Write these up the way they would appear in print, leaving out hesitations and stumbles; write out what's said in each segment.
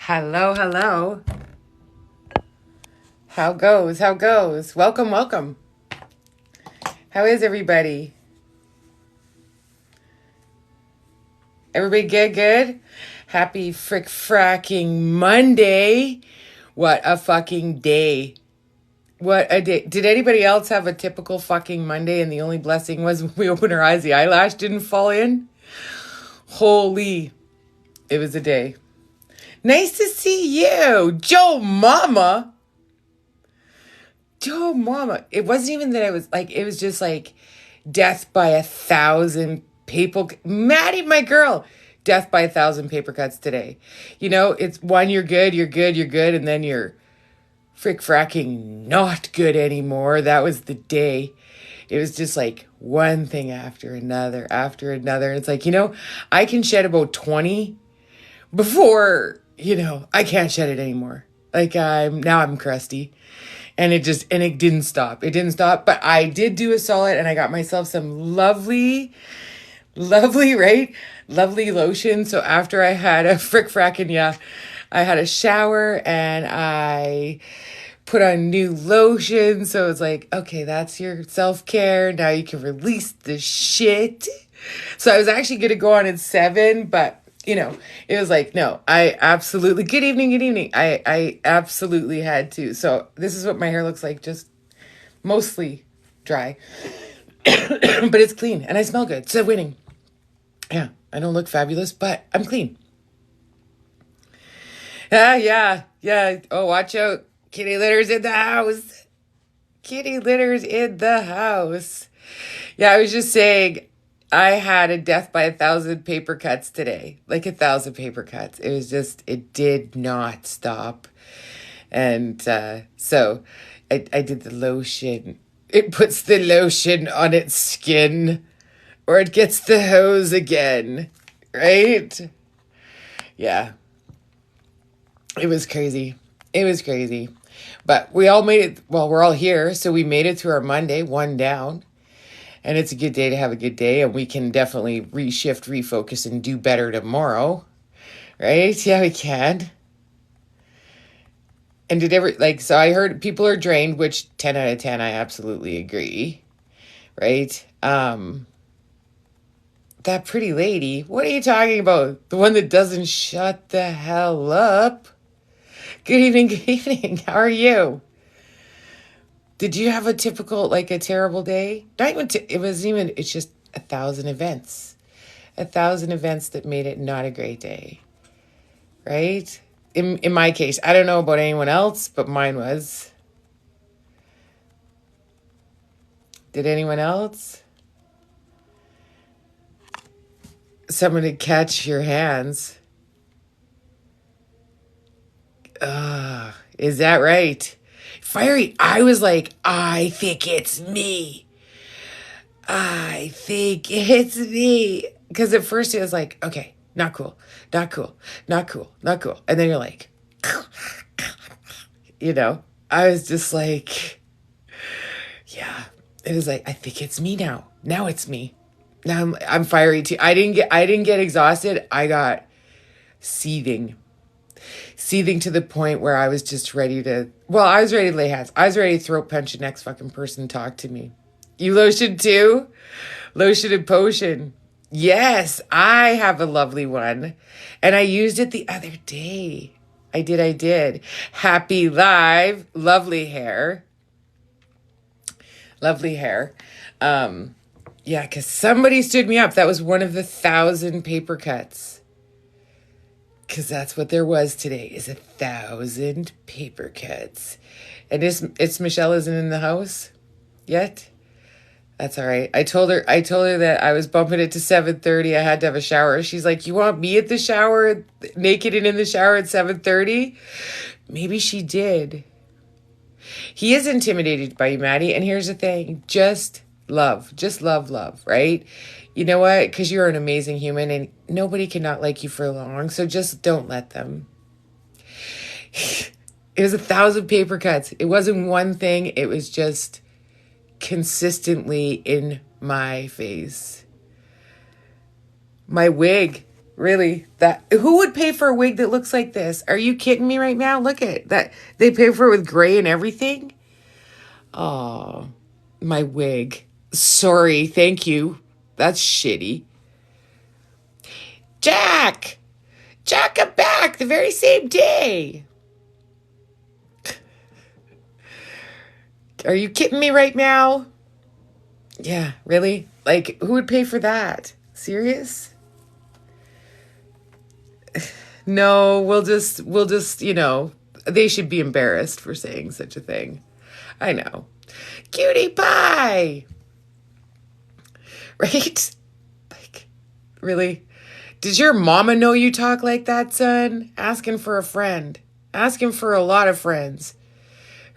Hello, hello. How goes? How goes? Welcome, welcome. How is everybody? Everybody good, good? Happy frick fracking Monday. What a fucking day. What a day. Did anybody else have a typical fucking Monday and the only blessing was when we opened our eyes, the eyelash didn't fall in? Holy. It was a day. Nice to see you, Joe Mama. Joe Mama. It wasn't even that I was like, it was just like death by 1,000 people. Maddie, my girl, death by 1,000 paper cuts today. You know, it's one, you're good, you're good, you're good, and then you're frick fracking not good anymore. That was the day. It was just like one thing after another, after another. It's like, I can shed about 20 before, I can't shed it anymore. Like I'm crusty. And it didn't stop. It didn't stop. But I did do a solid and I got myself some lovely, right? Lovely lotion. So after I had a frick frackin', I had a shower and I put on new lotion. So it's like, okay, that's your self-care. Now you can release the shit. So I was actually going to go on at 7, but it was like, no, I absolutely, good evening. I absolutely had to. So this is what my hair looks like, just mostly dry, but it's clean and I smell good. So winning. Yeah, I don't look fabulous, but I'm clean. Yeah. Oh, watch out. Kitty litter's in the house. Kitty litter's in the house. Yeah, I was just saying, I had a death by 1,000 paper cuts today. Like 1,000 paper cuts. It was just, it did not stop. And so I did the lotion. It puts the lotion on its skin or it gets the hose again. Right? Yeah. It was crazy. It was crazy. But we all made it. Well, we're all here. So we made it through our Monday, one down. And it's a good day to have a good day. And we can definitely reshift, refocus, and do better tomorrow. Right? Yeah, we can. And so I heard people are drained, which 10 out of 10, I absolutely agree. Right? That pretty lady, what are you talking about? The one that doesn't shut the hell up. Good evening. How are you? Did you have a typical, like a terrible day? Not even, it's just 1,000 events. 1,000 events that made it not a great day. Right? In my case, I don't know about anyone else, but mine was. Did anyone else? Someone to catch your hands. Is that right? Fiery. I was like, I think it's me. I think it's me. Because at first it was like, okay, not cool. And then you're like, I was just like, yeah. It was like, I think it's me now. Now it's me. Now I'm fiery too. I didn't get exhausted. I got seething to the point where I was just ready to, I was ready to lay hands. I was ready to throat punch the next fucking person talk to me. You lotion too? Lotion and potion. Yes, I have a lovely one. And I used it the other day. I did. Happy Live. Lovely hair. Yeah, because somebody stood me up. That was one of the 1,000 paper cuts. Because that's what there was today, is 1,000 paper cuts. And it's Michelle isn't in the house yet. That's all right. I told her that I was bumping it to 7:30. I had to have a shower. She's like, you want me at the shower, naked and in the shower at 7:30? Maybe she did. He is intimidated by you, Maddie. And here's the thing. Just love, right? You know what? Because you're an amazing human and nobody can not like you for long. So just don't let them. It was 1,000 paper cuts. It wasn't one thing. It was just consistently in my face. My wig Really? That who would pay for a wig that looks like this? Are you kidding me right now? Look at that. They pay for it with gray and everything? Oh, my wig. Sorry, thank you. That's shitty. Jack! Jack, come back the very same day. Are you kidding me right now? Yeah, really? Like, who would pay for that? Serious? No, we'll just, they should be embarrassed for saying such a thing. I know. Cutie pie! Right? Like, really? Does your mama know you talk like that, son? Asking for a friend. Asking for a lot of friends.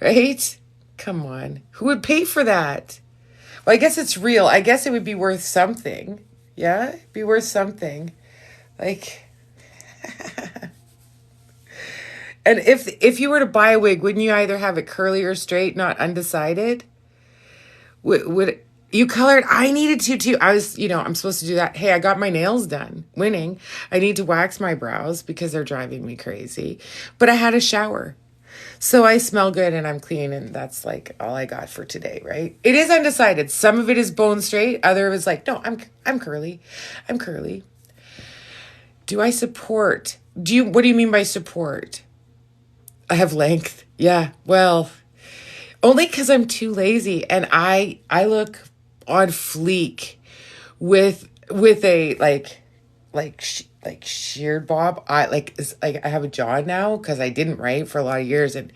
Right? Come on. Who would pay for that? Well, I guess it's real. I guess it would be worth something. Yeah? It'd be worth something. Like, and if you were to buy a wig, wouldn't you either have it curly or straight, not undecided? Would you colored? I needed to too. I was, I'm supposed to do that. Hey, I got my nails done. Winning. I need to wax my brows because they're driving me crazy. But I had a shower. So I smell good and I'm clean, and that's like all I got for today, right? It is undecided. Some of it is bone straight. Other of it's like, no, I'm curly. I'm curly. Do I support? What do you mean by support? I have length. Yeah. Well, only because I'm too lazy, and I look on fleek with a like sheared bob. I have a jaw now because I didn't, right, for a lot of years, and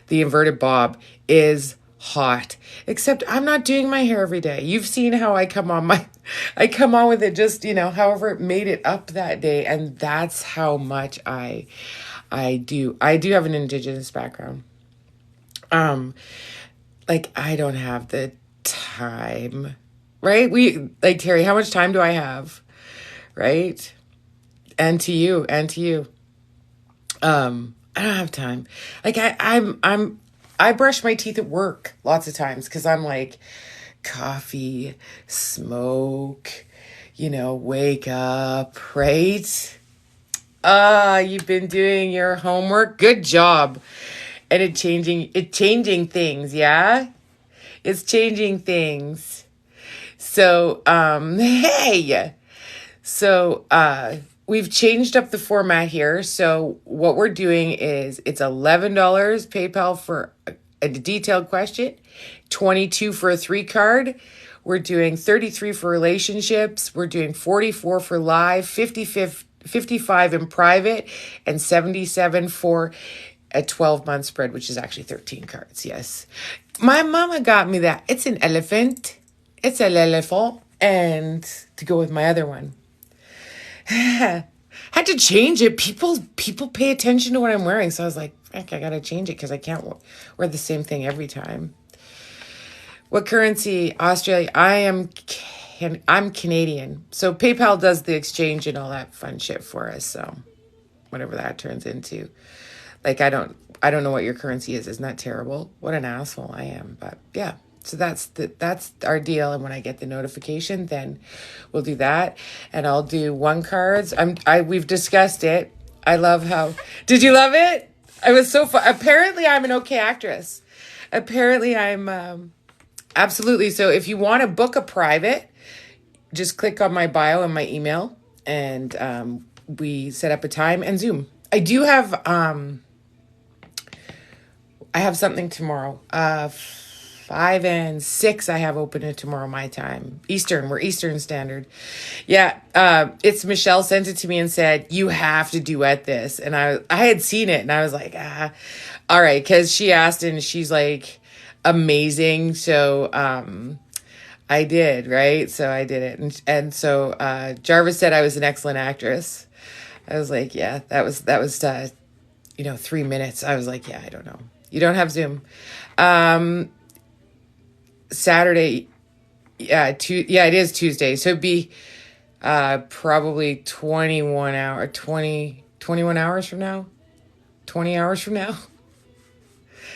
the inverted bob is hot. Except I'm not doing my hair every day. You've seen how I come on with it just, however it made it up that day, and that's how much I do. I do have an Indigenous background. Like, I don't have the time, right? Terry, how much time do I have? Right? And to you. I don't have time. Like, I brush my teeth at work lots of times because I'm like, coffee, smoke, wake up, right? You've been doing your homework. Good job. And it changing things, yeah? It's changing things. So, hey. So, we've changed up the format here. So what we're doing is it's $11 PayPal for a detailed question, 22 for a 3 card. We're doing 33 for relationships. We're doing 44 for live, 55 in private, and 77 for a 12-month spread, which is actually 13 cards. Yes. My mama got me that. It's an elephant. It's a l'elephant. And to go with my other one. Had to change it. People pay attention to what I'm wearing. So I was like, heck, I got to change it because I can't wear the same thing every time. What currency? Australia. I'm Canadian. So PayPal does the exchange and all that fun shit for us. So whatever that turns into. Like, I don't know what your currency is. Isn't that terrible? What an asshole I am. But yeah. So that's our deal. And when I get the notification, then we'll do that. And I'll do 1 cards. We've discussed it. I love how, did you love it? I was so fun. Apparently I'm an okay actress. Apparently I'm, absolutely. So if you want to book a private, just click on my bio and my email, and we set up a time and Zoom. I do have, I have something tomorrow. 5 and 6 I have open tomorrow my time. Eastern. We're Eastern Standard. Yeah. It's Michelle sent it to me and said, you have to duet this. And I had seen it and I was like, all right. Cause she asked and she's like amazing. So, I did, right? So I did it. And so, Jarvis said I was an excellent actress. I was like, yeah, that was 3 minutes. I was like, yeah, I don't know. You don't have Zoom. Saturday, it is Tuesday. So it'd be probably 21 hours from now. 20 hours from now.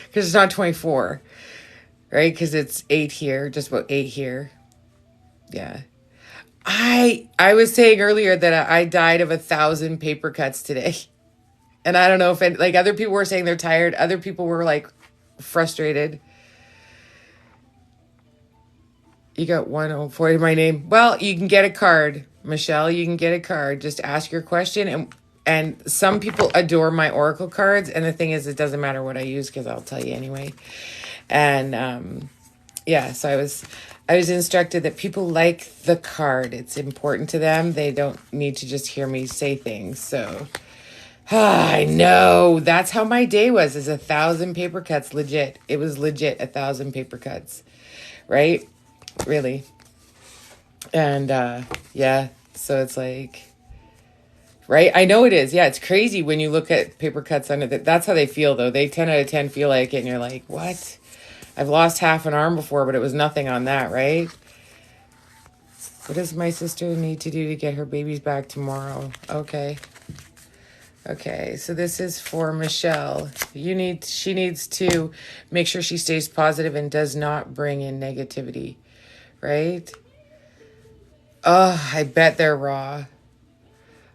Because it's not 24. Right? Because it's 8 here, just about 8 here. Yeah. I was saying earlier that I died of 1,000 paper cuts today. And I don't know if like other people were saying they're tired. Other people were like frustrated. You got 104 in my name. Well, you can get a card, Michelle. You can get a card. Just ask your question. And some people adore my Oracle cards. And the thing is, it doesn't matter what I use because I'll tell you anyway. And yeah, so I was instructed that people like the card. It's important to them. They don't need to just hear me say things. So I know. That's how my day was, is 1,000 paper cuts. Legit. It was legit 1,000 paper cuts. Right? Really. And yeah, so it's like, right? I know it is. Yeah, it's crazy when you look at paper cuts under that. That's how they feel, though. They 10 out of 10 feel like it, and you're like, what? I've lost half an arm before, but it was nothing on that, right? What does my sister need to do to get her babies back tomorrow? Okay. Okay, so this is for Michelle. She needs to make sure she stays positive and does not bring in negativity, right? Oh, I bet they're raw.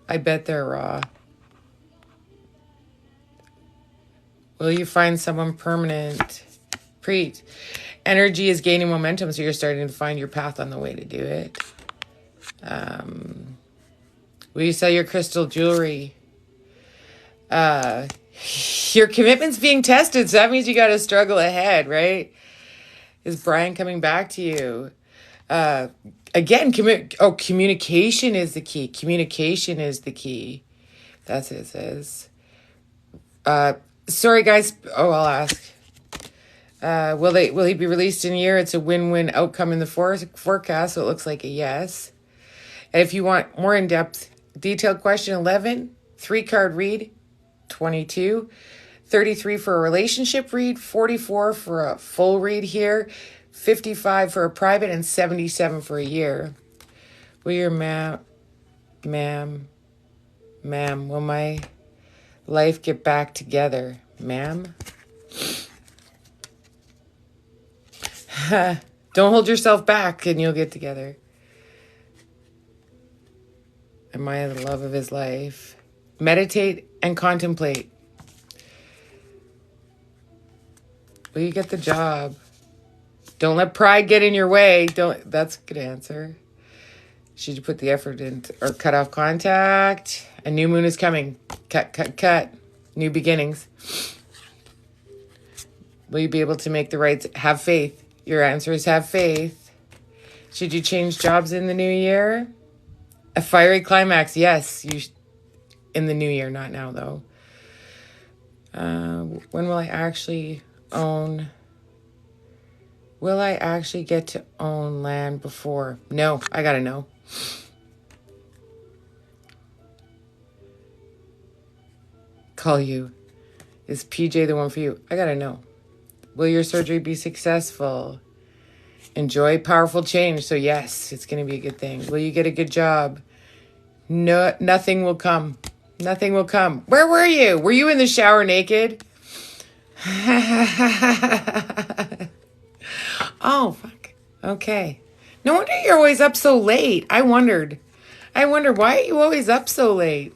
I bet they're raw. Will you find someone permanent? Preach. Energy is gaining momentum, so you're starting to find your path on the way to do it. Will you sell your crystal jewelry? Your commitment's being tested, so that means you got to struggle ahead, right? Is Brian coming back to you? Again, communication is the key. Communication is the key. That's what it says. Sorry, guys. Oh, I'll ask. Will he be released in a year? It's a win-win outcome in the forecast, so it looks like a yes. And if you want more in-depth, detailed question, 11, 3-card read, 22, 33 for a relationship read, 44 for a full read here, 55 for a private, and 77 for a year. Will your ma'am, will my life get back together? Ma'am? Don't hold yourself back and you'll get together. Am I the love of his life? Meditate and contemplate. Will you get the job? Don't let pride get in your way. That's a good answer. Should you put the effort in or cut off contact? A new moon is coming. Cut. New beginnings. Will you be able to make the right? Have faith. Your answer is have faith. Should you change jobs in the new year? A fiery climax. Yes, in the new year, not now though. When will I actually own? Will I actually get to own land before? No, I gotta know. Call you. Is PJ the one for you? I gotta know. Will your surgery be successful? Enjoy powerful change. So yes, it's gonna be a good thing. Will you get a good job? No, nothing will come. Nothing will come. Where were you? Were you in the shower naked? Oh, fuck. Okay. No wonder you're always up so late. I wondered, why are you always up so late?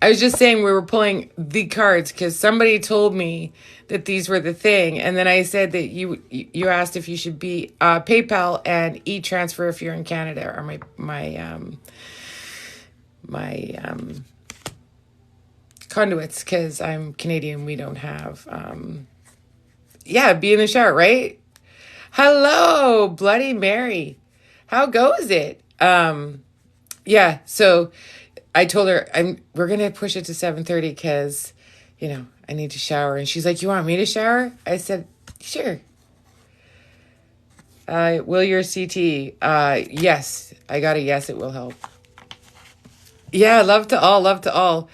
I was just saying we were pulling the cards because somebody told me that these were the thing. And then I said that you asked if you should be PayPal and e-transfer if you're in Canada, or my conduits, because I'm Canadian. We don't have, be in the shower, right? Hello, Bloody Mary. How goes it? Yeah, so I told her we're going to push it to 7:30 because, I need to shower. And she's like, you want me to shower? I said, sure. Will your CT? Yes, I got a yes, it will help. Yeah, love to all.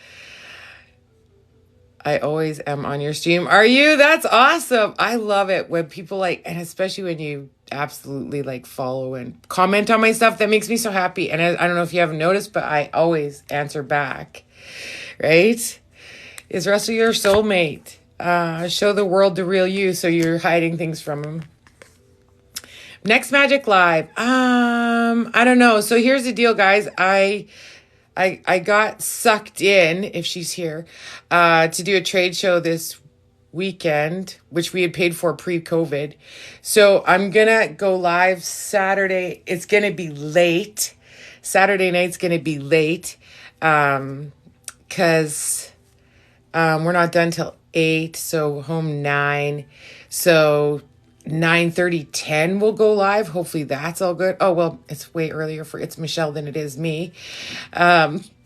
I always am on your stream. Are you? That's awesome. I love it when people and especially when you absolutely follow and comment on my stuff. That makes me so happy. And I don't know if you haven't noticed, but I always answer back. Right? Is Russell your soulmate? Show the world the real you, so you're hiding things from him. Next Magic Live. I don't know. So here's the deal, guys. I got sucked in, if she's here, to do a trade show this weekend, which we had paid for pre-COVID. So I'm gonna go live Saturday. It's gonna be late. Saturday night's gonna be late. Cause we're not done till 8, so home 9. So 9:30, 10 we'll go live. Hopefully that's all good. Oh, well, it's way earlier for it's Michelle than it is me.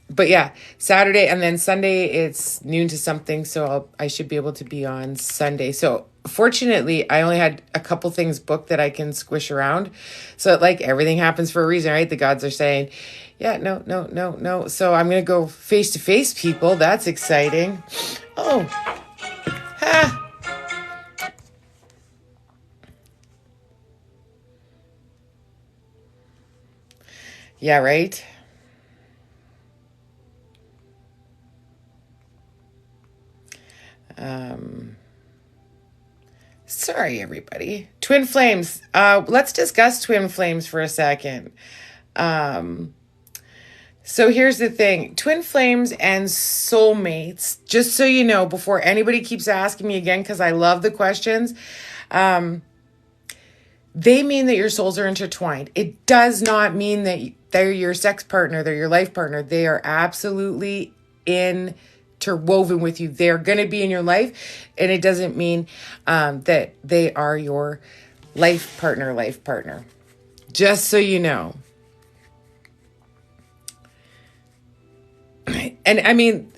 But yeah, Saturday, and then Sunday it's noon to something, so I should be able to be on Sunday. So fortunately, I only had a couple things booked that I can squish around. So like everything happens for a reason, right? The gods are saying, yeah, no, no, no, no. So I'm going to go face to face, people. That's exciting. Oh, ha. Yeah, right. Sorry, everybody. Twin flames. Let's discuss twin flames for a second. So here's the thing. Twin flames and soulmates, just so you know, before anybody keeps asking me again, because I love the questions, they mean that your souls are intertwined. It does not mean that they're your sex partner, they're your life partner. They are absolutely interwoven with you. They're going to be in your life, and it doesn't mean that they are your life partner. Just so you know. And I mean,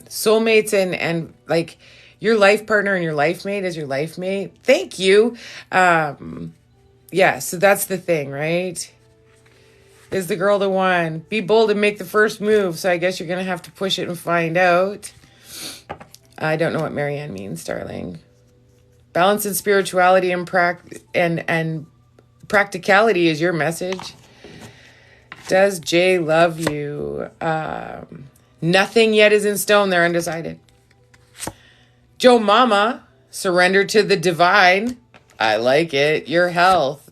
soulmates and like your life partner and your life mate is your life mate. Thank you. Yeah, so that's the thing, right? Is the girl the one? Be bold and make the first move. So I guess you're going to have to push it and find out. I don't know what Marianne means, darling. Balance and spirituality and practicality is your message. Does Jay love you? Nothing yet is in stone. They're undecided. Joe Mama, surrender to the divine. I like it. Your health.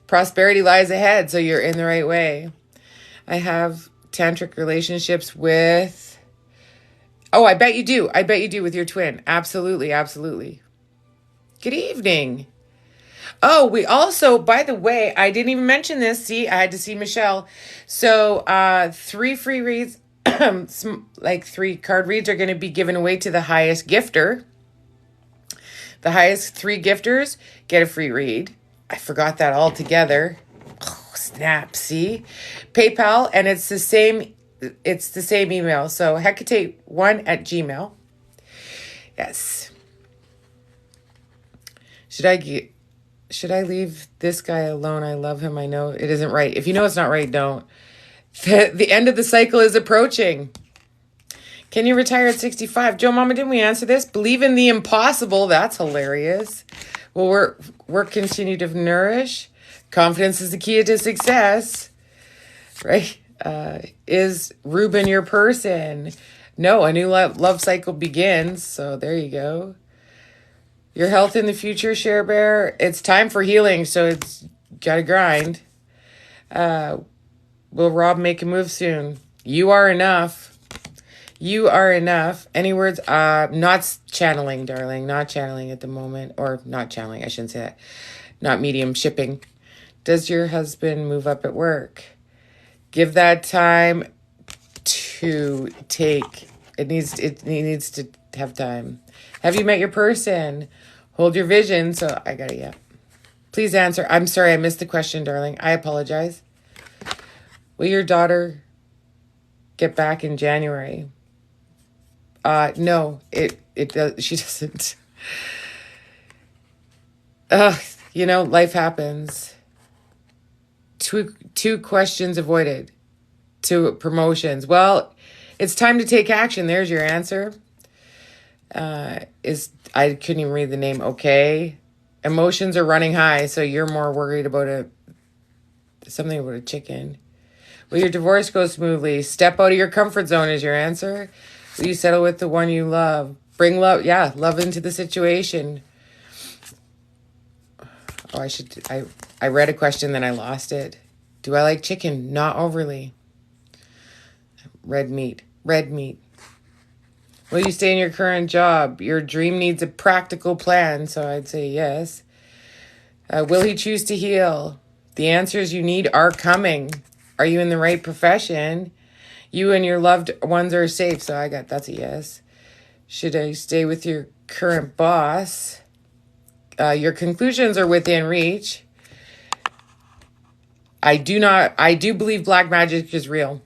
Prosperity lies ahead, so you're in the right way. I have tantric relationships with... Oh, I bet you do. I bet you do with your twin. Absolutely, absolutely. Good evening. Oh, we also, by the way, I didn't even mention this. See, I had to see Michelle. So 3 free reads, like 3 card reads are going to be given away to the highest gifter. The highest 3 gifters get a free read. I forgot that altogether. Oh, snap, see? PayPal, and it's the same email. So Hecate1@gmail. Yes. Should I leave this guy alone? I love him. I know it isn't right. If you know it's not right, don't. The end of the cycle is approaching. Can you retire at 65? Joe Mama, didn't we answer this? Believe in the impossible. That's hilarious. Well, work continue to nourish. Confidence is the key to success. Right? Is Ruben your person? No, a new love cycle begins. So there you go. Your health in the future, Share Bear. It's time for healing, so it's gotta grind. Will Rob make a move soon? You are enough. You are enough. Any words? Not channeling, darling. Not channeling at the moment. Or not channeling, I shouldn't say that. Not medium shipping. Does your husband move up at work? Give that time to take. It needs to have time. Have you met your person? Hold your vision. So I got it, yeah. Please answer. I'm sorry, I missed the question, darling. I apologize. Will your daughter get back in January? No, it does. She doesn't. Life happens. Two questions avoided. 2 promotions. Well, it's time to take action. There's your answer. I couldn't even read the name. Okay. Emotions are running high, so you're more worried about something about a chicken. Will your divorce go smoothly? Step out of your comfort zone is your answer. Will you settle with the one you love? Bring love, love into the situation. Oh, I read a question, then I lost it. Do I like chicken? Not overly. Red meat. Red meat. Will you stay in your current job? Your dream needs a practical plan, so I'd say yes. Will he choose to heal? The answers you need are coming. Are you in the right profession? You and your loved ones are safe, so that's a yes. Should I stay with your current boss? Your conclusions are within reach. I do believe black magic is real.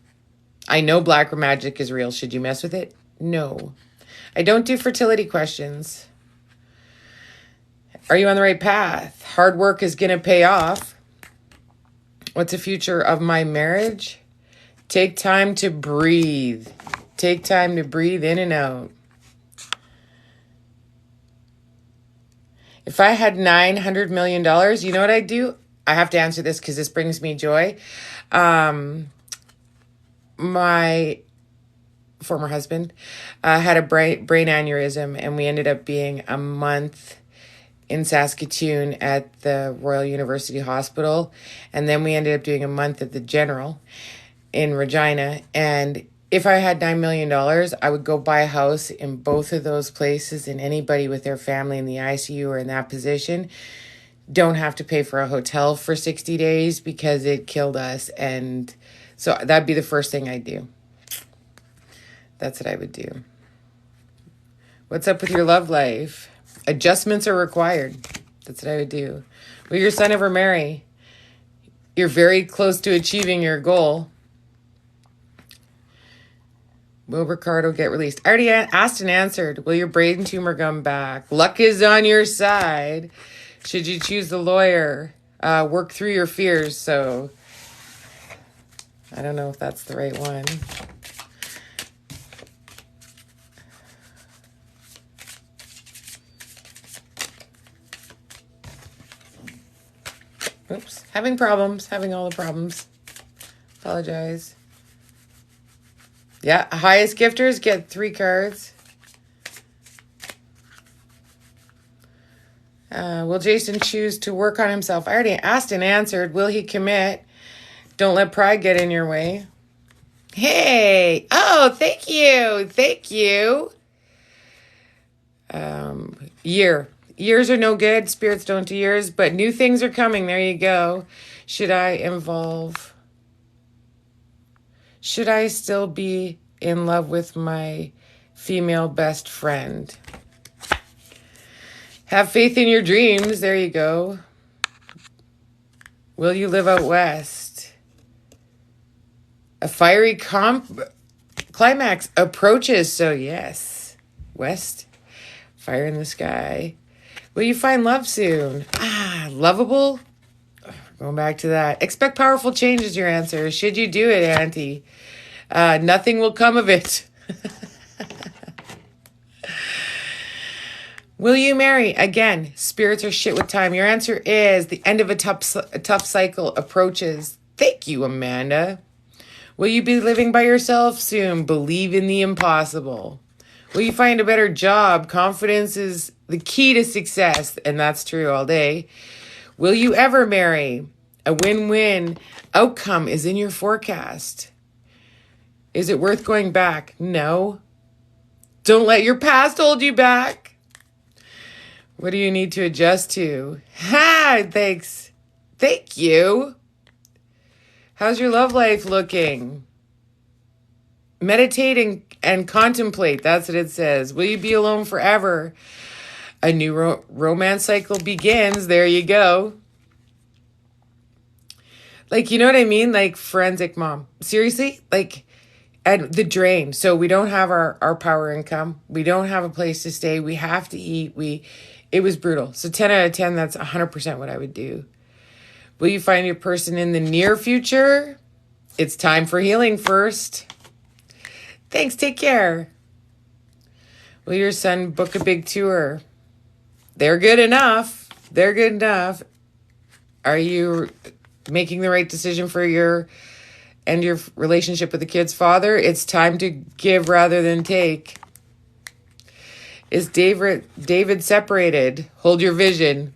I know black magic is real. Should you mess with it? No. I don't do fertility questions. Are you on the right path? Hard work is going to pay off. What's the future of my marriage? Take time to breathe. Take time to breathe in and out. If I had $900 million, you know what I'd do? I have to answer this because this brings me joy. My former husband had a brain aneurysm, and we ended up being a month in Saskatoon at the Royal University Hospital, and then we ended up doing a month at the General in Regina. And if I had $9 million, I would go buy a house in both of those places, and anybody with their family in the ICU or in that position don't have to pay for a hotel for 60 days because it killed us. And so that'd be the first thing I'd do. That's what I would do. What's up with your love life? Adjustments are required. That's what I would do. Will your son ever marry? You're very close to achieving your goal. Will Ricardo get released? I already asked and answered. Will your brain tumor come back? Luck is on your side. Should you choose the lawyer? Work through your fears. So I don't know if that's the right one. Oops. Having all the problems. Apologize. Yeah, highest gifters get 3 cards. Will Jason choose to work on himself? I already asked and answered. Will he commit? Don't let pride get in your way. Hey! Oh, thank you! Thank you! Year. Years are no good. Spirits don't do years, but new things are coming. There you go. Should I involve? Should I still be in love with my female best friend? Have faith in your dreams. There you go. Will you live out west? A fiery climax approaches. So yes, west, fire in the sky. Will you find love soon? Lovable. Going back to that. Expect powerful change is your answer. Should you do it, Auntie? Nothing will come of it. Will you marry? Again, spirits are shit with time. Your answer is the end of a tough cycle approaches. Thank you, Amanda. Will you be living by yourself soon? Believe in the impossible. Will you find a better job? Confidence is the key to success, and that's true all day. Will you ever marry? A win-win outcome is in your forecast. Is it worth going back? No. Don't let your past hold you back. What do you need to adjust to? Thanks. Thank you. How's your love life looking? Meditate and contemplate. That's what it says. Will you be alone forever? A new romance cycle begins. There you go. Like, you know what I mean? Like forensic mom. Seriously? Like, and the drain. So we don't have our power income. We don't have a place to stay. We have to eat. It was brutal. So 10 out of 10, that's 100% what I would do. Will you find your person in the near future? It's time for healing first. Thanks. Take care. Will your son book a big tour? They're good enough. They're good enough. Are you making the right decision for your relationship with the kid's father? It's time to give rather than take. Is David separated? Hold your vision.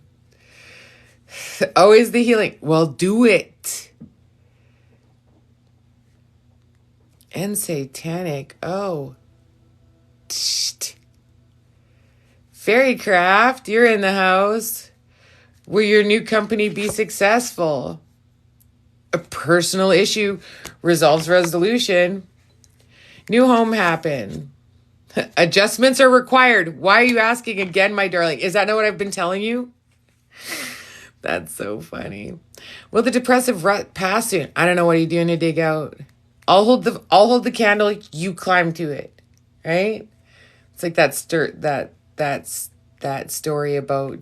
Always the healing. Well, do it. And satanic. Oh. Tst. Fairycraft, you're in the house. Will your new company be successful? A personal issue resolves resolution. New home happen. Adjustments are required. Why are you asking again, my darling? Is that not what I've been telling you? That's so funny. Will the depressive rut pass soon? I don't know. What are you doing to dig out? I'll hold the candle. You climb to it. Right? It's like that story about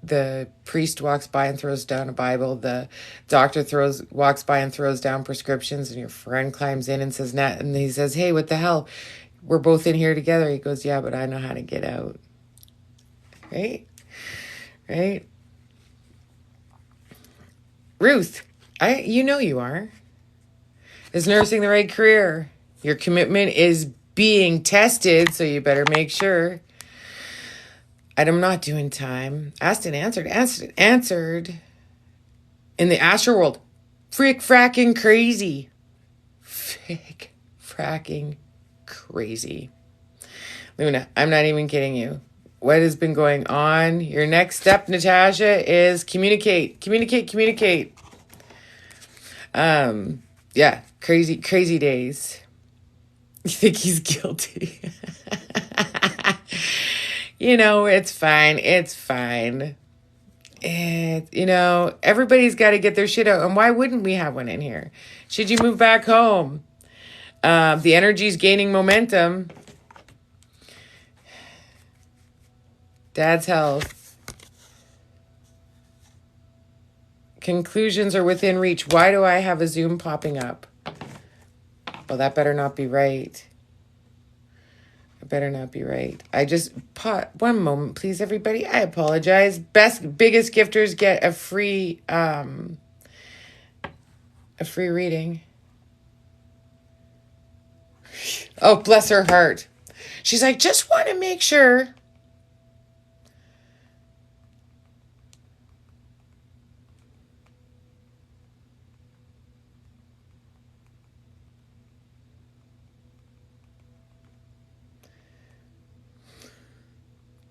the priest walks by and throws down a Bible. The doctor walks by and throws down prescriptions, and your friend climbs in and says, "Nat," and he says, "Hey, what the hell? We're both in here together." He goes, "Yeah, but I know how to get out." Right? Right? Ruth, you are. Is nursing the right career? Your commitment is being tested, so you better make sure. I'm not doing time. Asked and answered. In the astral world. Frick fracking crazy. Frick fracking crazy. Luna, I'm not even kidding you. What has been going on? Your next step, Natasha, is communicate. Yeah, crazy days. You think he's guilty? It's fine. Everybody's got to get their shit out. And why wouldn't we have one in here? Should you move back home? The energy's gaining momentum. Dad's health. Conclusions are within reach. Why do I have a Zoom popping up? Well, that better not be right. It better not be right. One moment, please, everybody. I apologize. Biggest gifters get a free reading. Oh, bless her heart. She's like, just want to make sure.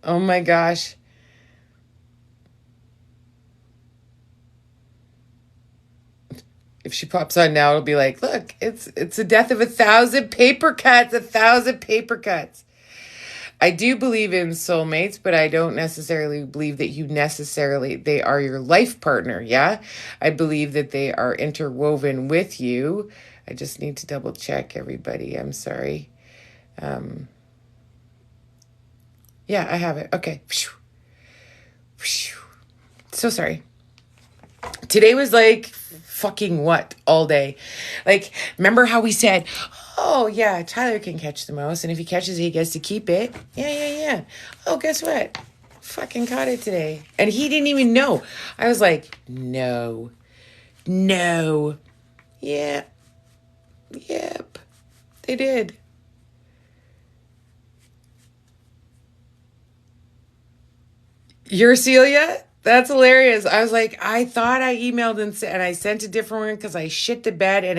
Oh my gosh. If she pops on now, it'll be like, look, it's the death of 1,000 paper cuts. 1,000 paper cuts. I do believe in soulmates, but I don't necessarily believe that they are your life partner. Yeah. I believe that they are interwoven with you. I just need to double check, everybody. I'm sorry. Yeah, I have it. Okay. So sorry. Today was like fucking what all day. Like, remember how we said, oh yeah, Tyler can catch the mouse, and if he catches it, he gets to keep it. Yeah. Oh, guess what? Fucking caught it today. And he didn't even know. I was like, no. Yeah. Yep. They did. You're Celia? That's hilarious. I was like, I thought I emailed and I sent a different one because I shit the bed and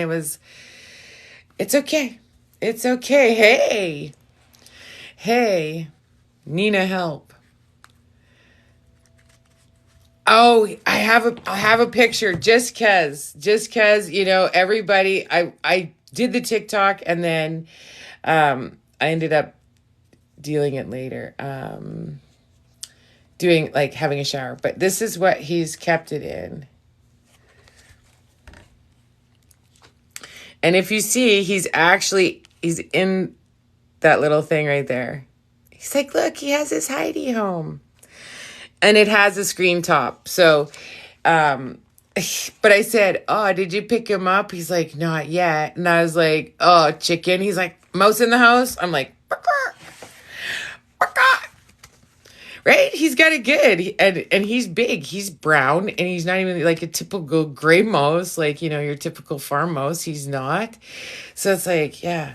it's okay. It's okay. Hey, Nina, help. Oh, I have a picture just cause, everybody, I did the TikTok and then, I ended up dealing it later. Doing like having a shower, but this is what he's kept it in. And if you see, he's in that little thing right there. He's like, look, he has his hidey home. And it has a screen top. So, but I said, oh, did you pick him up? He's like, not yet. And I was like, oh, chicken. He's like, mouse in the house? I'm like, right? He's got it good. And he's big. He's brown. And he's not even like a typical gray mouse, like, your typical farm mouse. He's not. So it's like, yeah.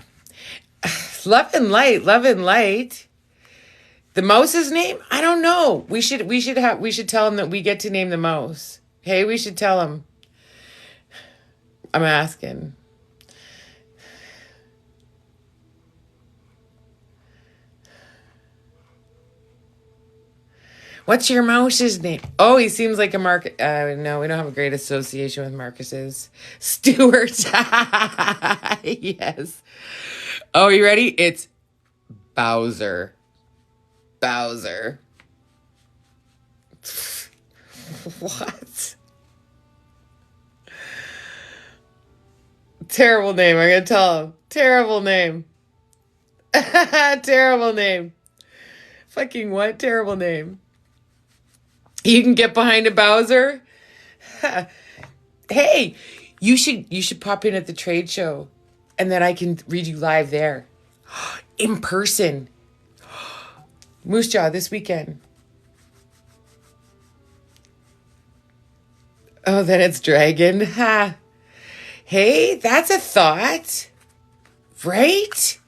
Love and light. The mouse's name? I don't know. We should tell him that we get to name the mouse. Hey, we should tell him. I'm asking. What's your mouse's name? Oh, he seems like a Mark. No, we don't have a great association with Marcus's. Stuart. Yes. Oh, you ready? It's Bowser. Bowser. What? Terrible name. I'm going to tell him. Terrible name. Terrible name. Fucking what? Terrible name. You can get behind a Bowser? Hey, you should pop in at the trade show and then I can read you live there. In person. Moose Jaw this weekend. Oh, then it's Dragon. Ha. Hey, that's a thought. Right?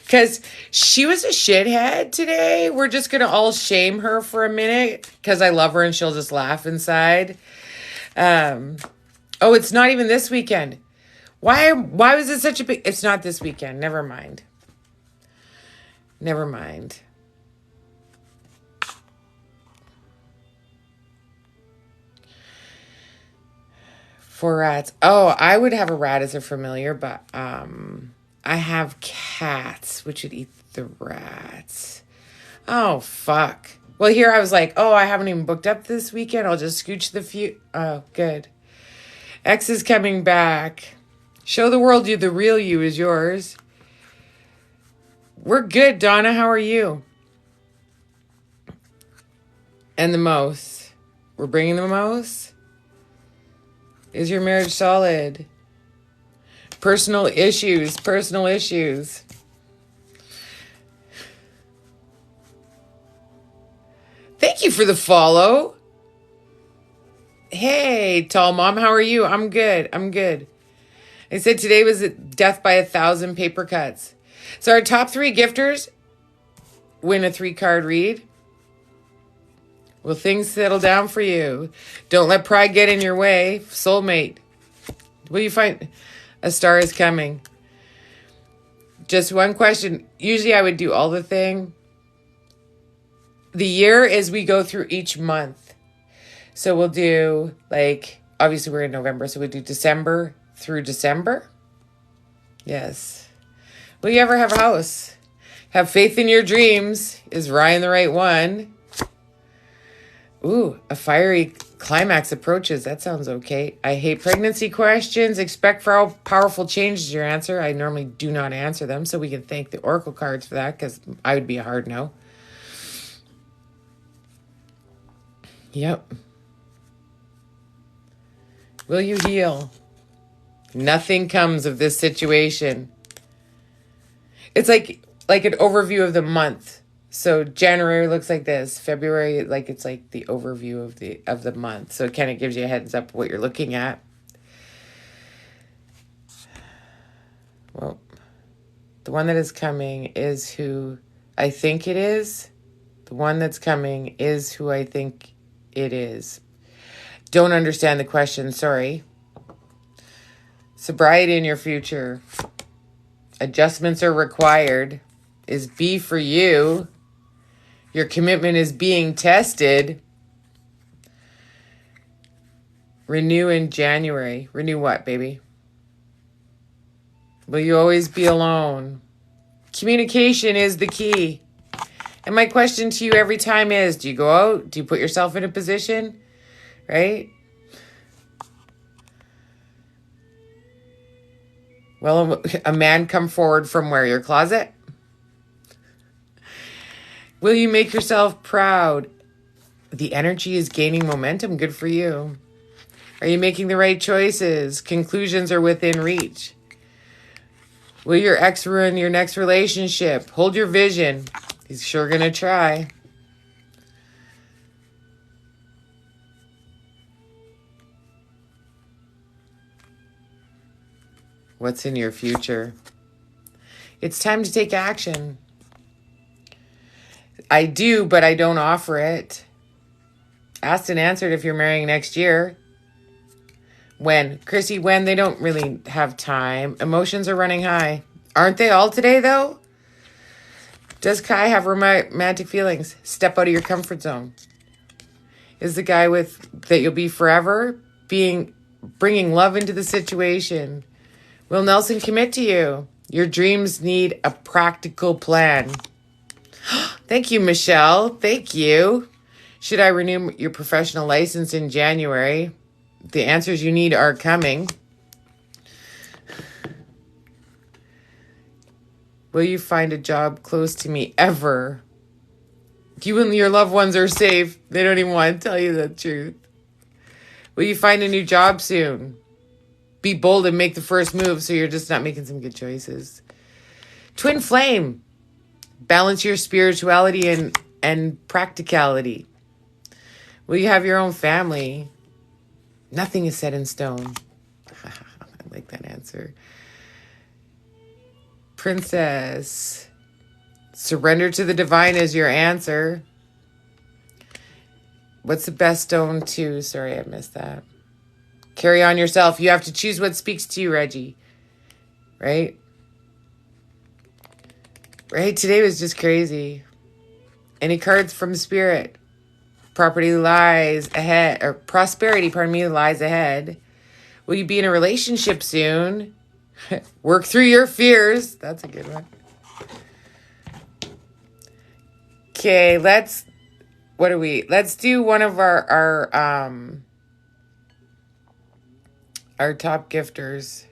Because she was a shithead today. We're just going to all shame her for a minute because I love her and she'll just laugh inside. Oh, it's not even this weekend. Why was it such a big... It's not this weekend. Never mind. Never mind. For rats. Oh, I would have a rat as a familiar, but I have cats, which would eat the rats. Oh, fuck. Well, here I was like, oh, I haven't even booked up this weekend. I'll just scooch the few. Oh, good. X is coming back. Show the world you the real you is yours. We're good, Donna. How are you? And the mouse. We're bringing the mouse? Is your marriage solid? Personal issues. Personal issues. Thank you for the follow. Hey, tall mom. How are you? I'm good. I'm good. I said today was death by 1,000 paper cuts. So our top 3 gifters win a 3-card read. Will things settle down for you? Don't let pride get in your way. Soulmate. Will you find a star is coming? Just one question. Usually I would do all the thing. The year is we go through each month. So we'll do like, obviously we're in November, so we'll do December through December. Yes. Will you ever have a house? Have faith in your dreams. Is Ryan the right one? Ooh, a fiery climax approaches. That sounds okay. I hate pregnancy questions. Expect for powerful change is your answer. I normally do not answer them, so we can thank the Oracle cards for that because I would be a hard no. Yep. Will you heal? Nothing comes of this situation. It's like an overview of the month. So January looks like this. February, it's like the overview of the month. So it kind of gives you a heads up what you're looking at. Well, the one that is coming is who I think it is. The one that's coming is who I think it is. Don't understand the question, sorry. Sobriety in your future. Adjustments are required. Is B for you. Your commitment is being tested. Renew in January. Renew what, baby? Will you always be alone? Communication is the key. And my question to you every time is, do you go out? Do you put yourself in a position? Right? Will a man come forward from where? Your closet? Will you make yourself proud? The energy is gaining momentum. Good for you. Are you making the right choices? Conclusions are within reach. Will your ex ruin your next relationship? Hold your vision. He's sure going to try. What's in your future? It's time to take action. I do, but I don't offer it. Asked and answered if you're marrying next year. When? Chrissy, when? They don't really have time. Emotions are running high. Aren't they all today, though? Does Kai have romantic feelings? Step out of your comfort zone. Is the guy with that you'll be forever bringing love into the situation? Will Nelson commit to you? Your dreams need a practical plan. Thank you, Michelle. Thank you. Should I renew your professional license in January? The answers you need are coming. Will you find a job close to me ever? You and your loved ones are safe. They don't even want to tell you the truth. Will you find a new job soon? Be bold and make the first move so you're just not making some good choices. Twin flame. Balance your spirituality and practicality. Will you have your own family? Nothing is set in stone. I like that answer. Princess. Surrender to the divine is your answer. What's the best stone to? Sorry, I missed that. Carry on yourself. You have to choose what speaks to you, Reggie. Right? Right? Today was just crazy. Any cards from Spirit? Prosperity lies ahead. Lies ahead. Will you be in a relationship soon? Work through your fears. That's a good one. Okay, let's do one of our top gifters.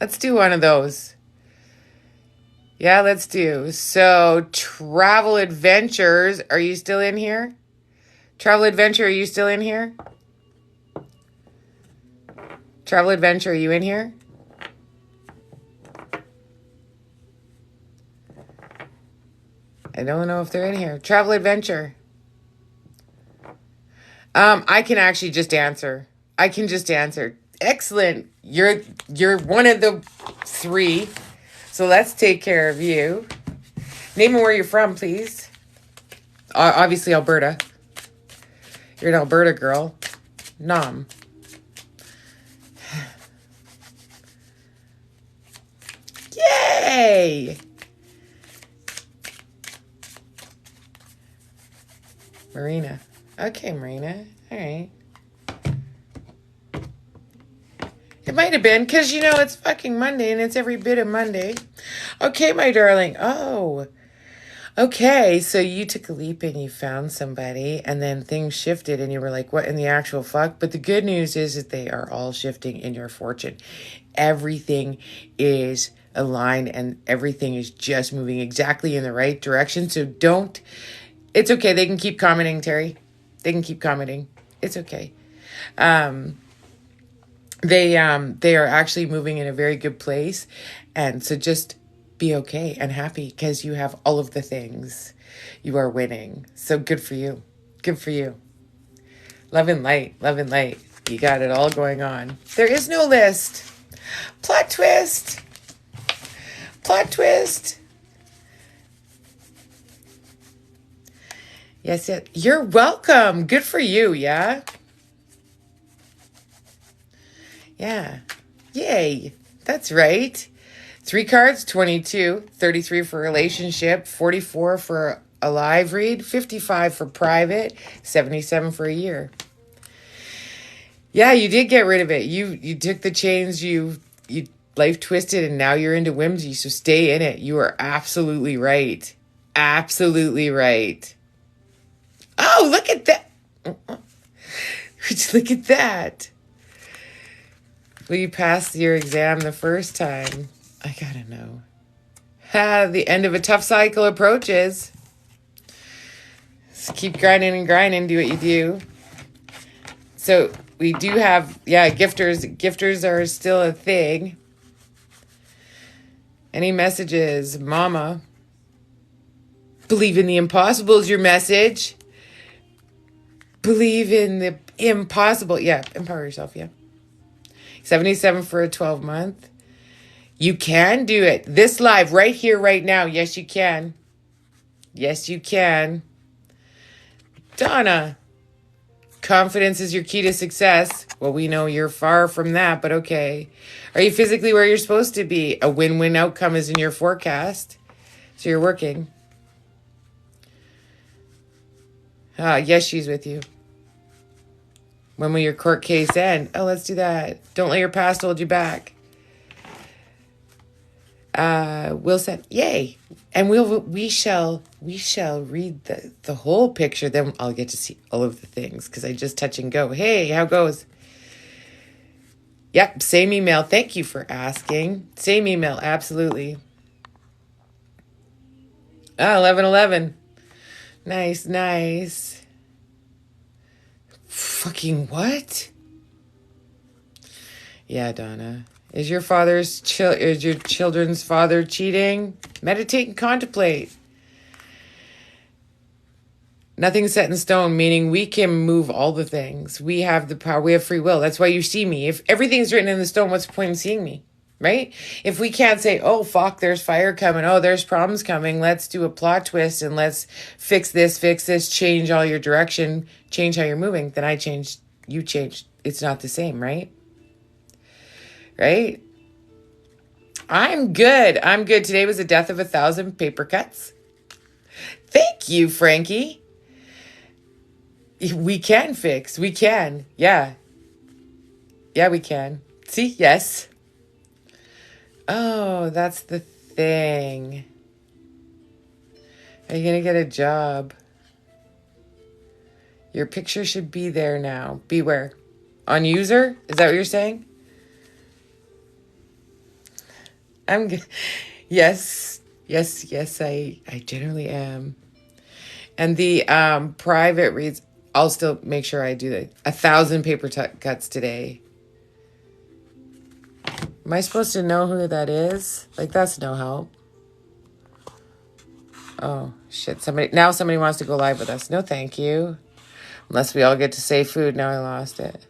Let's do one of those. Yeah, let's do. So, Travel Adventures, are you still in here? Travel Adventure, are you still in here? Travel Adventure, are you in here? I don't know if they're in here. Travel Adventure. I can actually just answer. Excellent. You're one of the three. So let's take care of you. Name and where you're from, please. Obviously, Alberta. You're an Alberta girl. Nom. Yay! Marina. Okay, Marina. All right. It might have been, because, it's fucking Monday, and it's every bit of Monday. Okay, my darling. Oh. Okay, so you took a leap and you found somebody, and then things shifted, and you were like, what in the actual fuck? But the good news is that they are all shifting in your fortune. Everything is aligned, and everything is just moving exactly in the right direction, so don't... It's okay. They can keep commenting, Terry. They can keep commenting. It's okay. They are actually moving in a very good place. And so just be okay and happy because you have all of the things. You are winning. So good for you. Good for you. Love and light. Love and light. You got it all going on. There is no list. Plot twist. Plot twist. Yes, you're welcome. Good for you, yeah? Yeah. Yay. That's right. 3 cards, 22, 33 for relationship, 44 for a live read, 55 for private, 77 for a year. Yeah, you did get rid of it. You took the chains, you life twisted, and now you're into whimsy, so stay in it. You are absolutely right. Absolutely right. Oh, look at that. Look at that. Will you pass your exam the first time? I gotta know. The end of a tough cycle approaches. Just keep grinding and grinding. Do what you do. So we do have, gifters. Gifters are still a thing. Any messages? Mama. Believe in the impossible is your message. Believe in the impossible. Yeah, empower yourself, yeah. 77 for a 12-month. You can do it. This live, right here, right now. Yes, you can. Yes, you can. Donna, confidence is your key to success. Well, we know you're far from that, but okay. Are you physically where you're supposed to be? A win-win outcome is in your forecast. So you're working. Yes, she's with you. When will your court case end? Oh, let's do that. Don't let your past hold you back. Will said, yay. And we shall read the whole picture. Then I'll get to see all of the things because I just touch and go. Hey, how goes? Yep, same email. Thank you for asking. Same email, absolutely. 11:11. Nice. Fucking what? Yeah, Donna. Is your children's father cheating? Meditate and contemplate. Nothing's set in stone, meaning we can move all the things. We have the power. We have free will. That's why you see me. If everything's written in the stone, what's the point in seeing me? Right? If we can't say, oh, fuck, there's fire coming. Oh, there's problems coming. Let's do a plot twist and let's fix this, change all your direction, change how you're moving. Then I changed, you changed. It's not the same, right? Right? I'm good. Today was a death of 1,000 paper cuts. Thank you, Frankie. We can fix. We can. Yeah. Yeah, we can. See? Yes. Oh, that's the thing. Are you going to get a job? Your picture should be there now. Beware. On user? Is that what you're saying? I'm good. Yes, I generally am. And the private reads, I'll still make sure I do that. 1,000 paper cuts today. Am I supposed to know who that is? Like, that's no help. Oh, shit. Somebody wants to go live with us. No, thank you. Unless we all get to say food. Now I lost it.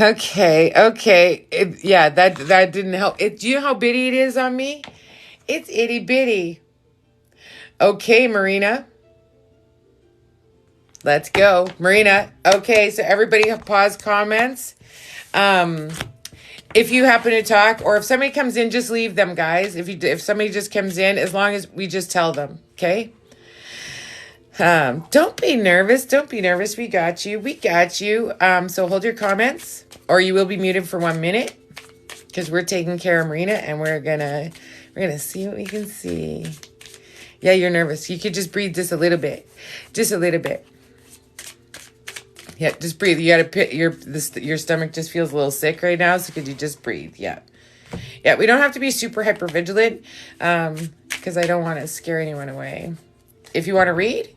Okay. That didn't help. Do you know how bitty it is on me? It's itty bitty. Okay, Marina. Let's go. Marina. Okay, so everybody pause comments. If you happen to talk or if somebody comes in, just leave them, guys. If somebody just comes in, as long as we just tell them, okay? Don't be nervous. We got you. So hold your comments or you will be muted for 1 minute because we're taking care of Marina and we're gonna see what we can see. Yeah, you're nervous. You could just breathe just a little bit. Yeah, just breathe. You gotta your stomach just feels a little sick right now, so could you just breathe? Yeah, we don't have to be super hypervigilant because I don't want to scare anyone away. If you want to read.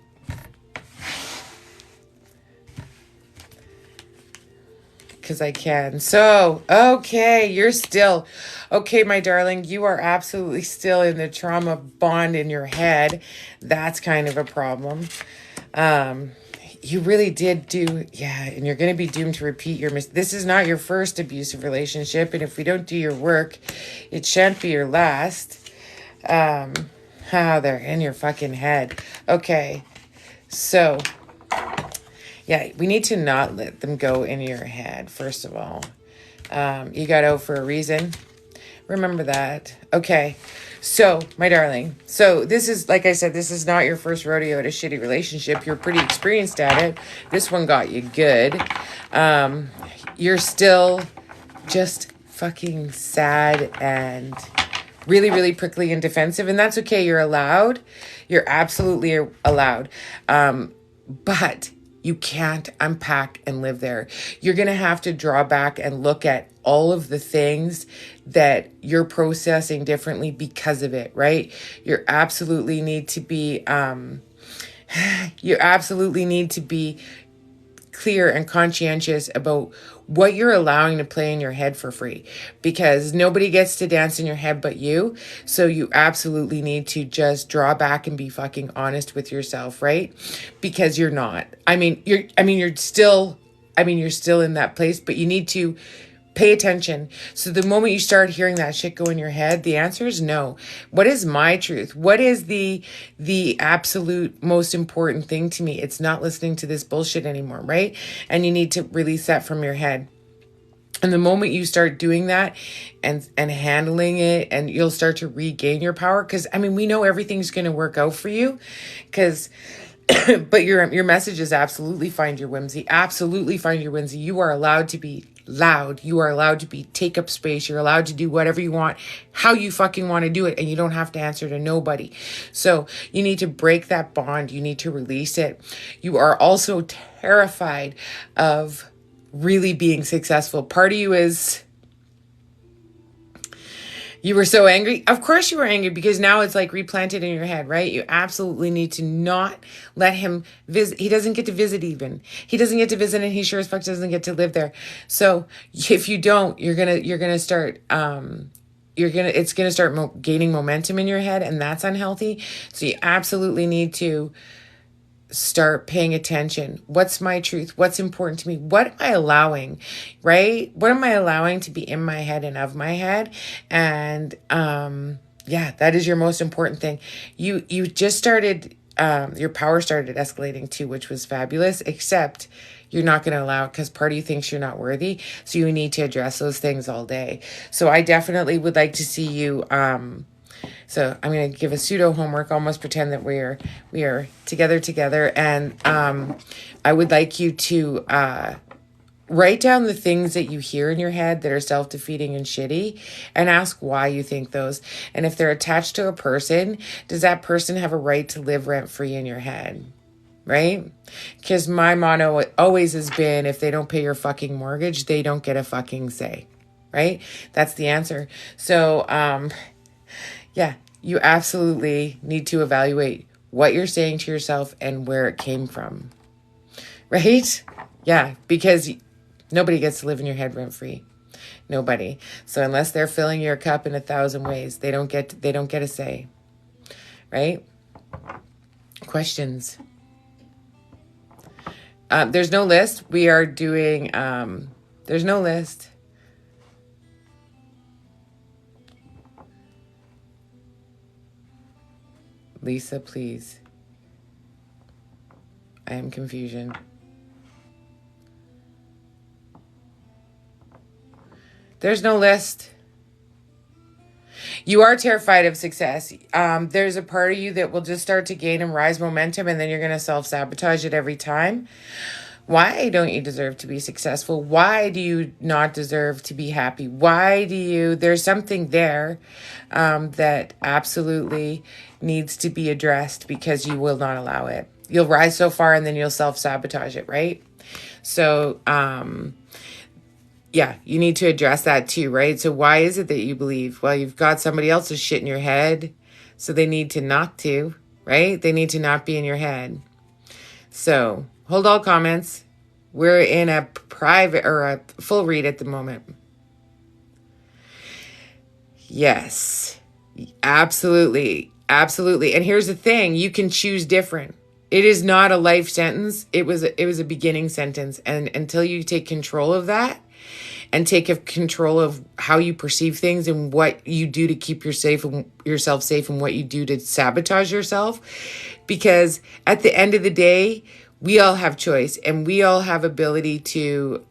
Because I can. So, okay, you're still... Okay, my darling, you are absolutely still in the trauma bond in your head. That's kind of a problem. You really did do... Yeah, and you're going to be doomed to repeat your... This is not your first abusive relationship, and if we don't do your work, it shan't be your last. They're in your fucking head. Okay, so... Yeah, we need to not let them go in your head, first of all. You got out for a reason. Remember that. Okay. So, my darling. So, this is, like I said, this is not your first rodeo at a shitty relationship. You're pretty experienced at it. This one got you good. You're still just fucking sad and really, really prickly and defensive. And that's okay. You're allowed. You're absolutely allowed. But... you can't unpack and live there. You're going to have to draw back and look at all of the things that you're processing differently because of it, right? You absolutely need to be clear and conscientious about what you're allowing to play in your head for free, because nobody gets to dance in your head but you. So you absolutely need to just draw back and be fucking honest with yourself, right? Because you're still in that place, but you need to Pay attention. So the moment you start hearing that shit go in your head, the answer is no. What is my truth? What is the absolute most important thing to me? It's not listening to this bullshit anymore, right? And you need to release that from your head. And the moment you start doing that and handling it, and you'll start to regain your power. Because, I mean, we know everything's going to work out for you. Because, but your message is absolutely find your whimsy. Absolutely find your whimsy. You are allowed to be loud. You are allowed to take up space. You're allowed to do whatever you want, how you fucking want to do it. And you don't have to answer to nobody. So you need to break that bond. You need to release it. You are also terrified of really being successful. Part of you is, you were so angry. Of course you were angry, because now it's like replanted in your head, right? You absolutely need to not let him visit. He doesn't get to visit even. He doesn't get to visit, and he sure as fuck doesn't get to live there. So if you don't, you're going to start, it's going to start gaining momentum in your head, and that's unhealthy. So you absolutely need to start paying attention. What's my truth? What's important to me? What am I allowing, right? What am I allowing to be in my head and of my head? And, yeah, that is your most important thing. You just started, your power started escalating too, which was fabulous, except you're not going to allow it because part of you thinks you're not worthy. So you need to address those things all day. So I definitely would like to see you, so I'm going to give a pseudo homework, almost pretend that we are together. And I would like you to write down the things that you hear in your head that are self-defeating and shitty, and ask why you think those. And if they're attached to a person, does that person have a right to live rent-free in your head? Right? Because my motto always has been, if they don't pay your fucking mortgage, they don't get a fucking say. Right? That's the answer. So, yeah, you absolutely need to evaluate what you're saying to yourself and where it came from, right? Yeah, because nobody gets to live in your head rent-free. Nobody. So unless they're filling your cup in 1,000 ways, they don't get a say, right? Questions. There's no list. We are doing, there's no list. Lisa, please. I am confusion. There's no list. You are terrified of success. There's a part of you that will just start to gain and rise momentum, and then you're going to self-sabotage it every time. Why don't you deserve to be successful? Why do you not deserve to be happy? There's something there that absolutely needs to be addressed, because you will not allow it. You'll rise so far and then you'll self-sabotage it, right? So, yeah, you need to address that too, right? So why is it that you believe? Well, you've got somebody else's shit in your head, so they need to not to, right? They need to not be in your head. So hold all comments. We're in a private or a full read at the moment. Yes, absolutely. Absolutely. And here's the thing. You can choose different. It is not a life sentence. It was a beginning sentence. And until you take control of that and take control of how you perceive things and what you do to keep yourself safe and what you do to sabotage yourself, because at the end of the day, we all have choice and we all have ability to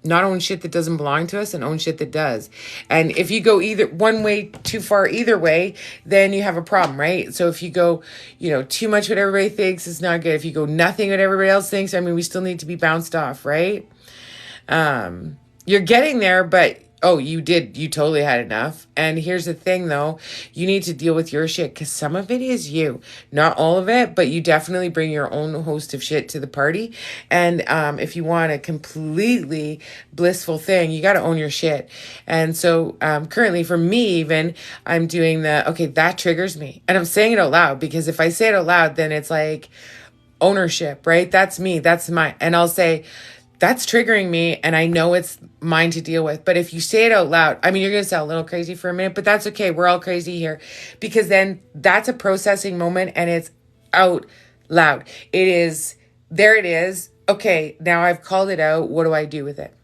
not own shit that doesn't belong to us and own shit that does. And if you go either one way too far either way, then you have a problem, right? So if you go, too much what everybody thinks is not good. If you go nothing what everybody else thinks, I mean, we still need to be bounced off, right? You're getting there, but you totally had enough. And here's the thing though, you need to deal with your shit, because some of it is you, not all of it, but you definitely bring your own host of shit to the party. And if you want a completely blissful thing, you got to own your shit. And so currently for me, even I'm doing that triggers me, and I'm saying it out loud, because if I say it out loud, then it's like ownership, right? That's me, that's mine. And I'll say, that's triggering me, and I know it's mine to deal with. But if you say it out loud, I mean, you're going to sound a little crazy for a minute, but that's okay. We're all crazy here, because then that's a processing moment and it's out loud. There it is. Okay, now I've called it out. What do I do with it?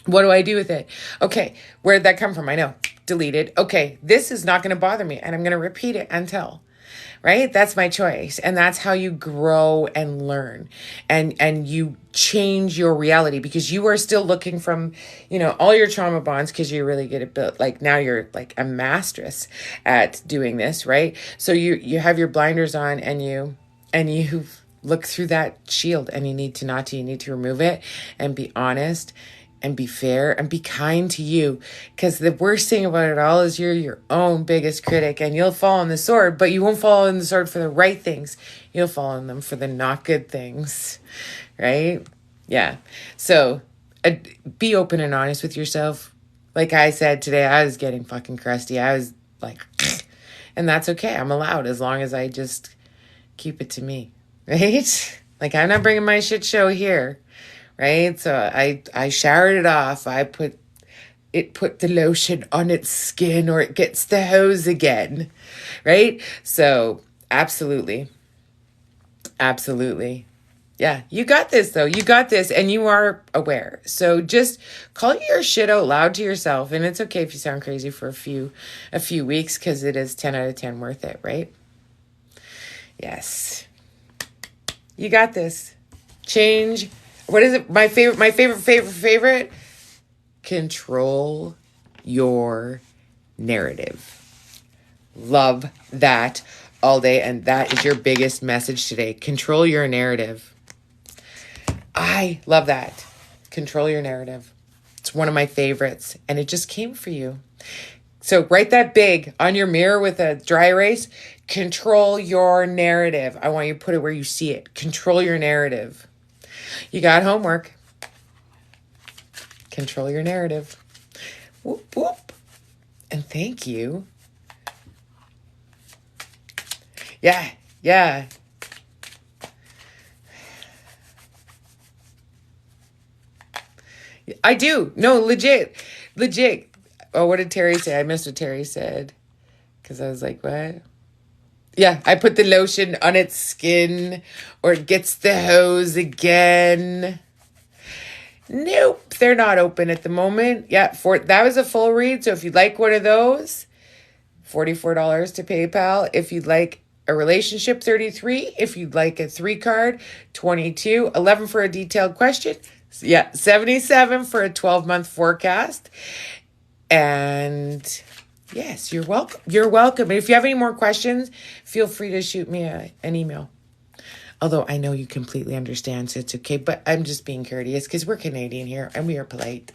What do I do with it? Okay, where did that come from? I know. Deleted. Okay, this is not going to bother me, and I'm going to repeat it until, right? That's my choice, and that's how you grow and learn, and you change your reality, because you are still looking from, all your trauma bonds, because you're really good at build. Like, now you're like a masteress at doing this, right? So you have your blinders on, and you look through that shield, and you need to remove it and be honest and be fair and be kind to you. Because the worst thing about it all is you're your own biggest critic, and you'll fall on the sword, but you won't fall on the sword for the right things. You'll fall on them for the not good things, right? Yeah. So be open and honest with yourself. Like I said today, I was getting fucking crusty. I was like, and that's okay. I'm allowed, as long as I just keep it to me, right? Like, I'm not bringing my shit show here. Right? So I showered it off. I put the lotion on its skin, or it gets the hose again. Right? So absolutely. Absolutely. Yeah, you got this though. You got this, and you are aware. So just call your shit out loud to yourself, and it's okay if you sound crazy for a few weeks, because it is 10 out of 10 worth it, right? Yes. You got this. Change. What is it? My favorite. Control your narrative. Love that all day. And that is your biggest message today. Control your narrative. I love that. Control your narrative. It's one of my favorites, and it just came for you. So write that big on your mirror with a dry erase. Control your narrative. I want you to put it where you see it. Control your narrative. You got homework. Control your narrative. Whoop, whoop. And thank you. Yeah, yeah. I do. No, legit. Oh, what did Terry say? I missed what Terry said, because I was like, what? Yeah, I put the lotion on its skin, or it gets the hose again. Nope, they're not open at the moment. Yeah, that was a full read. So if you'd like one of those, $44 to PayPal. If you'd like a relationship, $33. If you'd like a 3-card, $22. $11 for a detailed question. Yeah, $77 for a 12-month forecast. And yes, you're welcome. You're welcome. And if you have any more questions, feel free to shoot me an email. Although I know you completely understand, so it's okay. But I'm just being courteous, because we're Canadian here, and we are polite.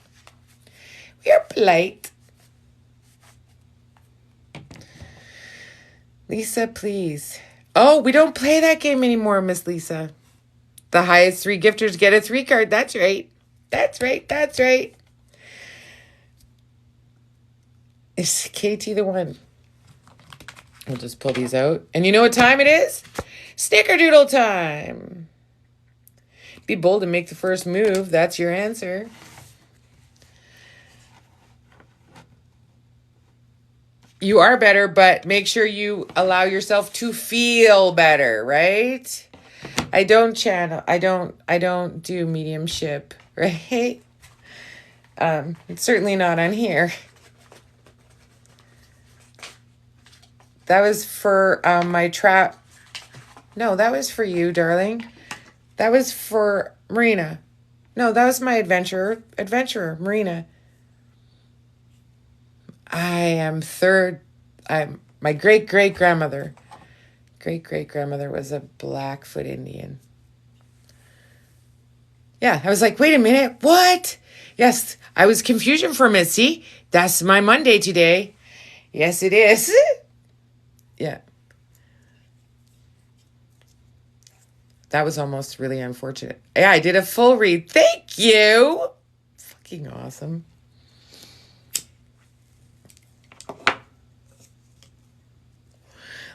We are polite. Lisa, please. Oh, we don't play that game anymore, Miss Lisa. The highest 3 gifters get a 3-card. That's right. That's right. Is KT the one? We'll just pull these out. And you know what time it is? Snickerdoodle time. Be bold and make the first move. That's your answer. You are better, but make sure you allow yourself to feel better, right? I don't do mediumship, right? It's certainly not on here. That was for my trap. No, that was for you, darling. That was for Marina. No, that was my adventurer, Marina. I am third. My great-great-grandmother. Great-great-grandmother was a Blackfoot Indian. Yeah, I was like, wait a minute, what? Yes, I was confusion for a minute. See, that's my Monday today. Yes, it is. Yeah. That was almost really unfortunate. Yeah, I did a full read. Thank you. Fucking awesome.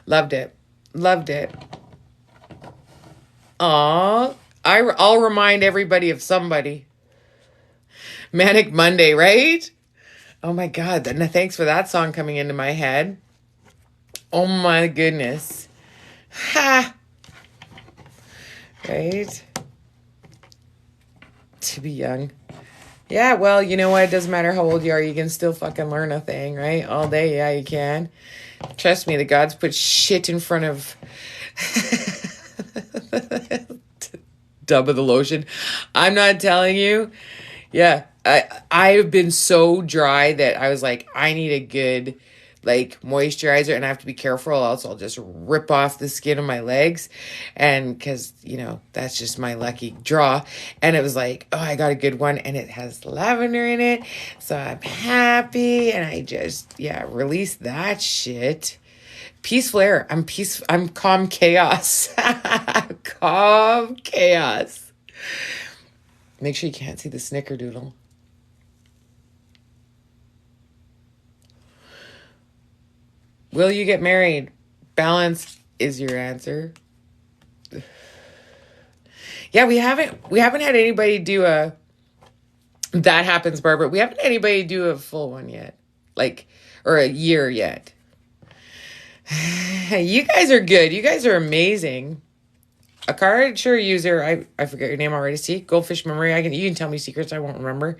Loved it. Aw. I'll remind everybody of somebody. Manic Monday, right? Oh my God. Thanks for that song coming into my head. Oh my goodness. Ha! Right? To be young. Yeah, well, you know what? It doesn't matter how old you are. You can still fucking learn a thing, right? All day. Yeah, you can. Trust me, the gods put shit in front of dub of the lotion. I'm not telling you. Yeah, I've been so dry that I was like, I need a good like moisturizer, and I have to be careful, else I'll just rip off the skin of my legs, and because that's just my lucky draw. And it was like, oh, I got a good one, and it has lavender in it, so I'm happy, and I just release that shit. Peaceful air. I'm calm chaos. Calm chaos. Make sure you can't see the snickerdoodle. Will you get married? Balance is your answer. Yeah, we haven't had anybody do a that happens, Barbara. We haven't had anybody do a full one yet. Like, or a year yet. You guys are good. You guys are amazing. A card sure user. I forget your name already. See, goldfish memory. You can tell me secrets I won't remember.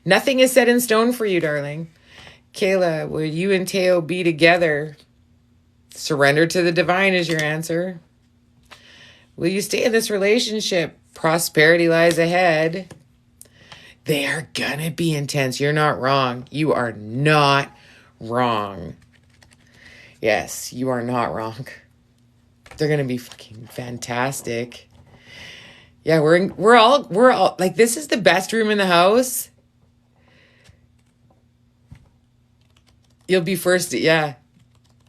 Nothing is set in stone for you, darling. Kayla, will you and Teo be together? Surrender to the divine is your answer. Will you stay in this relationship? Prosperity lies ahead. They are gonna be intense. You're not wrong. You are not wrong. Yes, you are not wrong. They're gonna be fucking fantastic. Yeah, we're all like, this is the best room in the house. You'll be first, yeah.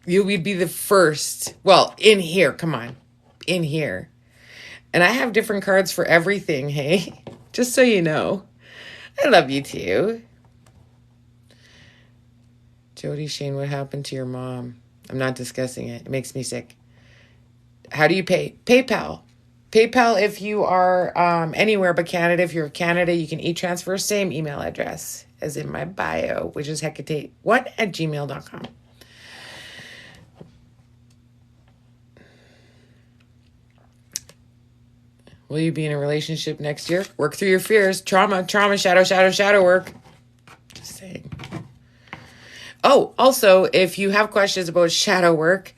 You would be the first. Well, in here, come on. In here. And I have different cards for everything, hey? Just so you know. I love you too. Jody Shane, what happened to your mom? I'm not discussing it. It makes me sick. How do you pay? PayPal. PayPal if you are anywhere but Canada. If you're Canada, you can e-transfer, same email address as in my bio, which is hecate1@gmail.com. Will you be in a relationship next year? Work through your fears. Trauma, shadow work. Just saying. Oh, also, if you have questions about shadow work,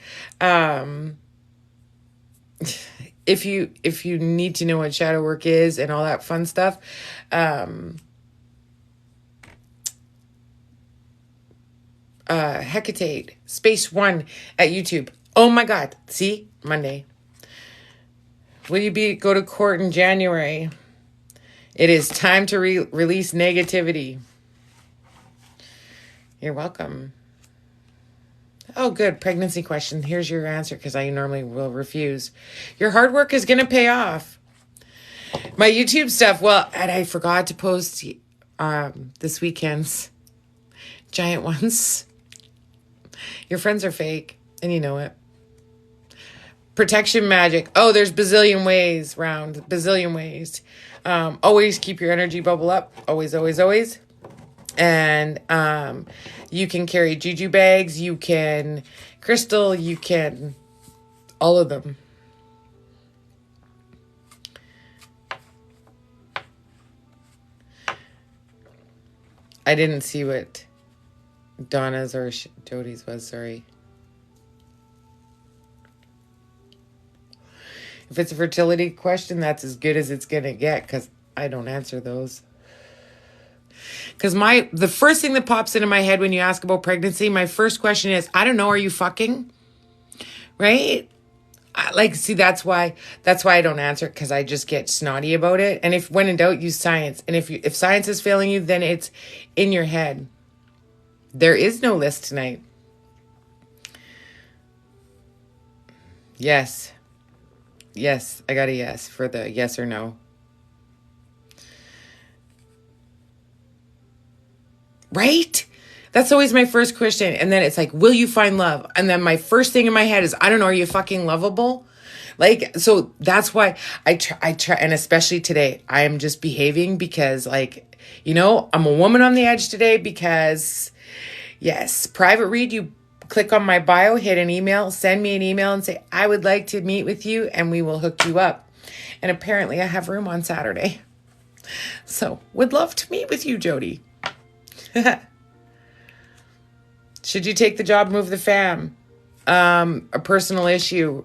if you need to know what shadow work is and all that fun stuff, Hecate Space One at YouTube. Oh my God. See? Monday. Will you go to court in January? It is time to release negativity. You're welcome. Oh, good. Pregnancy question. Here's your answer, because I normally will refuse. Your hard work is going to pay off. My YouTube stuff. Well, and I forgot to post this weekend's giant ones. Your friends are fake, and you know it. Protection magic. Oh, there's bazillion ways round. Bazillion ways. Always keep your energy bubble up. Always, always, always. And you can carry juju bags. You can crystal. You can all of them. I didn't see what Donna's or Jody's was. Sorry. If it's a fertility question, that's as good as it's going to get, because I don't answer those. Because the first thing that pops into my head when you ask about pregnancy, my first question is, I don't know, are you fucking? Right? See, that's why I don't answer, because I just get snotty about it. And when in doubt, use science. And if science is failing you, then it's in your head. There is no list tonight. Yes. Yes, I got a yes for the yes or no. Right? That's always my first question. And then it's like, will you find love? And then my first thing in my head is, I don't know, are you fucking lovable? So that's why I try, and especially today, I am just behaving because, I'm a woman on the edge today because, yes, private read, you click on my bio, hit an email, send me an email and say, I would like to meet with you, and we will hook you up. And apparently I have room on Saturday. So, would love to meet with you, Jody. Should you take the job, move the fam? A personal issue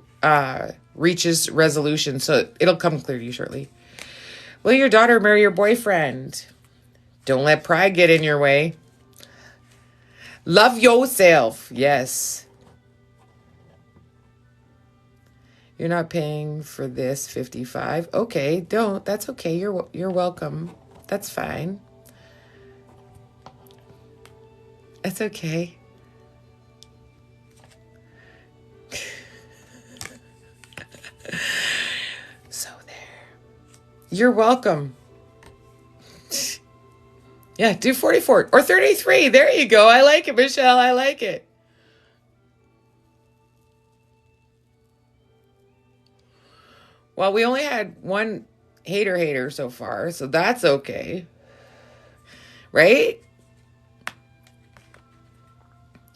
reaches resolution, so it'll come clear to you shortly. Will your daughter marry your boyfriend? Don't let pride get in your way. Love yourself. Yes. You're not paying for this 55. Okay, don't. That's okay. You're welcome. That's fine. That's okay. So there. You're welcome. Yeah, do 44 or 33. There you go. I like it, Michelle. I like it. Well, we only had one hater so far, so that's okay. Right?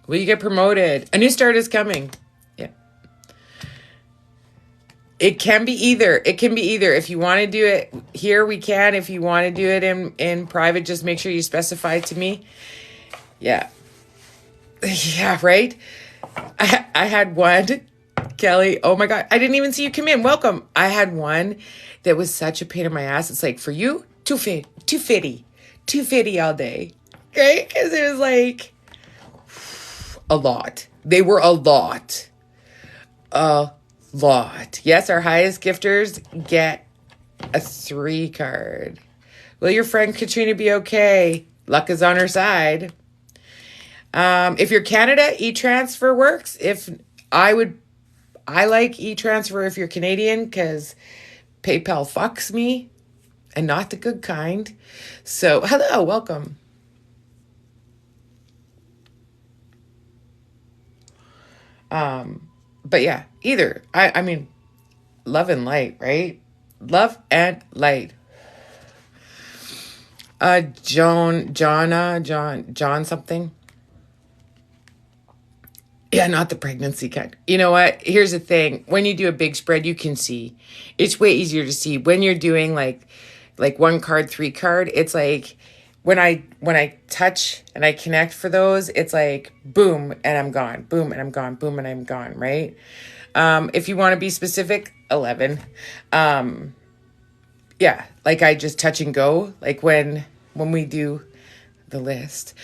Will you get promoted? A new start is coming. Yeah. It can be either. It can be either. If you want to do it here, we can. If you want to do it in private, just make sure you specify to me. Yeah. Yeah, right? I had one, Kelly. Oh my God. I didn't even see you come in. Welcome. I had one that was such a pain in my ass. It's like, for you, too fitty all day. Right? Because it was like a lot. They were a lot. A lot. Yes, our highest gifters get a 3 card. Will your friend Katrina be okay? Luck is on her side. If you're Canada, e-transfer works. I like e-transfer if you're Canadian, because PayPal fucks me, and not the good kind. So, hello, welcome. But yeah, either. I mean, love and light, right? Love and light. John something. Yeah, not the pregnancy kind. You know what? Here's the thing. When you do a big spread, you can see. It's way easier to see. When you're doing like 1 card, 3 card, it's like when I touch and I connect for those, it's like boom and I'm gone. Boom and I'm gone. Boom and I'm gone, right? If you want to be specific, 11. Yeah, like I just touch and go. Like when we do the list.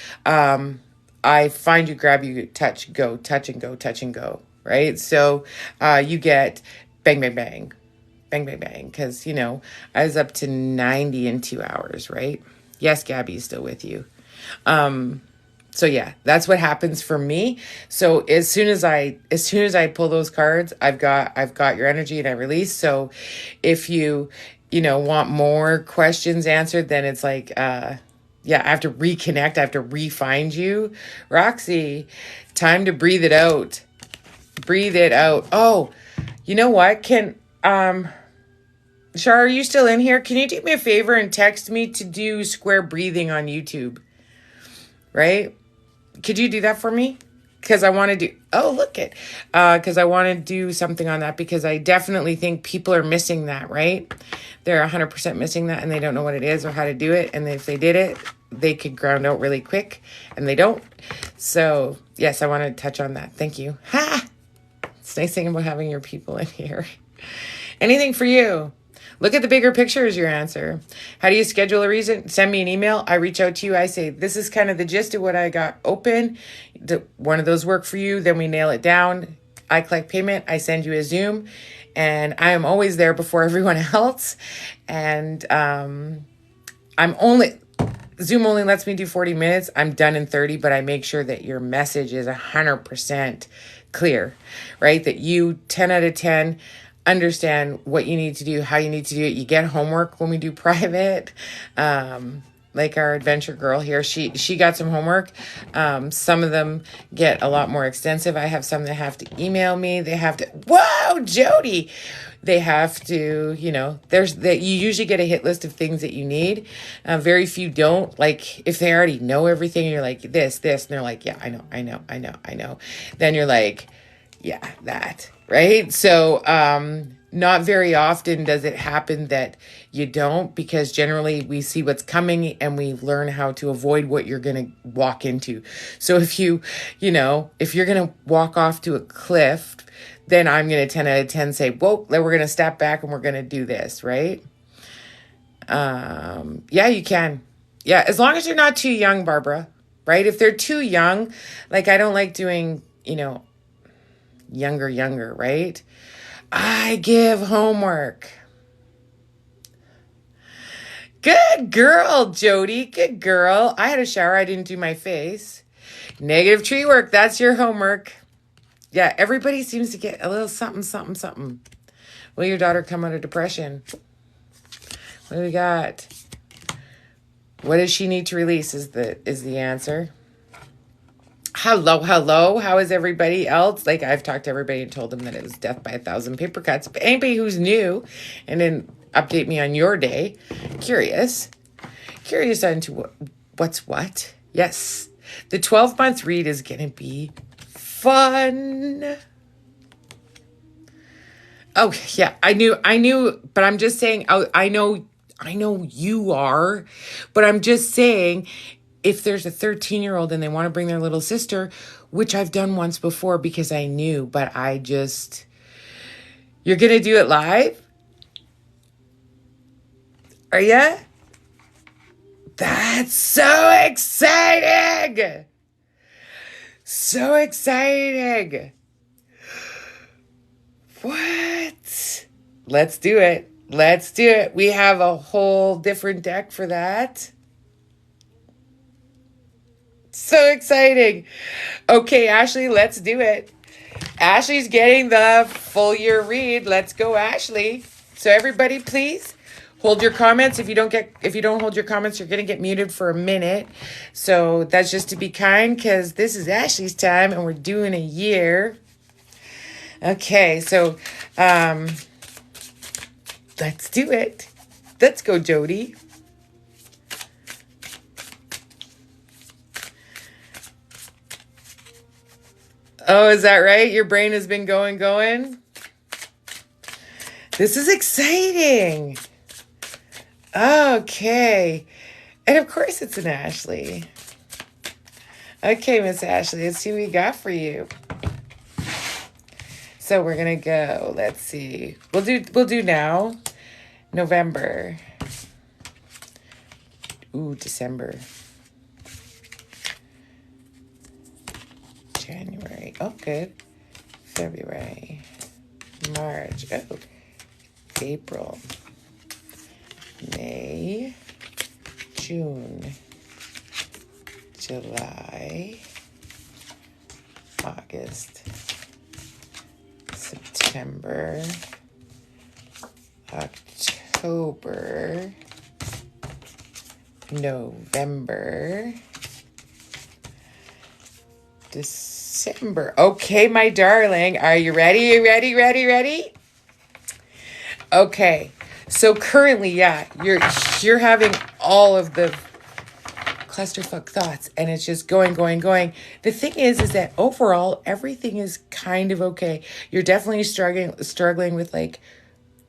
I find you, grab you, touch, go, touch and go, touch and go, right? So you get bang, bang, bang, bang, bang, bang, because, I was up to 90 in 2 hours, right? Yes, Gabby is still with you. So yeah, that's what happens for me. So as soon as I pull those cards, I've got your energy and I release. So if you want more questions answered, then it's like, yeah, I have to reconnect. I have to re-find you. Roxy, time to breathe it out. Breathe it out. Oh, you know what? Shar, are you still in here? Can you do me a favor and text me to do square breathing on YouTube? Right? Could you do that for me? Because I want to do, because I want to do something on that, because I definitely think people are missing that, right? They're 100% missing that, and they don't know what it is or how to do it. And if they did it, they could ground out really quick, and they don't. So yes, I want to touch on that. Thank you. Ha! It's nice thing about having your people in here. Anything for you? Look at the bigger picture is your answer. How do you schedule a reason? Send me an email. I reach out to you. I say, this is kind of the gist of what I got open. One of those work for you. Then we nail it down. I collect payment. I send you a Zoom. And I am always there before everyone else. And Zoom only lets me do 40 minutes. I'm done in 30, but I make sure that your message is 100% clear, right? That you, 10 out of 10, understand what you need to do, how you need to do it. You get homework when we do private. Like our adventure girl here, she got some homework. Some of them get a lot more extensive. I have some that have to email me. They have to, whoa, Jody. They have to, you usually get a hit list of things that you need. Very few don't. Like if they already know everything, you're like this, and they're like, yeah, I know. Then you're like, yeah, that. Right? So, Not very often does it happen that you don't, because generally we see what's coming and we learn how to avoid what you're going to walk into. So if if you're going to walk off to a cliff, then I'm going to 10 out of 10 say, whoa, we're going to step back and we're going to do this, right? Yeah, you can. Yeah, as long as you're not too young, Barbara, right? If they're too young, like I don't like doing, younger, right? I give homework. Good girl, Jody. Good girl. I had a shower. I didn't do my face. Negative tree work. That's your homework. Yeah, everybody seems to get a little something, something, something. Will your daughter come out of depression? What do we got? What does she need to release is the answer. Hello. How is everybody else? Like, I've talked to everybody and told them that it was death by 1,000 paper cuts. But anybody who's new and then update me on your day, curious onto what's what. Yes, the 12-month read is going to be fun. Oh, yeah, I knew, but I'm just saying, I know you are, but I'm just saying, if there's a 13-year-old and they want to bring their little sister, which I've done once before because I knew, but you're going to do it live? Are ya? That's so exciting! So exciting! What? Let's do it. We have a whole different deck for that. So exciting. Okay, Ashley, let's do it. Ashley's getting the full year read. Let's go, Ashley. So everybody, please hold your comments. If you don't hold your comments, you're going to get muted for a minute. So that's just to be kind, because this is Ashley's time and we're doing a year. Okay, so let's do it. Let's go, Jody. Oh, is that right? Your brain has been going. This is exciting. Okay. And of course it's an Ashley. Okay, Miss Ashley, let's see what we got for you. So we're going to go, let's see. We'll do now. November. Ooh, December. January. Oh, good. February. March. Oh. April. May. June. July. August. September. October. November. December. Okay, my darling. Are you ready? Ready? Okay. So currently, yeah, you're having all of the clusterfuck thoughts and it's just going. The thing is that overall everything is kind of okay. You're definitely struggling with like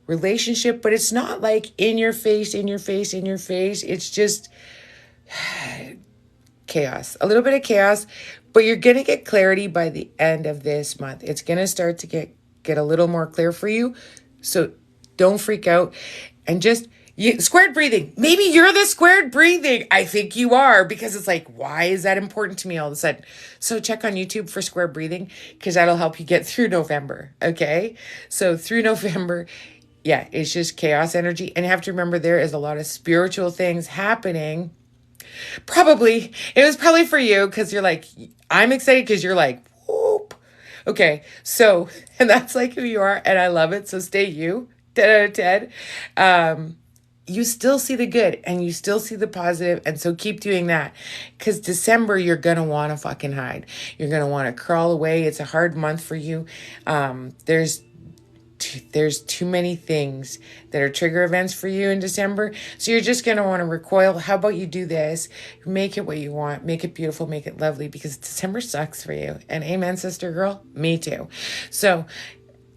relationship, but it's not like in your face. It's just chaos, a little bit of chaos, but you're going to get clarity by the end of this month. It's going to start to get a little more clear for you. So don't freak out and just squared breathing. Maybe you're the squared breathing. I think you are, because it's like, why is that important to me all of a sudden? So check on YouTube for square breathing, because that'll help you get through November. Okay. So through November, yeah, it's just chaos energy. And you have to remember there is a lot of spiritual things happening. It was probably for you, because you're like, I'm excited because you're like, whoop. Okay. So, and that's like who you are. And I love it. So stay you. 10 out of 10. You still see the good and you still see the positive, and so keep doing that, because December you're gonna want to fucking hide. You're gonna want to crawl away. It's a hard month for you. There's too many things that are trigger events for you in December, so you're just gonna want to recoil. How about you do this? Make it what you want. Make it beautiful. Make it lovely, because December sucks for you. And amen, sister girl. Me too. So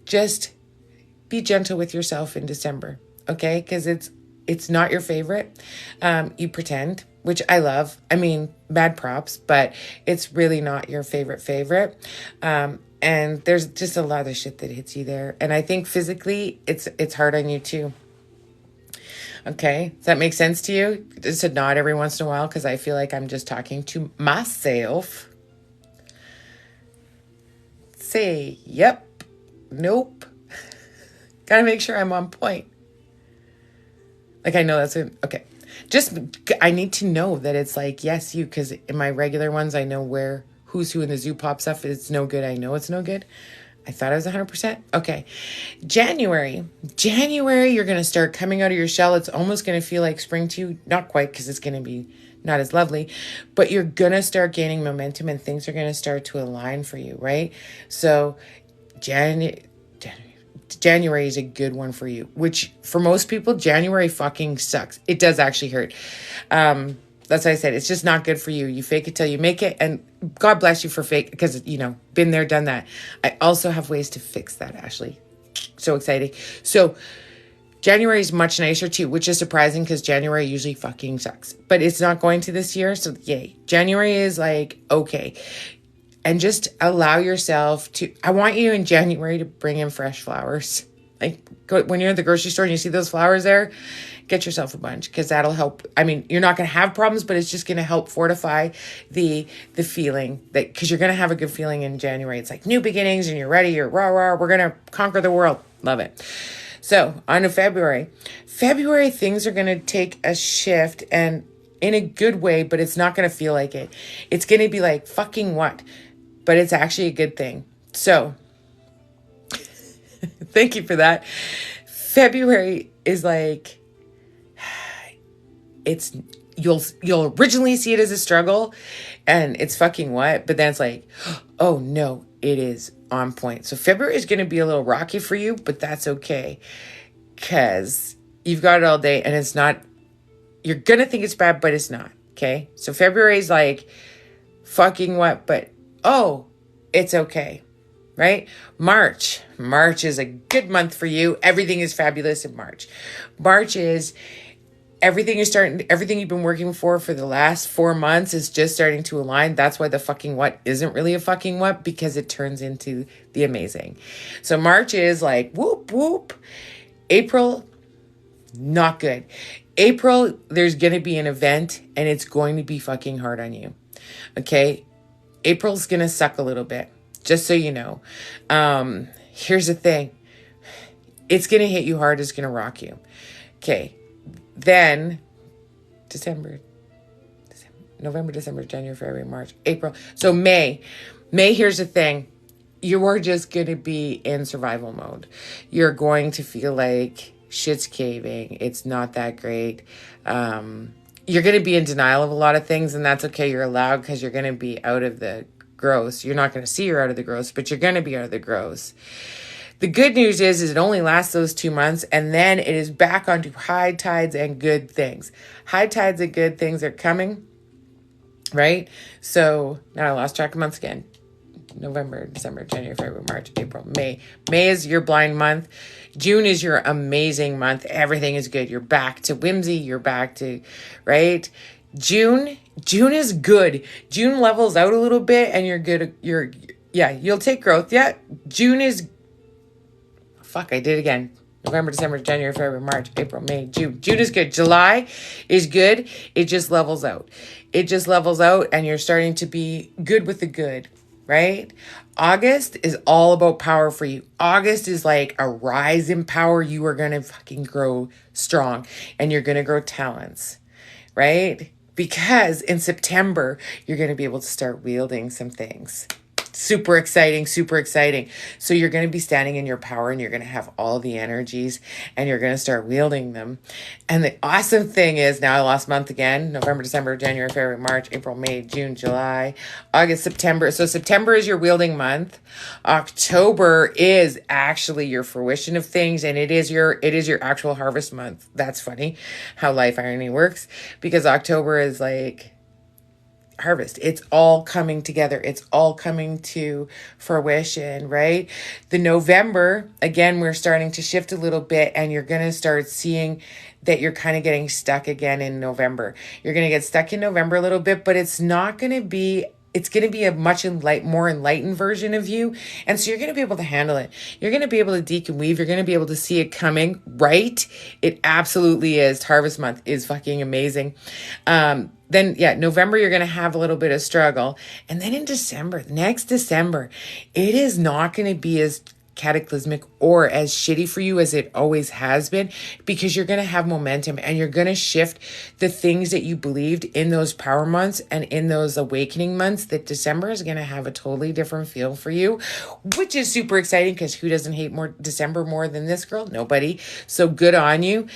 just be gentle with yourself in December, okay? Because it's not your favorite. You pretend, which I love. I mean, bad props, but it's really not your favorite. And there's just a lot of shit that hits you there. And I think physically it's hard on you too. Okay, does that make sense to you? Just a nod every once in a while because I feel like I'm just talking to myself. Say, yep, nope. Gotta make sure I'm on point. Like I know that's it. Okay. Just, I need to know that it's like, yes, you, because in my regular ones, I know who's who in the zoo pop stuff. It's no good. I know it's no good. I thought I was 100%. Okay. January, you're going to start coming out of your shell. It's almost going to feel like spring to you. Not quite, because it's going to be not as lovely, but you're going to start gaining momentum and things are going to start to align for you, right? So January is a good one for you, which for most people, January fucking sucks. It does actually hurt. That's why I said it's just not good for you. You fake it till you make it. And God bless you for fake, because, been there, done that. I also have ways to fix that, Ashley. So exciting. So January is much nicer too, which is surprising because January usually fucking sucks. But it's not going to this year. So yay. January is like, okay. And just allow yourself to, I want you in January to bring in fresh flowers. Like when you're at the grocery store and you see those flowers there, get yourself a bunch because that'll help. I mean, you're not going to have problems, but it's just going to help fortify the feeling that, because you're going to have a good feeling in January. It's like new beginnings and you're ready. You're rah, we're going to conquer the world. Love it. So on to February, things are going to take a shift and in a good way, but it's not going to feel like it. It's going to be like fucking what? But it's actually a good thing. So thank you for that. February is like, you'll originally see it as a struggle and it's fucking what, but then it's like, oh no, it is on point. So February is going to be a little rocky for you, but that's okay because you've got it all day and it's not, you're going to think it's bad, but it's not. Okay. So February is like fucking what, but oh, it's okay. Right? March is a good month for you. Everything is fabulous in March. March is everything you've been working for the last 4 months is just starting to align. That's why the fucking what isn't really a fucking what, because it turns into the amazing. So March is like whoop, whoop. April, not good. April, there's going to be an event and it's going to be fucking hard on you. Okay? April's going to suck a little bit, just so you know. Here's the thing. It's going to hit you hard. It's going to rock you. Okay. Then November, December, January, February, March, April. So May, here's the thing. You are just going to be in survival mode. You're going to feel like shit's caving. It's not that great. You're going to be in denial of a lot of things, and that's okay. You're allowed because you're going to be out of the gross. You're not going to see you're out of the gross, but you're going to be out of the gross. The good news is it only lasts those 2 months, and then it is back onto high tides and good things. High tides and good things are coming, right? So now I lost track of months again. November, December, January, February, March, April, May. May is your blind month. June is your amazing month. Everything is good. You're back to whimsy. You're back to, right? June is good. June levels out a little bit and you're good. You'll take growth. Yeah. June is, I did it again. November, December, January, February, March, April, May, June. June is good. July is good. It just levels out. And you're starting to be good with the good, right? August is all about power for you. August is like a rise in power. You are going to fucking grow strong and you're going to grow talents, right? Because in September, you're going to be able to start wielding some things. Super exciting. So you're going to be standing in your power and you're going to have all the energies and you're going to start wielding them. And the awesome thing is, now I lost month again, November, December, January, February, March, April, May, June, July, August, September. So September is your wielding month. October is actually your fruition of things, and it is your actual harvest month. That's funny how life irony works, because October is like, harvest. It's all coming together. It's all coming to fruition, right? The November, again, we're starting to shift a little bit, and you're going to start seeing that you're kind of getting stuck again in November. You're going to get stuck in November a little bit, but it's not going to be, it's going to be a much more enlightened version of you. And so you're going to be able to handle it. You're going to be able to deke and weave. You're going to be able to see it coming, right? It absolutely is. Harvest month is fucking amazing. Then yeah, November, you're going to have a little bit of struggle. And then in December, next December, it is not going to be as cataclysmic or as shitty for you as it always has been, because you're going to have momentum and you're going to shift the things that you believed in those power months and in those awakening months. That December is going to have a totally different feel for you, which is super exciting, because who doesn't hate December more than this girl? Nobody. So good on you.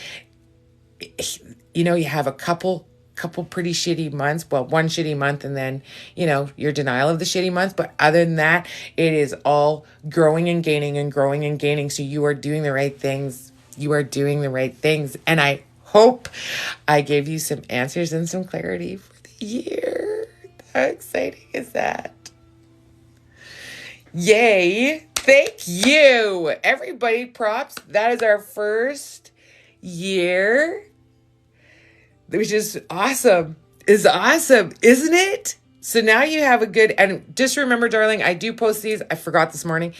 You know, you have a couple pretty shitty months. Well, one shitty month, and then, you know, your denial of the shitty month. But other than that, it is all growing and gaining and growing and gaining. So you are doing the right things. You are doing the right things. And I hope I gave you some answers and some clarity for the year. How exciting is that? Yay. Thank you. Everybody, props. That is our first year, which is awesome. Is awesome, isn't it? So now you have a good, and just remember, darling, I do post these, I forgot this morning,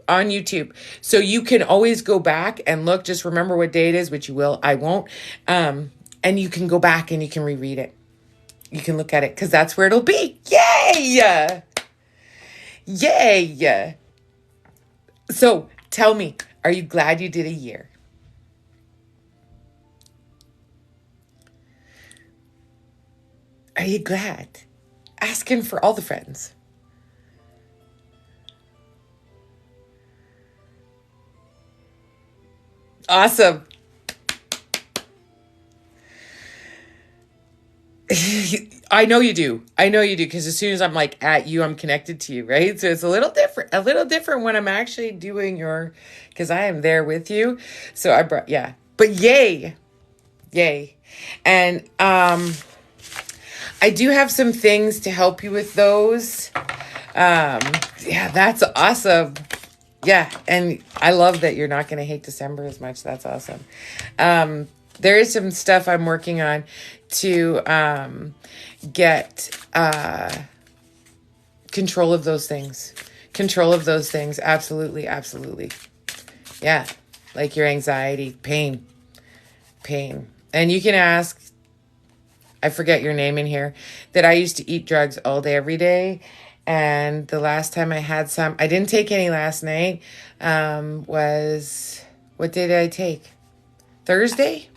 on YouTube. So you can always go back and look. Just remember what day it is, which you will, I won't. And you can go back and you can reread it. You can look at it, because that's where it'll be. Yay! Yay! So tell me, are you glad you did a year? Are you glad? Asking for all the friends. Awesome. I know you do. I know you do, because as soon as I'm like at you, I'm connected to you, right? So it's a little different when I'm actually doing because I am there with you. So yeah. But yay. And I do have some things to help you with those. Yeah, that's awesome. Yeah, and I love that you're not going to hate December as much. That's awesome. There is some stuff I'm working on to get control of those things. Control of those things. Absolutely. Yeah, like your anxiety, pain. And you can ask, I forget your name in here, that I used to eat drugs all day, every day. And the last time I had some, I didn't take any last night, was, what day did I take? Thursday?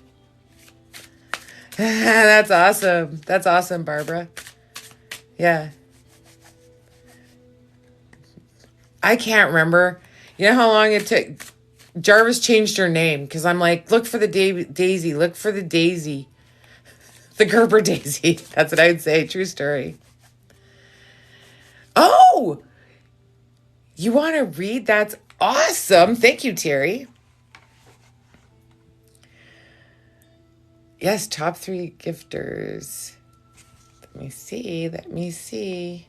That's awesome. That's awesome, Barbara. Yeah. I can't remember. You know how long it took? Jarvis changed her name, because I'm like, look for the daisy. Look for the daisy. The Gerber daisy. That's what I would say. True story. Oh! You want to read? That's awesome. Thank you, Terry. Yes, top 3 gifters. Let me see.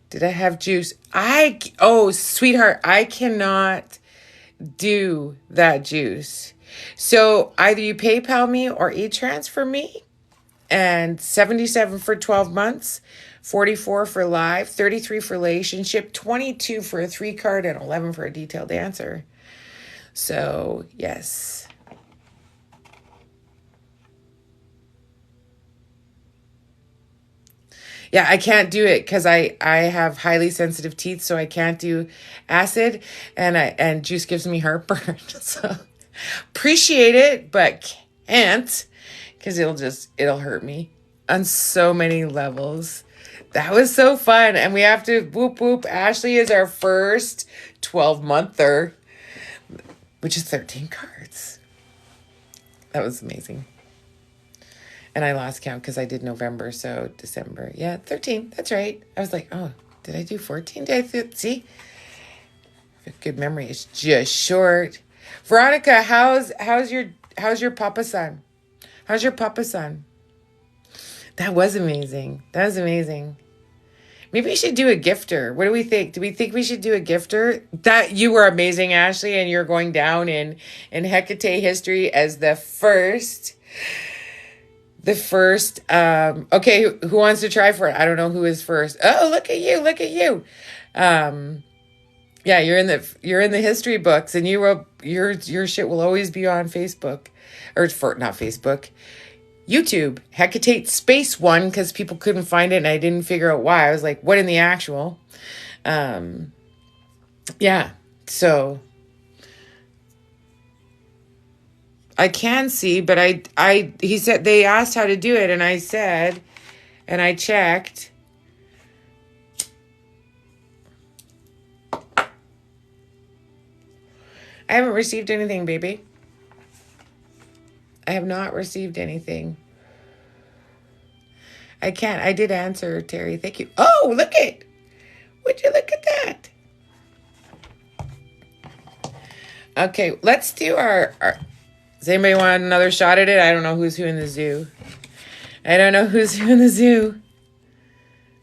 Did I have juice? Oh, sweetheart, I cannot do that juice. So either you PayPal me or e-transfer me, and 77 for 12 months, 44 for live, 33 for relationship, 22 for a 3 card, and 11 for a detailed answer. So yes. Yeah, I can't do it because I have highly sensitive teeth, so I can't do acid, and juice gives me heartburn. So appreciate it, but can't, because it'll hurt me on so many levels. That was so fun, and we have to whoop whoop. Ashley is our first 12-monther, which is 13 cards. That was amazing. And I lost count because I did November, so December. Yeah, 13. That's right. I was like, oh, did I do 14? See? Good memory. It's just short. Veronica, how's your papa son? How's your papa son? That was amazing. That was amazing. Maybe we should do a gifter. What do we think? Do we think we should do a gifter? That you were amazing, Ashley, and you're going down in Hecate history as okay, who wants to try for it? I don't know who is first. Oh, look at you, look at you. Yeah, you're in the history books, and you wrote your shit will always be on Facebook, or for not Facebook, YouTube. Hecate Space One, because people couldn't find it, and I didn't figure out why. I was like, what in the actual? Yeah. So I can see, but he said they asked how to do it, and I said, and I checked. I haven't received anything, baby. I have not received anything. I can't. I did answer, Terry. Thank you. Oh, look it. Would you look at that? Okay, let's do our. Does anybody want another shot at it? I don't know who's who in the zoo. I don't know who's who in the zoo.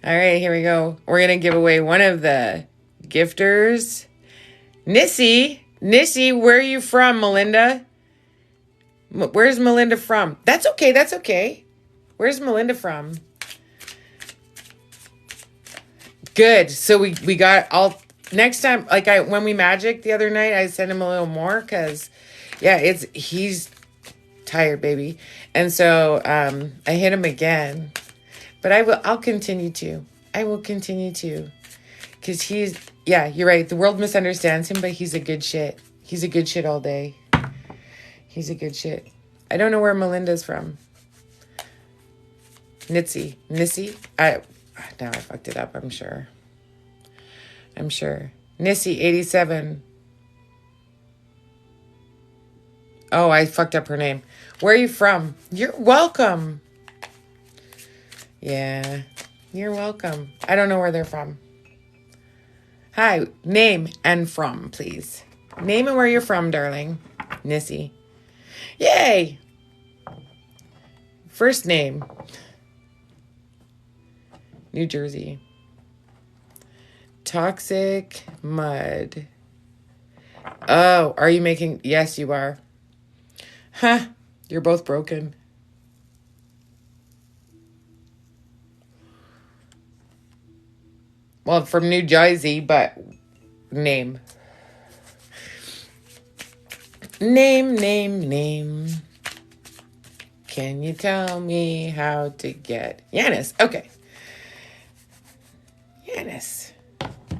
All right, here we go. We're going to give away one of the gifters. Nissy, where are you from, Melinda? Where's Melinda from? That's okay, that's okay. Where's Melinda from? Good. So we got all next time, like when we magic the other night, I sent him a little more because yeah, he's tired, baby. And so I hit him again. But I'll continue to. I will continue to. Because yeah, you're right. The world misunderstands him, but he's a good shit. He's a good shit all day. He's a good shit. I don't know where Melinda's from. Nissy. Now I fucked it up, I'm sure. Nissy, 87. Oh, I fucked up her name. Where are you from? You're welcome. Yeah, you're welcome. I don't know where they're from. Hi, name and from, please. Name and where you're from, darling. Nissy. Yay! First name. New Jersey. Toxic Mud. Oh, are you making... Yes, you are. Huh. You're both broken. Well, from New Jersey, but name. Name. Can you tell me how to get... Yanis. Okay. Yanis.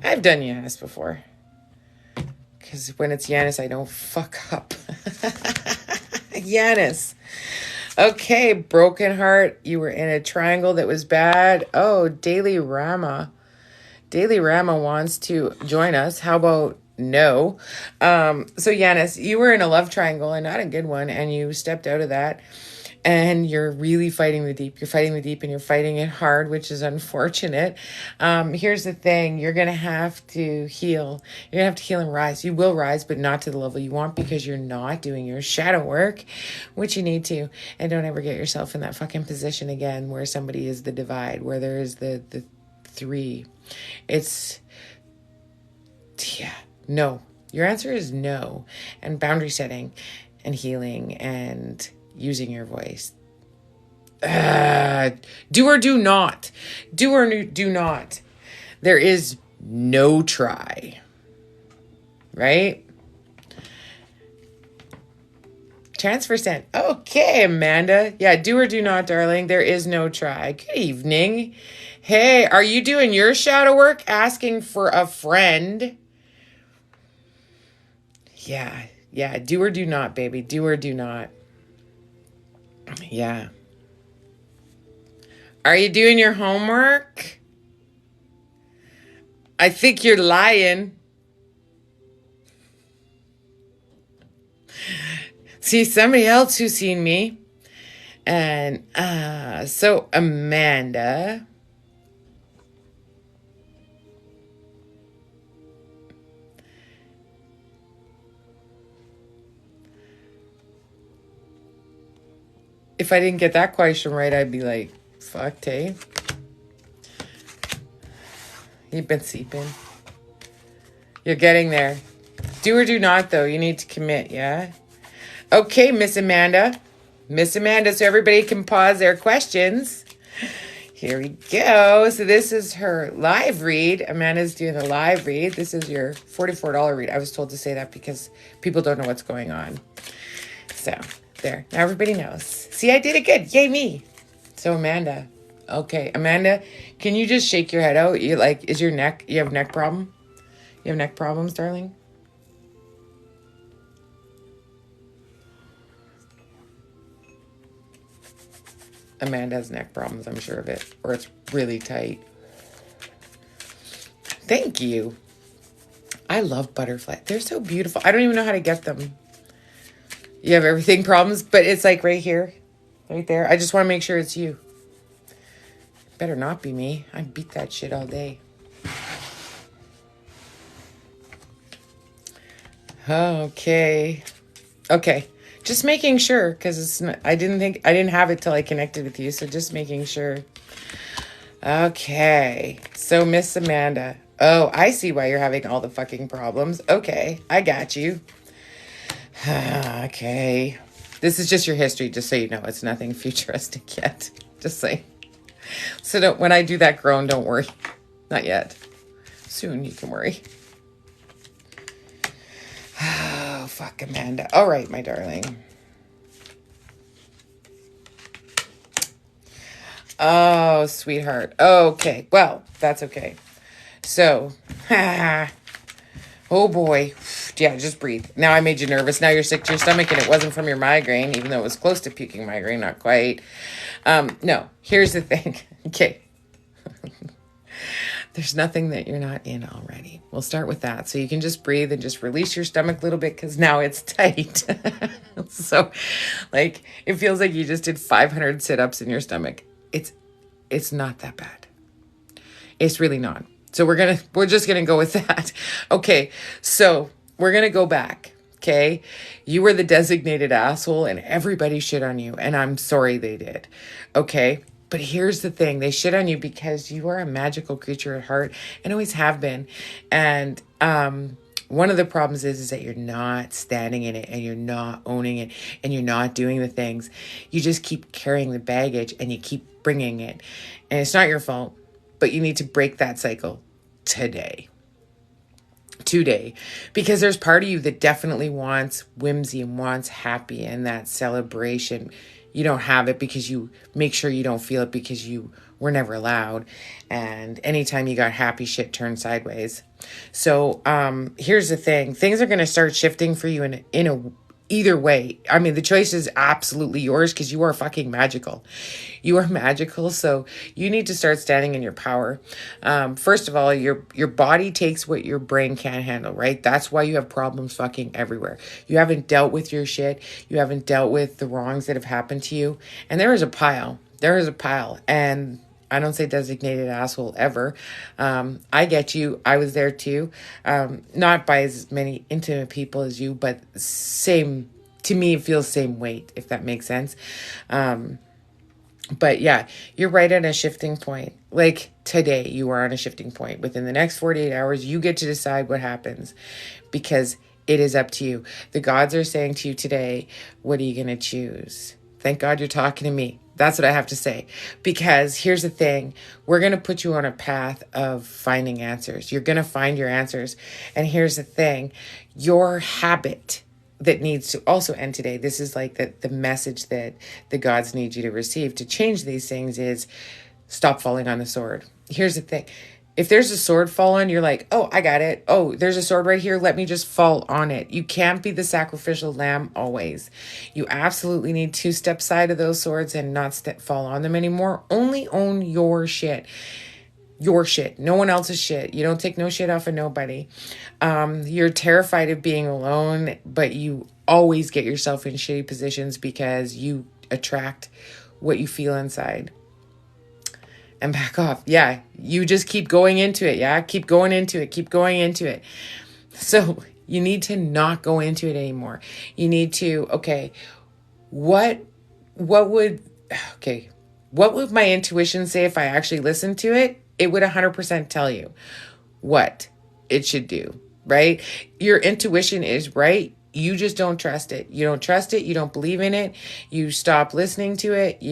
I've done Yanis before. Because when it's Yanis, I don't fuck up. Yanis. Okay, Broken Heart. You were in a triangle that was bad. Oh, Daily Rama. Daily Rama wants to join us. How about no? So Yanis, you were in a love triangle and not a good one, and you stepped out of that, and you're really fighting the deep. You're fighting the deep, and you're fighting it hard, which is unfortunate. Here's the thing. You're going to have to heal. You're going to have to heal and rise. You will rise, but not to the level you want because you're not doing your shadow work, which you need to. And don't ever get yourself in that fucking position again where somebody is the divide, where there is the three. No. Your answer is no. And boundary setting and healing and using your voice. Do or do not. Do or do not. There is no try. Right? Transfer sent. Okay, Amanda. Yeah, do or do not, darling. There is no try. Good evening. Hey, are you doing your shadow work? Asking for a friend? Yeah. Do or do not, baby. Do or do not. Yeah. Are you doing your homework? I think you're lying. See, somebody else who's seen me. And so Amanda... If I didn't get that question right, I'd be like, fuck, Tay. You've been sleeping. You're getting there. Do or do not, though. You need to commit, yeah? Okay, Miss Amanda. Miss Amanda, so everybody can pause their questions. Here we go. So this is her live read. Amanda's doing a live read. This is your $44 read. I was told to say that because people don't know what's going on. So, there. Now everybody knows. See, I did it good. Yay, me. So, Amanda. Okay, Amanda, can you just shake your head out? You is your neck, you have neck problem? You have neck problems, darling? Amanda has neck problems, I'm sure of it. Or it's really tight. Thank you. I love butterfly. They're so beautiful. I don't even know how to get them. You have everything problems, but it's like right here. Right there. I just want to make sure it's you. Better not be me. I beat that shit all day. Okay. Okay. Just making sure, because it's not, I didn't have it till I connected with you, so just making sure. Okay. So Miss Amanda. Oh, I see why you're having all the fucking problems. Okay. I got you. Okay. This is just your history, just so you know. It's nothing futuristic yet. Just saying. So when I do that groan, don't worry. Not yet. Soon you can worry. Oh, fuck, Amanda. All right, my darling. Oh, sweetheart. Okay. Well, that's okay. So, oh boy. Yeah, just breathe. Now I made you nervous. Now you're sick to your stomach, and it wasn't from your migraine, even though it was close to puking migraine. Not quite. No, here's the thing. Okay. There's nothing that you're not in already. We'll start with that. So you can just breathe and just release your stomach a little bit because now it's tight. So like it feels like you just did 500 sit-ups in your stomach. It's not that bad. It's really not. So we're just gonna go with that. Okay, so we're gonna go back. Okay, you were the designated asshole and everybody shit on you, and I'm sorry they did. Okay. But here's the thing. They shit on you because you are a magical creature at heart and always have been. And one of the problems is that you're not standing in it and you're not owning it and you're not doing the things. You just keep carrying the baggage and you keep bringing it. And it's not your fault, but you need to break that cycle today. Because there's part of you that definitely wants whimsy and wants happy and that celebration. You don't have it because you make sure you don't feel it because you were never allowed. And anytime you got happy, shit turned sideways. So here's the thing. Things are going to start shifting for you in a either way. I mean, the choice is absolutely yours because you are fucking magical. You are magical. So you need to start standing in your power. First of all, your body takes what your brain can't handle, right? That's why you have problems fucking everywhere. You haven't dealt with your shit. You haven't dealt with the wrongs that have happened to you. And there is a pile. And I don't say designated asshole ever. I get you. I was there too. Not by as many intimate people as you, but same, to me, it feels same weight, if that makes sense. But yeah, you're right at a shifting point. Like today, you are on a shifting point. Within the next 48 hours, you get to decide what happens because it is up to you. The gods are saying to you today, what are you going to choose? Thank God you're talking to me. That's what I have to say. Because here's the thing. We're going to put you on a path of finding answers. You're going to find your answers. And here's the thing. Your habit that needs to also end today. This is like the message that the gods need you to receive to change these things is stop falling on the sword. Here's the thing. If there's a sword fallen, you're like, oh, I got it. Oh, there's a sword right here. Let me just fall on it. You can't be the sacrificial lamb always. You absolutely need to step side of those swords and not fall on them anymore. Only own your shit. Your shit. No one else's shit. You don't take no shit off of nobody. You're terrified of being alone, but you always get yourself in shitty positions because you attract what you feel inside. And back off. Yeah, you just keep going into it. Yeah, keep going into it. So you need to not go into it anymore. You need to, okay, what what would, okay, what would my intuition say if I actually listened to it? It would 100% tell you what it should do, right? Your intuition is right. You just don't trust it. You don't trust it. You don't believe in it. You stop listening to it.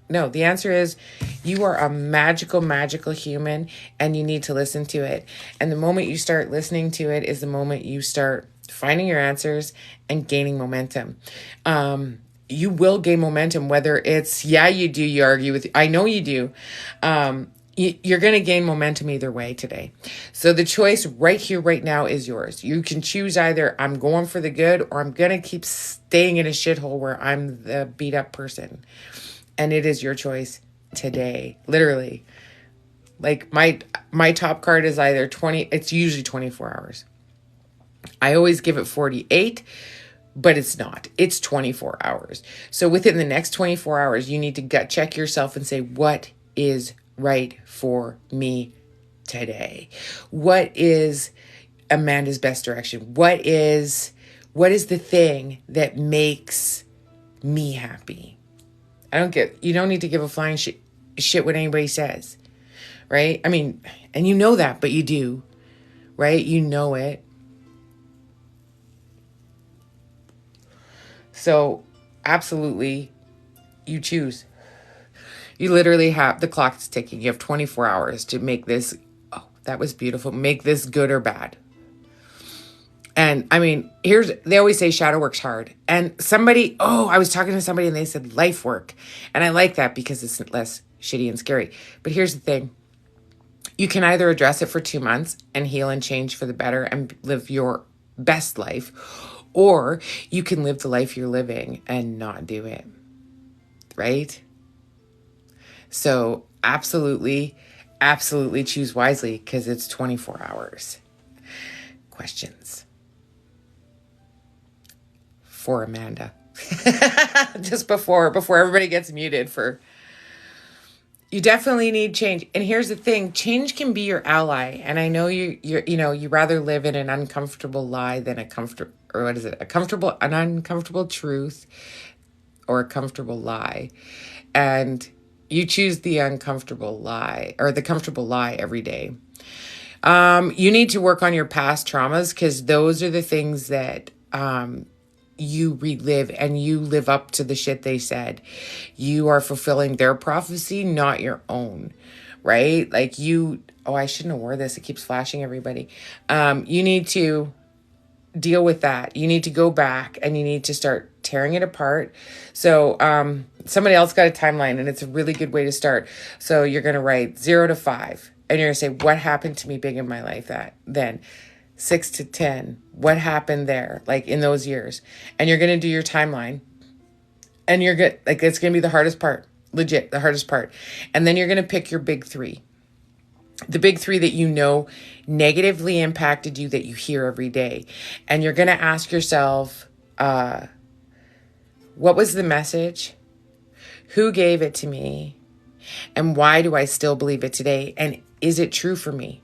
No, the answer is you are a magical, magical human and you need to listen to it. And the moment you start listening to it is the moment you start finding your answers and gaining momentum. You will gain momentum, whether it's, yeah, you do, you argue with, I know you do. You're going to gain momentum either way today. So the choice right here, right now is yours. You can choose either I'm going for the good or I'm going to keep staying in a shithole where I'm the beat up person. And it is your choice today, literally. Like my top card is either 20, it's usually 24 hours. I always give it 48, but it's not. It's 24 hours. So within the next 24 hours, you need to gut check yourself and say, what is right for me today? What is Amanda's best direction? What is the thing that makes me happy? You don't need to give a flying shit what anybody says, right? I mean, and you know that, but you do, right? You know it. So absolutely, you choose. You literally have, the clock's ticking. You have 24 hours to make this, oh, that was beautiful. Make this good or bad. And I mean, they always say shadow work's hard. And I was talking to somebody and they said life work. And I like that because it's less shitty and scary. But here's the thing. You can either address it for 2 months and heal and change for the better and live your best life, or you can live the life you're living and not do it. Right? So absolutely, absolutely choose wisely because it's 24 hours. Questions for Amanda. Just before everybody gets muted you definitely need change. And here's the thing, change can be your ally. And I know you rather live in an uncomfortable lie than an uncomfortable truth or a comfortable lie. And you choose the uncomfortable lie or the comfortable lie every day. You need to work on your past traumas because those are the things that you relive and you live up to the shit they said. You are fulfilling their prophecy, not your own, right? Like I shouldn't have wore this. It keeps flashing everybody. You need to deal with that. You need to go back and you need to start tearing it apart. So somebody else got a timeline and it's a really good way to start. So you're going to write 0 to 5 and you're going to say, what happened to me big in my life then? 6 to 10, what happened there, like in those years? And you're going to do your timeline and you're good. Like it's going to be the hardest part, legit, the hardest part. And then you're going to pick your big 3, the big 3 that negatively impacted you that you hear every day. And you're going to ask yourself, what was the message? Who gave it to me? And why do I still believe it today? And is it true for me?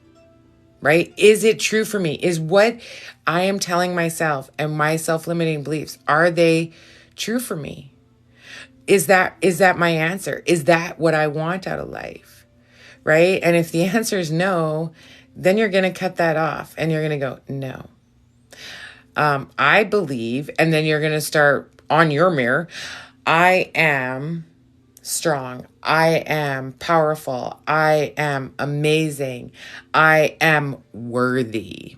Right? Is it true for me? Is what I am telling myself and my self-limiting beliefs, are they true for me? Is that my answer? Is that what I want out of life? Right? And if the answer is no, then you're going to cut that off and you're going to go, no. I believe, and then you're going to start on your mirror, I am strong. I am powerful. I am amazing. I am worthy.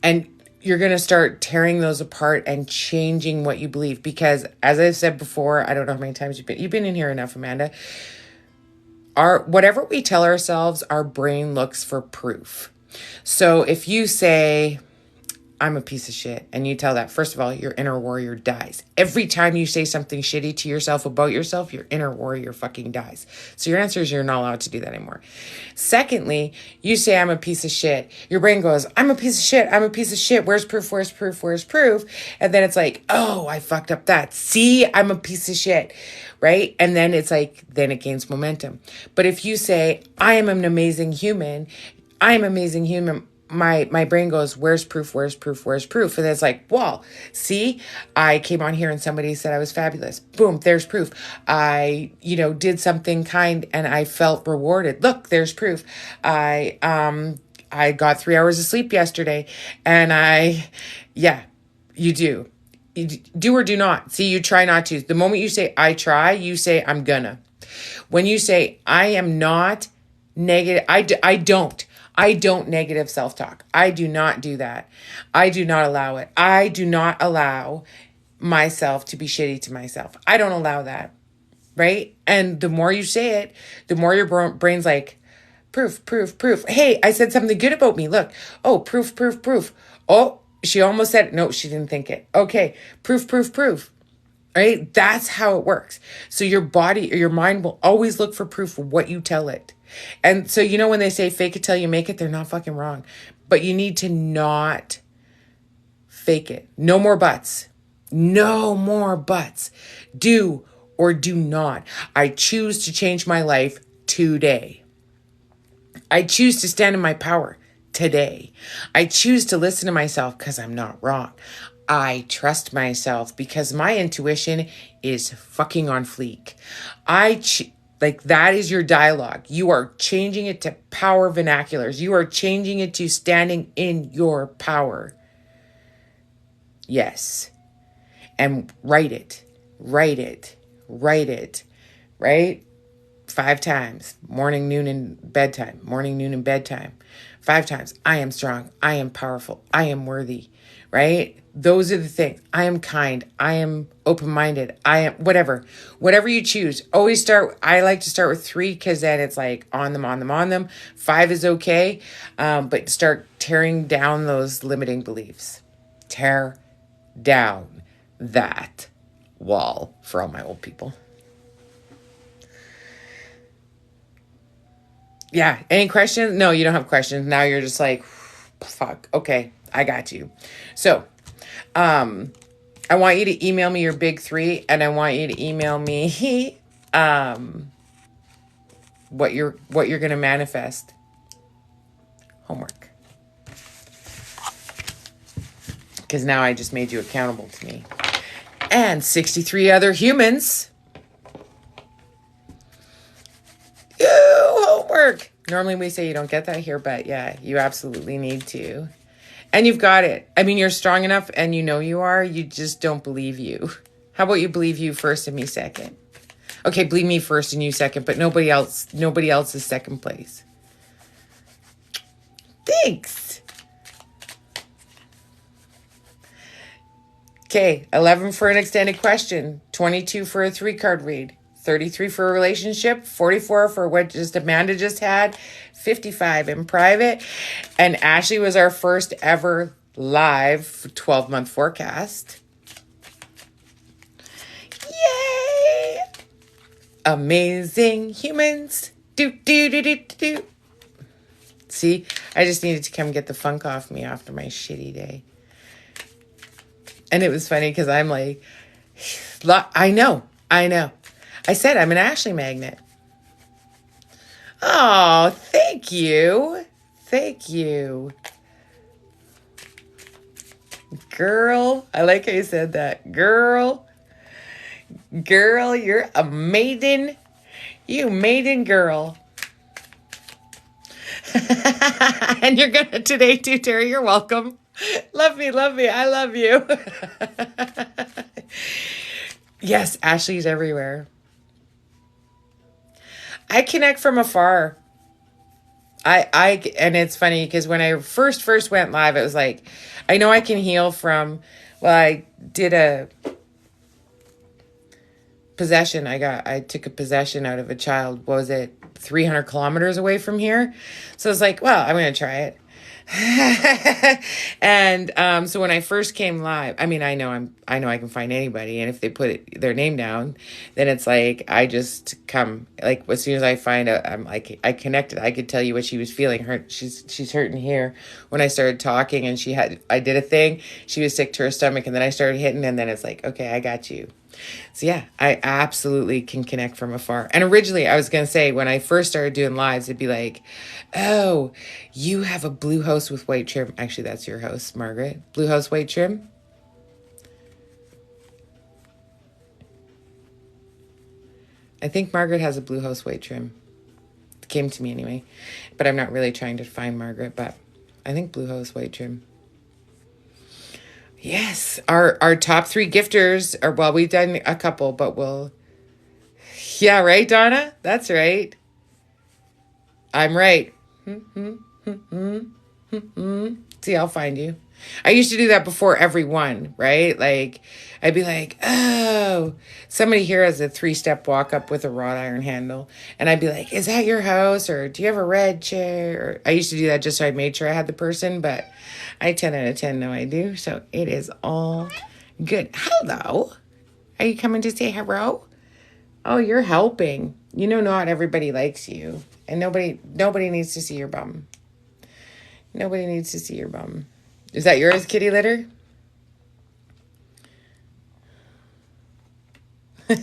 And you're going to start tearing those apart and changing what you believe. Because as I've said before, I don't know how many times you've been in here enough, Amanda. Whatever we tell ourselves, our brain looks for proof. So if you say, I'm a piece of shit, and you tell that, first of all, your inner warrior dies. Every time you say something shitty to yourself about yourself, your inner warrior fucking dies. So your answer is you're not allowed to do that anymore. Secondly, you say, I'm a piece of shit. Your brain goes, I'm a piece of shit. I'm a piece of shit. Where's proof? Where's proof? Where's proof? And then it's like, oh, I fucked up that. See, I'm a piece of shit. Right? And then it's like, then it gains momentum. But if you say, I am an amazing human, I am amazing human, my brain goes, where's proof, where's proof, where's proof? And it's like, well, see, I came on here and somebody said I was fabulous. Boom, there's proof. I, did something kind and I felt rewarded. Look, there's proof. I got 3 hours of sleep yesterday, and yeah, you do. You do or do not. See, you try not to. The moment you say I try, you say I'm gonna. When you say I am not negative, I don't negative self-talk. I do not do that. I do not allow it. I do not allow myself to be shitty to myself. I don't allow that. Right? And the more you say it, the more your brain's like, proof, proof, proof. Hey, I said something good about me. Look. Oh, proof, proof, proof. Oh, she almost said it. No, she didn't think it. Okay. Proof, proof, proof. Right? That's how it works. So your body or your mind will always look for proof of what you tell it. And so, when they say fake it till you make it, they're not fucking wrong. But you need to not fake it. No more buts. No more buts. Do or do not. I choose to change my life today. I choose to stand in my power today. I choose to listen to myself because I'm not wrong. I trust myself because my intuition is fucking on fleek. That is your dialogue. You are changing it to power vernaculars. You are changing it to standing in your power. Yes. And write it, right? 5 times, morning, noon, and bedtime, 5 times. I am strong. I am powerful. I am worthy, right? Those are the things. I am kind. I am open-minded. I am whatever you choose. I like to start with 3 because then it's like on them. 5 is okay. But start tearing down those limiting beliefs. Tear down that wall for all my old people. Yeah. Any questions? No, you don't have questions. Now you're just like, fuck. Okay. I got you. So, I want you to email me your big 3, and I want you to email me, what you're going to manifest. Homework. Because now I just made you accountable to me. And 63 other humans. Homework. Normally we say you don't get that here, but yeah, you absolutely need to. And you've got it. I mean, you're strong enough and you are. You just don't believe you. How about you believe you first and me second? Okay, believe me first and you second, but nobody else is second place. Thanks. Okay, 11 for an extended question, 22 for a 3-card read, 33 for a relationship, 44 for what just Amanda just had, 55 in private. And Ashley was our first ever live 12-month forecast. Yay! Amazing humans. Do. See, I just needed to come get the funk off me after my shitty day. And it was funny because I'm like, I know. I said I'm an Ashley magnet. Oh, thank you. Girl, I like how you said that. Girl, you're a maiden. You maiden girl. And you're gonna today too, Terry. You're welcome. Love me. I love you. Yes, Ashley's everywhere. I connect from afar. And it's funny because when I first went live, it was like, I know I can heal from, I did a possession. I took a possession out of a child. What was it? 300 kilometers away from here. So it's like, well, I'm going to try it. And so when I first came live, I mean, I know I can find anybody, and if they put their name down, then it's like I just come. Like as soon as I find out, I'm like I connected. I could tell you what she was feeling. She's hurting here. When I started talking, and I did a thing. She was sick to her stomach, and then I started hitting, and then it's like, okay, I got you. So yeah, I absolutely can connect from afar. And originally I was going to say when I first started doing lives, it'd be like, oh, you have a blue house with white trim. Actually, that's your house, Margaret. Blue house, white trim. I think Margaret has a blue house, white trim. It came to me anyway. But I'm not really trying to find Margaret, but I think blue house, white trim. Yes, our top three gifters are, well, we've done a couple, but we'll, yeah, right, Donna? That's right. I'm right. See, I'll find you. I used to do that before every one, right? Like, I'd be like, oh, somebody here has a 3-step walk up with a wrought iron handle. And I'd be like, is that your house? Or do you have a red chair? Or, I used to do that just so I made sure I had the person, but I 10 out of 10 know I do. So it is all good. Hello. Are you coming to say hello? Oh, you're helping. You know, not everybody likes you. And nobody needs to see your bum. Nobody needs to see your bum. Is that yours, kitty litter? And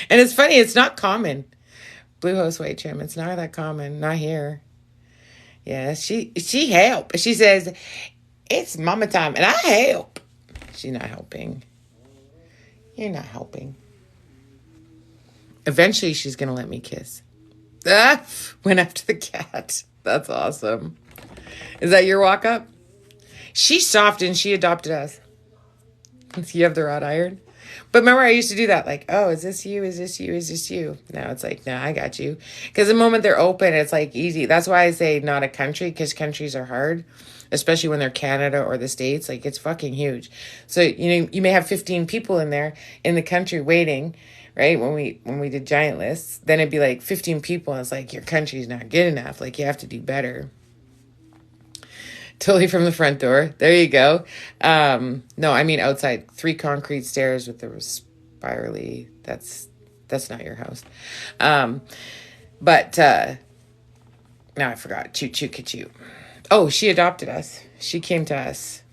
it's funny, it's not common. Blue house white trim. It's not that common. Not here. Yeah, she help. She says, it's mama time and I help. She's not helping. You're not helping. Eventually she's gonna let me kiss. Ah, went after the cat. That's awesome. Is that your walk up? She's soft and she adopted us. You have the wrought iron. But remember, I used to do that. Like, oh, is this you? Is this you? Is this you? Now it's like, no, I got you. Because the moment they're open, it's like easy. That's why I say not a country, because countries are hard, especially when they're Canada or the States. Like, it's fucking huge. So, you know, you may have 15 people in there in the country waiting, right? When we did giant lists, then it'd be like 15 people. And it's like, your country's not good enough. Like, you have to do better. Totally from the front door. There you go. No, I mean outside. 3 concrete stairs with the spirally. That's not your house. But now I forgot. Choo choo choo. Oh, she adopted us. She came to us.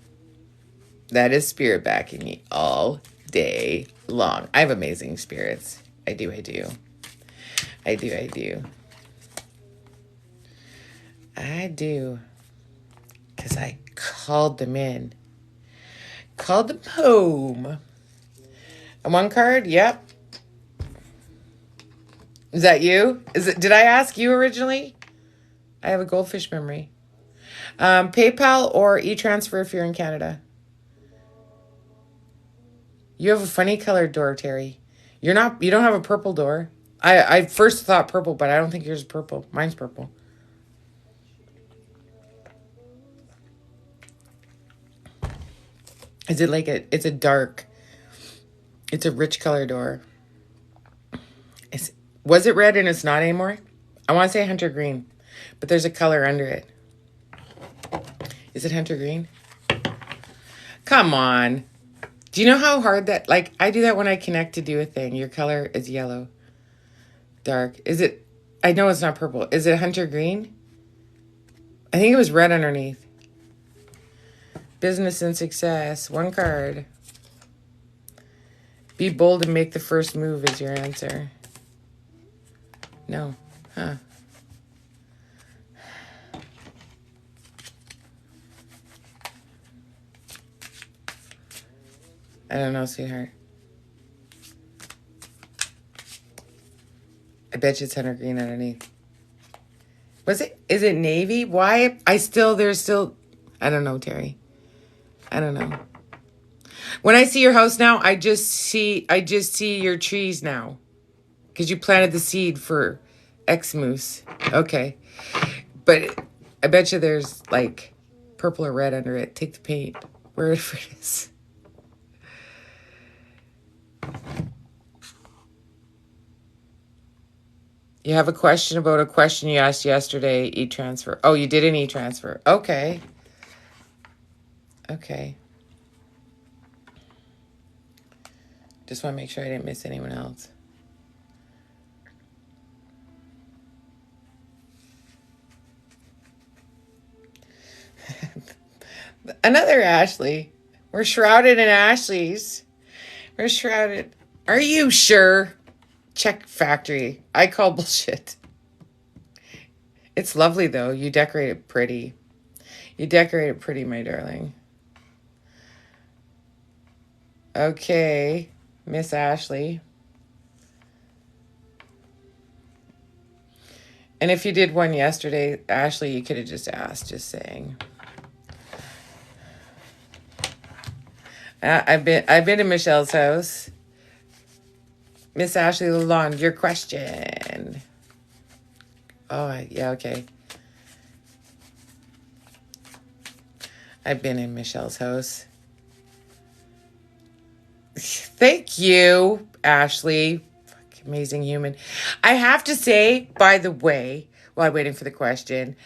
That is spirit backing me all day long. I have amazing spirits. I do. I do. Because I called them in. Called them home. And one card, yep. Is that you? Did I ask you originally? I have a goldfish memory. PayPal or e-transfer if you're in Canada. You have a funny colored door, Terry. You don't have a purple door. I first thought purple, but I don't think yours is purple. Mine's purple. Is it like it's a dark, it's a rich color door. Was it red and it's not anymore? I want to say hunter green, but there's a color under it. Is it hunter green? Come on. Do you know how hard that, like, I do that when I connect to do a thing. Your color is yellow. Dark. Is it, I know it's not purple. Is it hunter green? I think it was red underneath. Business and success. One card. Be bold and make the first move is your answer. No. Huh. I don't know, sweetheart. I bet you it's hunter green underneath. Is it navy? Why? There's still, I don't know, Terry. I don't know. When I see your house now, I just see your trees now. Because you planted the seed for X Moose. Okay. But I bet you there's like purple or red under it. Take the paint. Wherever it is. You have a question about a question you asked yesterday, e-transfer. Oh, you did an e-transfer. Okay. Just want to make sure I didn't miss anyone else. Another Ashley. We're shrouded in Ashleys. We're shrouded. Are you sure? Check factory. I call bullshit. It's lovely though. You decorate it pretty. You decorate it pretty, my darling. Okay, Miss Ashley. And if you did one yesterday, Ashley, you could have just asked, just saying. I've been to Michelle's house. Miss Ashley Lalonde, your question. Oh, yeah, okay. I've been in Michelle's house. Thank you, Ashley. Amazing human. I have to say, by the way, while I'm waiting for the question,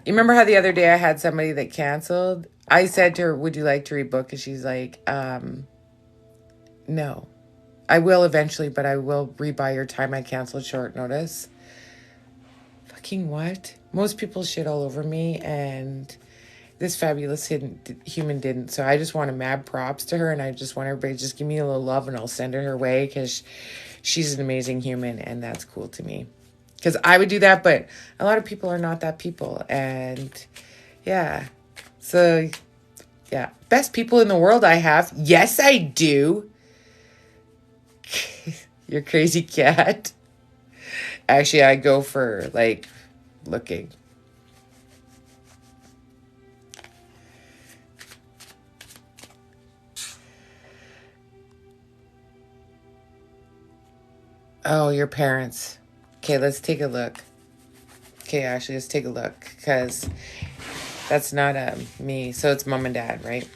you remember how the other day I had somebody that canceled? I said to her, would you like to rebook? And she's like, no. I will eventually, but I will rebuy your time. I canceled short notice. Fucking what? Most people shit all over me, and this fabulous human didn't. So I just want to mad props to her, and I just want everybody to just give me a little love, and I'll send her way, because she's an amazing human, and that's cool to me. Because I would do that, but a lot of people are not that people. And yeah. So, yeah. Best people in the world I have. Yes, I do. You're crazy cat. Actually, I go for, like, looking. Oh, your parents. Okay, let's take a look. Okay, Ashley, let's take a look. Because that's not me. So it's mom and dad, right?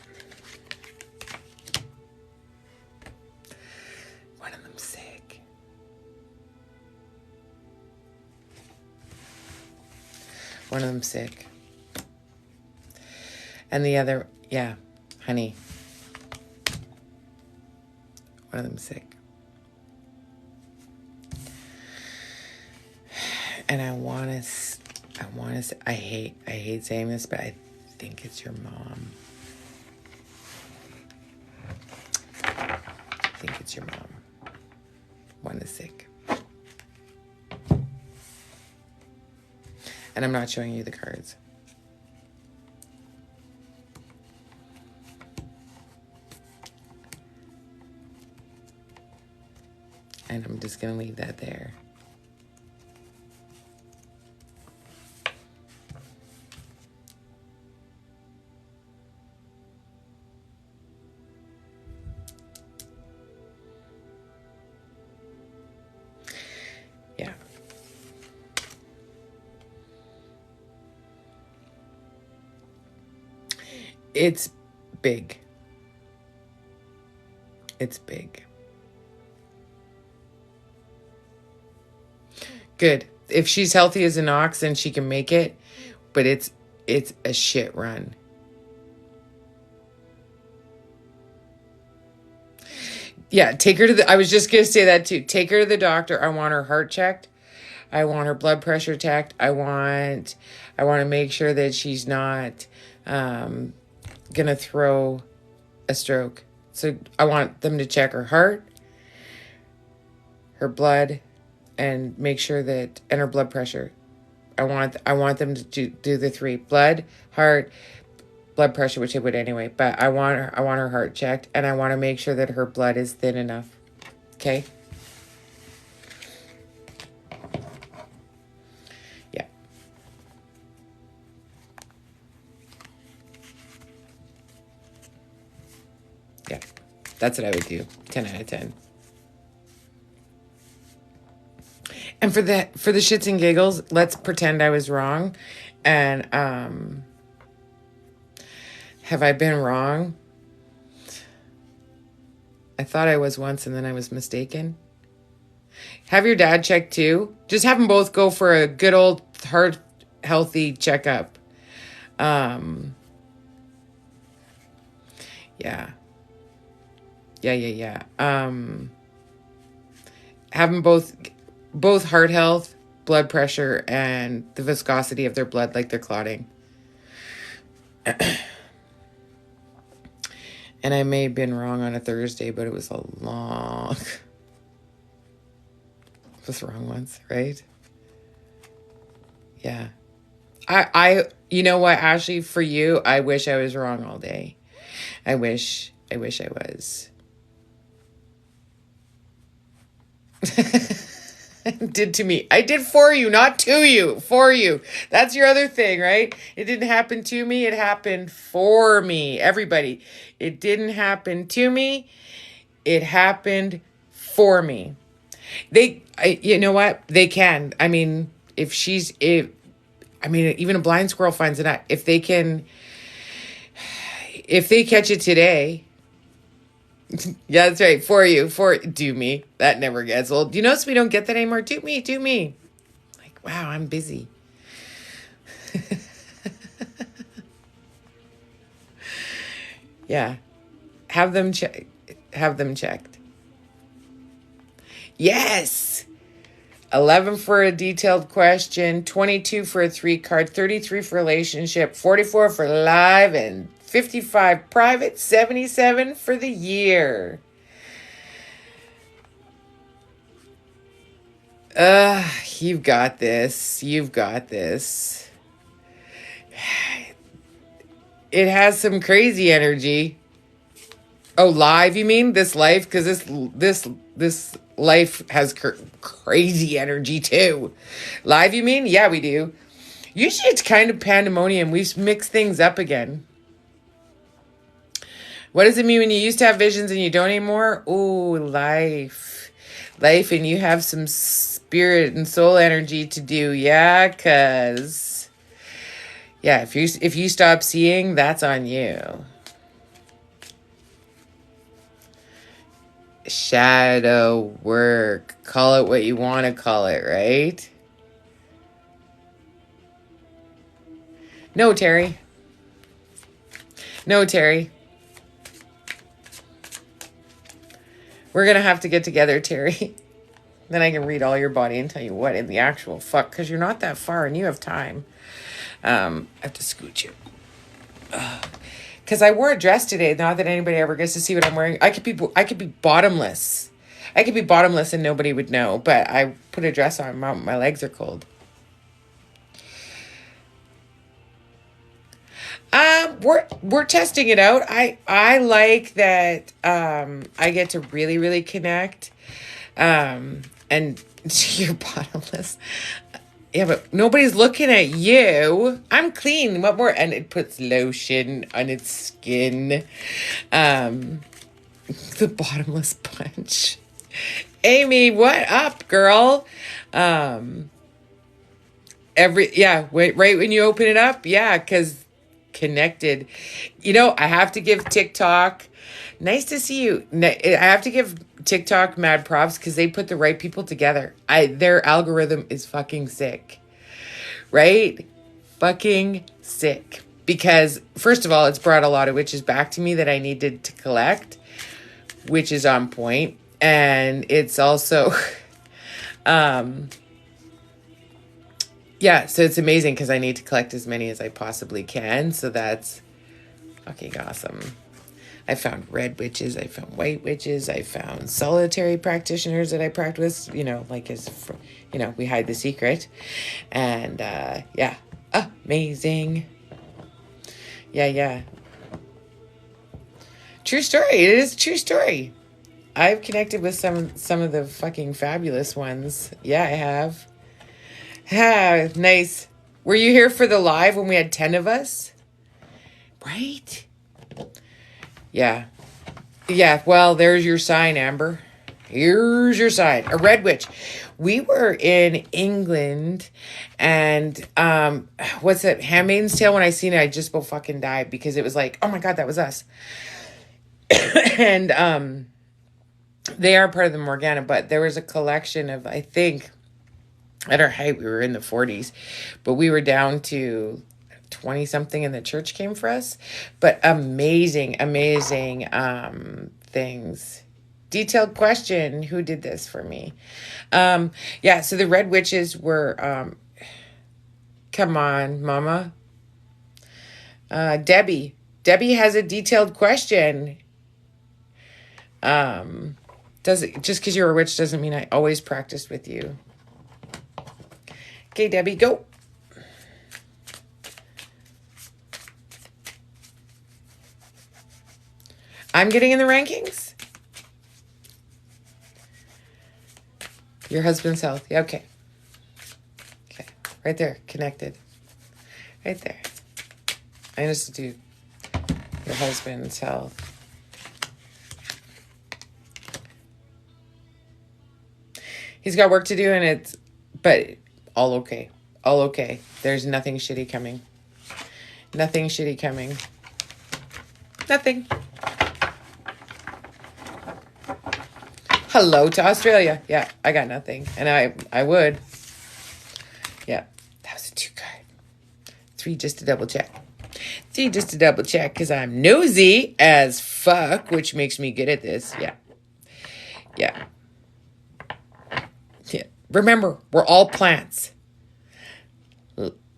One of them's sick. One of them's sick. And the other, yeah, honey. One of them's sick. And I hate saying this, but I think it's your mom. I think it's your mom. One is sick. And I'm not showing you the cards. And I'm just going to leave that there. Yeah. It's big. It's big. Good. If she's healthy as an ox, then she can make it. But it's a shit run. Yeah, take her to I was just going to say that too. Take her to the doctor. I want her heart checked. I want her blood pressure checked. I want to make sure that she's not going to throw a stroke. So I want them to check her heart, her blood, and make sure that, and her blood pressure. I want them to do the three: blood, heart, blood pressure, which it would anyway. But I want her heart checked, and I want to make sure that her blood is thin enough. Okay. Yeah. Yeah. That's what I would do. 10 out of 10. And for the shits and giggles, let's pretend I was wrong. And have I been wrong? I thought I was once, and then I was mistaken. Have your dad checked too. Just have them both go for a good old heart healthy checkup. Yeah. Have them both heart health, blood pressure, and the viscosity of their blood, like they're clotting. And I may have been wrong on a Thursday, but it was a long... It was the wrong ones, right? Yeah. You know what, Ashley, for you, I wish I was wrong all day. I wish I was. Did to me. I did for you, not to you. For you. That's your other thing, right? It didn't happen to me. It happened for me. Everybody. It didn't happen to me. It happened for me. You know what? They can. I mean, even a blind squirrel finds it out. If they catch it today, yeah, that's right. Do me. That never gets old. You notice we don't get that anymore? Do me. Like, wow, I'm busy. Yeah. Have them checked. Yes. 11 for a detailed question, 22 for a 3 card, 33 for relationship, 44 for live, and 55 private, 77 for the year. You've got this. It has some crazy energy. Oh, live, you mean? This life? Because this life has crazy energy too. Live, you mean? Yeah, we do. Usually it's kind of pandemonium. We've mixed things up again. What does it mean when you used to have visions and you don't anymore? Oh, life, and you have some spirit and soul energy to do. Yeah, because if you stop seeing, that's on you. Shadow work. Call it what you want to call it, right? No, Terry. We're going to have to get together, Terry. Then I can read all your body and tell you what in the actual fuck, because you're not that far and you have time. I have to scoot you. Because I wore a dress today. Not that anybody ever gets to see what I'm wearing. I could be bottomless. And nobody would know. But I put a dress on. My legs are cold. We're testing it out. I like that. I get to really, really connect. And you're bottomless. Yeah, but nobody's looking at you. I'm clean. What more? And it puts lotion on its skin. The bottomless punch. Amy, what up, girl? Right when you open it up, yeah, because connected. You know, I have to give TikTok. Nice to see you. I have to give TikTok mad props because they put the right people together. Their algorithm is fucking sick. Right? Fucking sick. Because, first of all, it's brought a lot of witches back to me that I needed to collect, which is on point. And it's also... yeah, so it's amazing because I need to collect as many as I possibly can. So that's fucking awesome. I found red witches. I found white witches. I found solitary practitioners that I practice with, we hide the secret. And, amazing. Yeah. True story. It is a true story. I've connected with some of the fucking fabulous ones. Yeah, I have. Ah, nice. Were you here for the live when we had 10 of us? Right? Yeah. Yeah, well, there's your sign, Amber. Here's your sign. A red witch. We were in England and what's it? Handmaid's Tale. When I seen it, I just about fucking died because it was like, oh my God, that was us. And they are part of the Morgana, but there was a collection of, I think, at our height, we were in the 40s, but we were down to 20 something and the church came for us. But amazing things. Detailed question. Who did this for me? So the red witches were, come on, mama. Debbie has a detailed question. Does it just because you're a witch doesn't mean I always practiced with you. Okay, Debbie, go. I'm getting in the rankings. Your husband's health. Yeah, okay. Okay. Right there. Connected. Right there. I just do your husband's health. He's got work to do but all okay. All okay. There's nothing shitty coming. Nothing shitty coming. Nothing. Hello to Australia. Yeah, I got nothing. And I would. Yeah, that was a 2 card. 3 just to double check. 3 just to double check because I'm nosy as fuck, which makes me good at this. Yeah. Yeah. Yeah. Remember, we're all plants.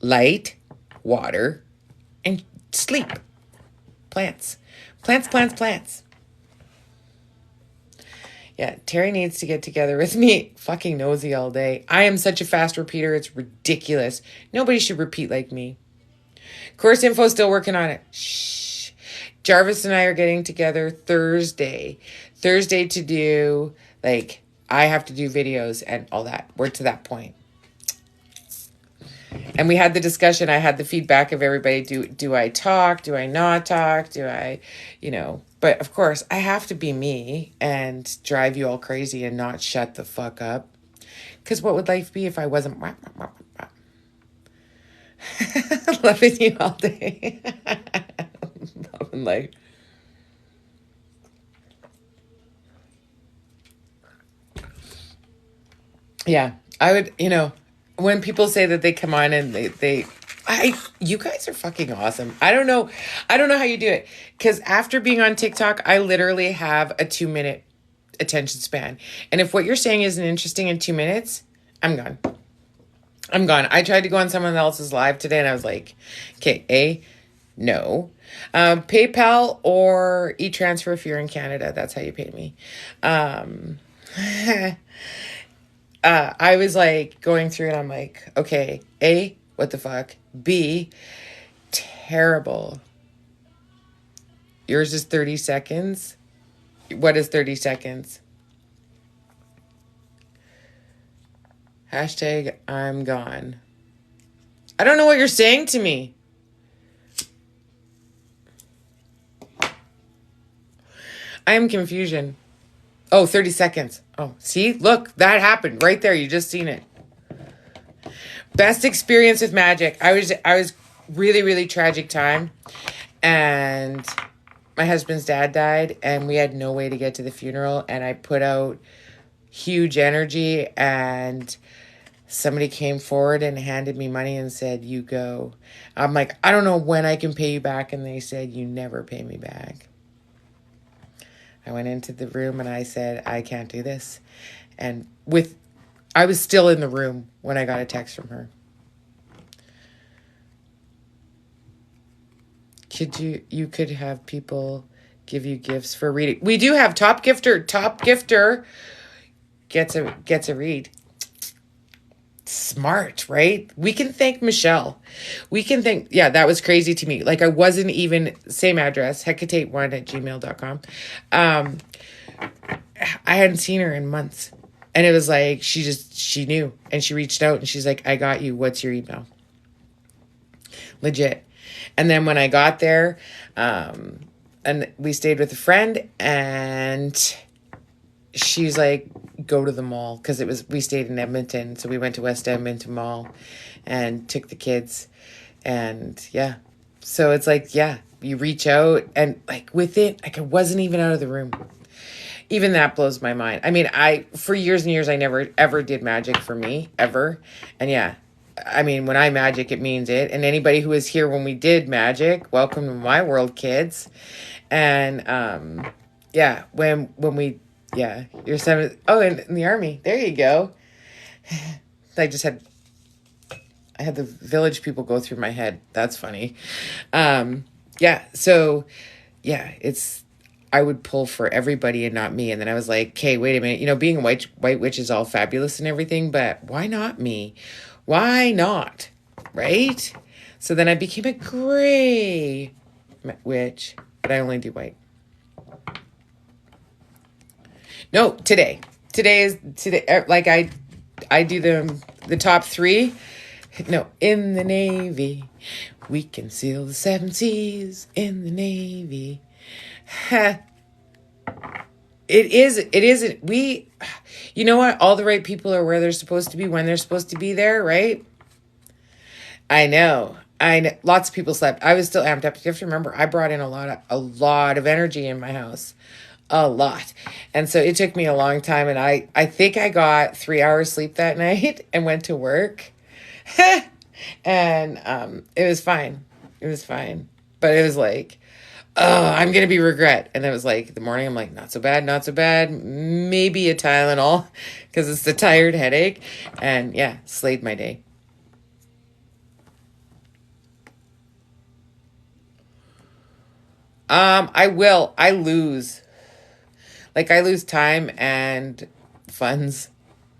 Light, water, and sleep. Plants. Plants, plants, plants. Yeah, Terry needs to get together with me. Fucking nosy all day. I am such a fast repeater. It's ridiculous. Nobody should repeat like me. Course info, still working on it. Shh. Jarvis and I are getting together Thursday. Thursday to do, I have to do videos and all that. We're to that point. And we had the discussion. I had the feedback of everybody. Do I talk? Do I not talk? Do I, But of course, I have to be me and drive you all crazy and not shut the fuck up. Because what would life be if I wasn't loving you all day? Loving life. Yeah, I would, when people say that they come on and you guys are fucking awesome. I don't know how you do it. Because after being on TikTok, I literally have a 2-minute attention span. And if what you're saying isn't interesting in 2 minutes, I'm gone. I tried to go on someone else's live today and I was like, okay, no. PayPal or e-transfer if you're in Canada. That's how you pay me. I was going through and I'm like, okay, A, what the fuck? B, terrible. Yours is 30 seconds. What is 30 seconds? Hashtag I'm gone. I don't know what you're saying to me. I am confusion. Oh, 30 seconds. Oh, see? Look, that happened right there. You just seen it. Best experience with magic. I was really, really tragic time. And my husband's dad died and we had no way to get to the funeral. And I put out huge energy and somebody came forward and handed me money and said, you go. I'm like, I don't know when I can pay you back. And they said, you never pay me back. I went into the room and I said, I can't do this. And I was still in the room when I got a text from her. You could have people give you gifts for reading. We do have top gifter gets a read. Smart, right? We can thank Michelle. We can thank, that was crazy to me. I wasn't even, same address, hecate1@gmail.com. I hadn't seen her in months. And it was she knew. And she reached out and she's like, I got you. What's your email? Legit. And then when I got there, and we stayed with a friend and she's like, go to the mall. Cause we stayed in Edmonton. So we went to West Edmonton Mall and took the kids and so it's you reach out and with it, I wasn't even out of the room. Even that blows my mind. I mean, for years and years, I never ever did magic for me ever. And I mean, when I magic, it means it. And anybody who was here when we did magic, welcome to my world, kids. And when we you're 7. Oh, in the army. There you go. I had the village people go through my head. That's funny. So it's I would pull for everybody and not me. And then I was like, okay, wait a minute. Being a white witch is all fabulous and everything, but why not me? Why not? Right? So then I became a gray witch, but I only do white. No, today. Today. Like I do the top 3. No, in the Navy, we can sail the 7 seas in the Navy. Ha. It isn't. You know what? All the right people are where they're supposed to be when they're supposed to be there, right? I know. Lots of people slept. I was still amped up. You have to remember, I brought in a lot of energy in my house. A lot. And so it took me a long time. And I think I got 3 hours sleep that night and went to work. And it was fine. It was fine. But it was like, oh, I'm going to be regret. And it was like the morning, I'm like, not so bad, not so bad. Maybe a Tylenol because it's the tired headache. And yeah, slayed my day. I will. I lose. Like I lose time and funds.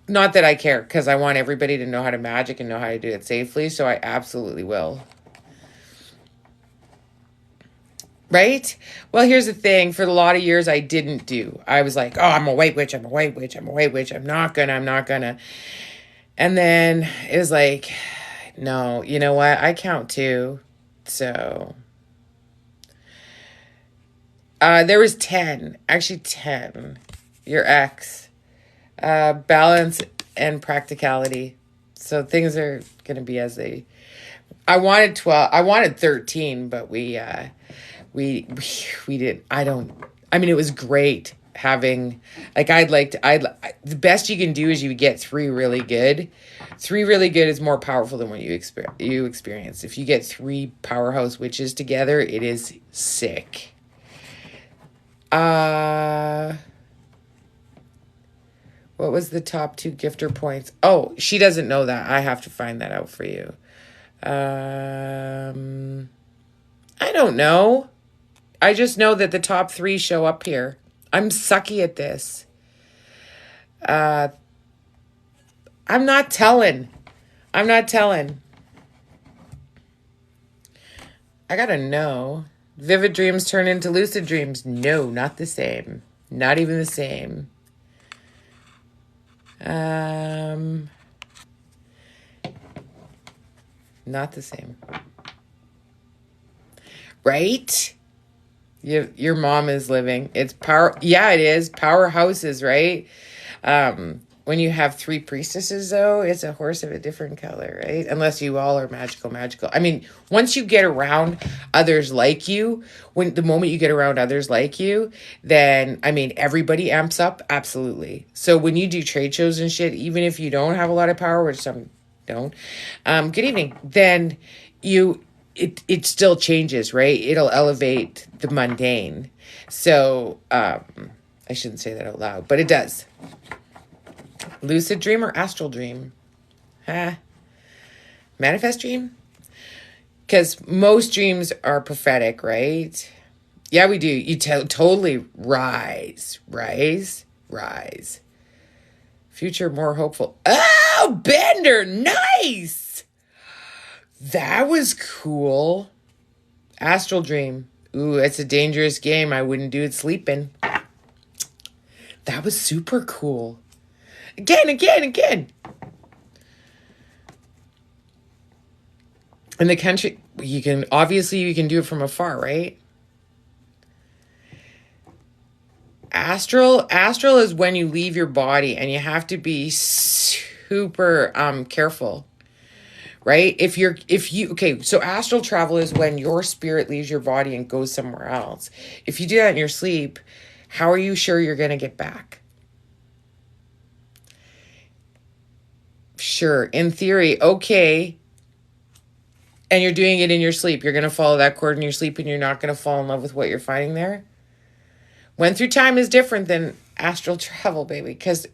Not that I care, because I want everybody to know how to magic and know how to do it safely. So I absolutely will. Right? Well, here's the thing. For a lot of years, I didn't do. I was like, oh, I'm a white witch. I'm a white witch. I'm a white witch. I'm not gonna. And then it was like, no, you know what? I count too. So there was 10. Actually, 10. Your ex. Balance and practicality. So things are going to be as they... I wanted 12. I wanted 13, but we didn't. It was great having, like, the best you can do is you get 3 really good. 3 really good is more powerful than what you experience. If you get 3 powerhouse witches together, it is sick. What was the top 2 gifter points? Oh, she doesn't know that. I have to find that out for you. I don't know. I just know that the top 3 show up here. I'm sucky at this. I'm not telling. I gotta know. Vivid dreams turn into lucid dreams. No, not the same. Not even the same. Not the same. Right? Your mom is living. It's power. Yeah, it is. Powerhouses, right? When you have 3 priestesses, though, it's a horse of a different color, right? Unless you all are magical. I mean, once you get around others like you, the moment you get around others like you, then, everybody amps up. Absolutely. So when you do trade shows and shit, even if you don't have a lot of power, which some don't, good evening, then it still changes, right? It'll elevate the mundane. So, I shouldn't say that out loud, but it does. Lucid dream or astral dream? Manifest dream? Because most dreams are prophetic, right? Yeah, we do. You totally rise. Future more hopeful. Oh, Bender, nice! That was cool. Astral dream. Ooh, it's a dangerous game. I wouldn't do it sleeping. That was super cool. Again. In the country, you can do it from afar, right? Astral is when you leave your body, and you have to be super careful, right? So astral travel is when your spirit leaves your body and goes somewhere else. If you do that in your sleep, how are you sure you're going to get back? Sure, in theory, okay. And you're doing it in your sleep. You're going to follow that cord in your sleep, and you're not going to fall in love with what you're finding there. When through time is different than astral travel, baby. Because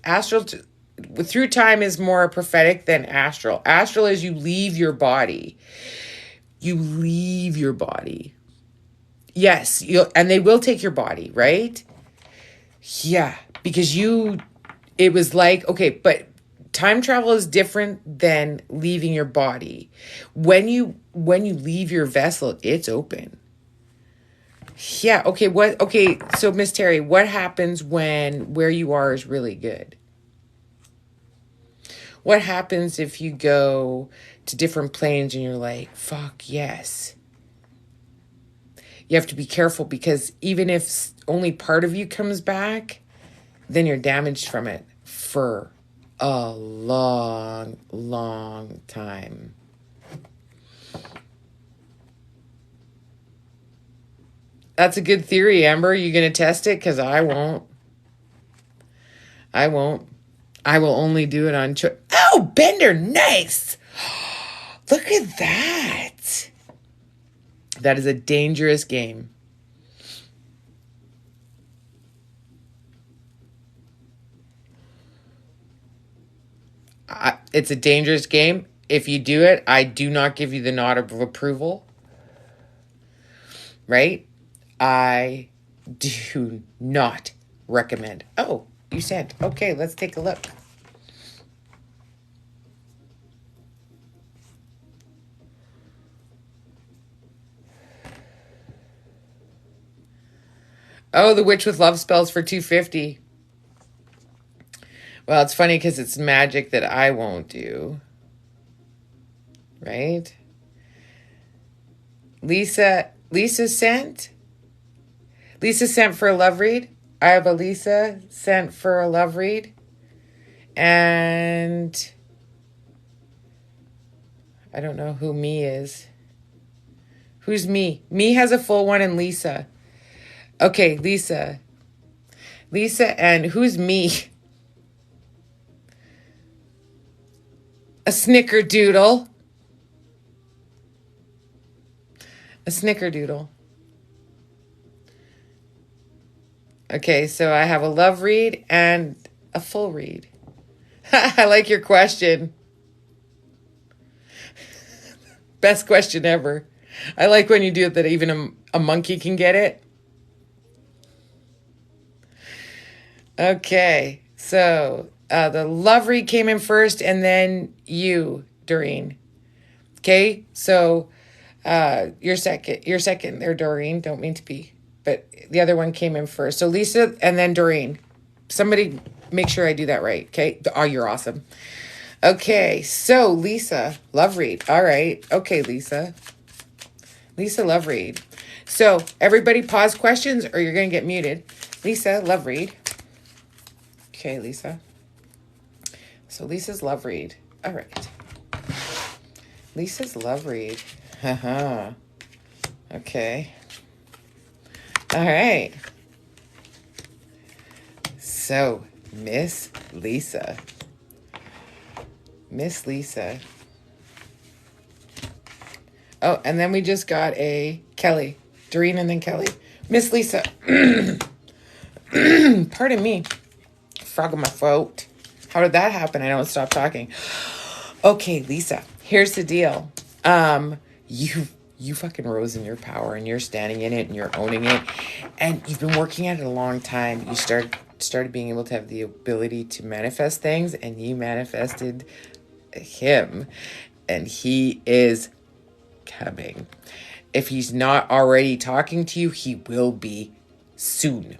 through time is more prophetic than astral. Astral is you leave your body. Yes, and they will take your body, right? Yeah, because it was like, okay, but time travel is different than leaving your body. When you leave your vessel, it's open. Yeah, okay, so Miss Terry, what happens when where you are is really good? What happens if you go to different planes and you're like, fuck yes? You have to be careful because even if only part of you comes back, then you're damaged from it for a long, long time. That's a good theory, Amber. You going to test it? Because I won't. I won't. I will only do it on choice. Oh, Bender, nice. Look at that. That is a dangerous game. It's a dangerous game. If you do it, I do not give you the nod of approval. Right? I do not recommend. Oh, you sent. Okay, let's take a look. Oh, the Witch with Love Spells for 250. Well, it's funny because it's magic that I won't do. Right? Lisa sent. Lisa sent for a love read. I have a Lisa sent for a love read. And I don't know who me is. Who's me? Me has a full one and Lisa. Okay, Lisa. Lisa and who's me? A snickerdoodle. A snickerdoodle. Okay, so I have a love read and a full read. I like your question. Best question ever. I like when you do it that even a monkey can get it. Okay, so the love read came in first and then you, Doreen. Okay, so you're second there, Doreen. Don't mean to be, but the other one came in first. So Lisa and then Doreen. Somebody make sure I do that right, okay? Oh, you're awesome. Okay, so Lisa, love read. All right. Okay, Lisa. Lisa, love read. So everybody pause questions or you're going to get muted. Lisa, love read. Okay, Lisa. So Lisa's love read. All right. Lisa's love read. Haha. Okay. All right. So, Miss Lisa. Miss Lisa. Oh, and then we just got a Kelly. Doreen and then Kelly. Miss Lisa. Pardon me. Frog in my throat. How did that happen? I don't stop talking. Okay, Lisa. Here's the deal. You fucking rose in your power and you're standing in it and you're owning it. And you've been working at it a long time. You started being able to have the ability to manifest things and you manifested him. And he is coming. If he's not already talking to you, he will be soon.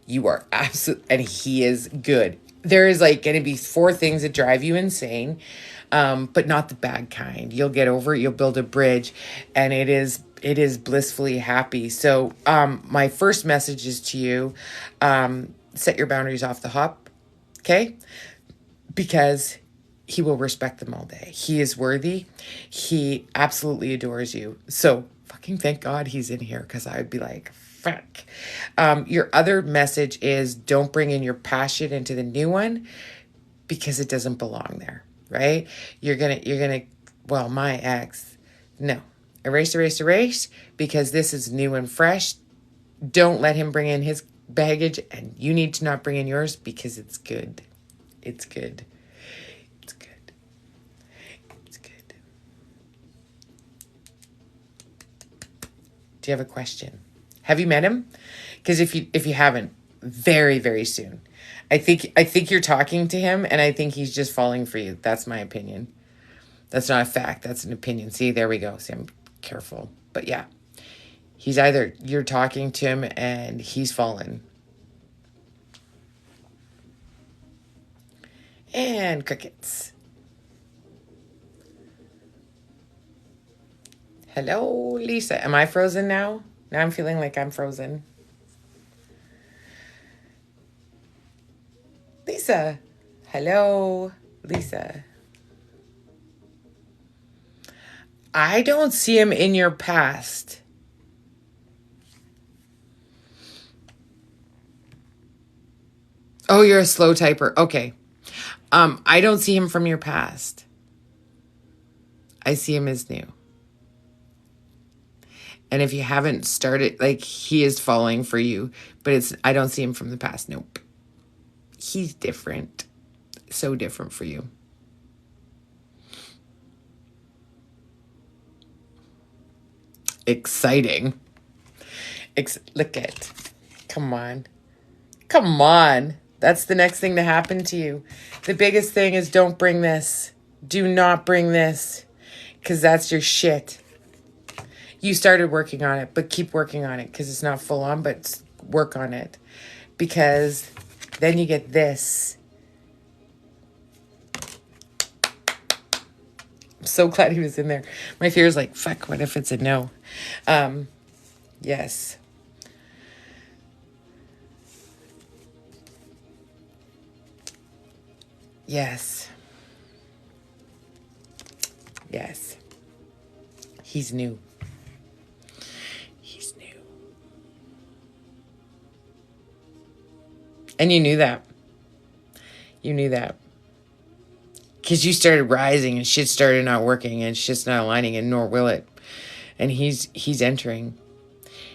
You are absolute, and he is good. There is like going to be 4 things that drive you insane, but not the bad kind. You'll get over it. You'll build a bridge, and it is blissfully happy. So, my first message is to you: set your boundaries off the hop, okay? Because he will respect them all day. He is worthy. He absolutely adores you. So fucking thank God he's in here because I would be like, fuck. Your other message is don't bring in your passion into the new one because it doesn't belong there, right? You're gonna, well, my ex, no. Erase, because this is new and fresh. Don't let him bring in his baggage and you need to not bring in yours because it's good. It's good. Do you have a question? Have you met him? Because if you haven't, very, very soon. I think you're talking to him, and I think he's just falling for you. That's my opinion. That's not a fact. That's an opinion. See, there we go. See, I'm careful. But yeah, he's either you're talking to him and he's fallen. And crickets. Hello, Lisa. Am I frozen now? Now I'm feeling like I'm frozen. Lisa. Hello, Lisa. I don't see him in your past. Oh, you're a slow typer. Okay. I don't see him from your past. I see him as new. And if you haven't started, like, he is falling for you, but I don't see him from the past. Nope. He's different. So different for you. Exciting. Look at. Come on. Come on. That's the next thing to happen to you. The biggest thing is don't bring this. Do not bring this. Because that's your shit. You started working on it, but keep working on it because it's not full on, but work on it. Because then you get this. I'm so glad he was in there. My fear is like, fuck, what if it's a no? Yes. Yes. Yes. He's new. He's new. And you knew that. You knew that. Because you started rising and shit started not working and shit's not aligning and nor will it. And he's entering.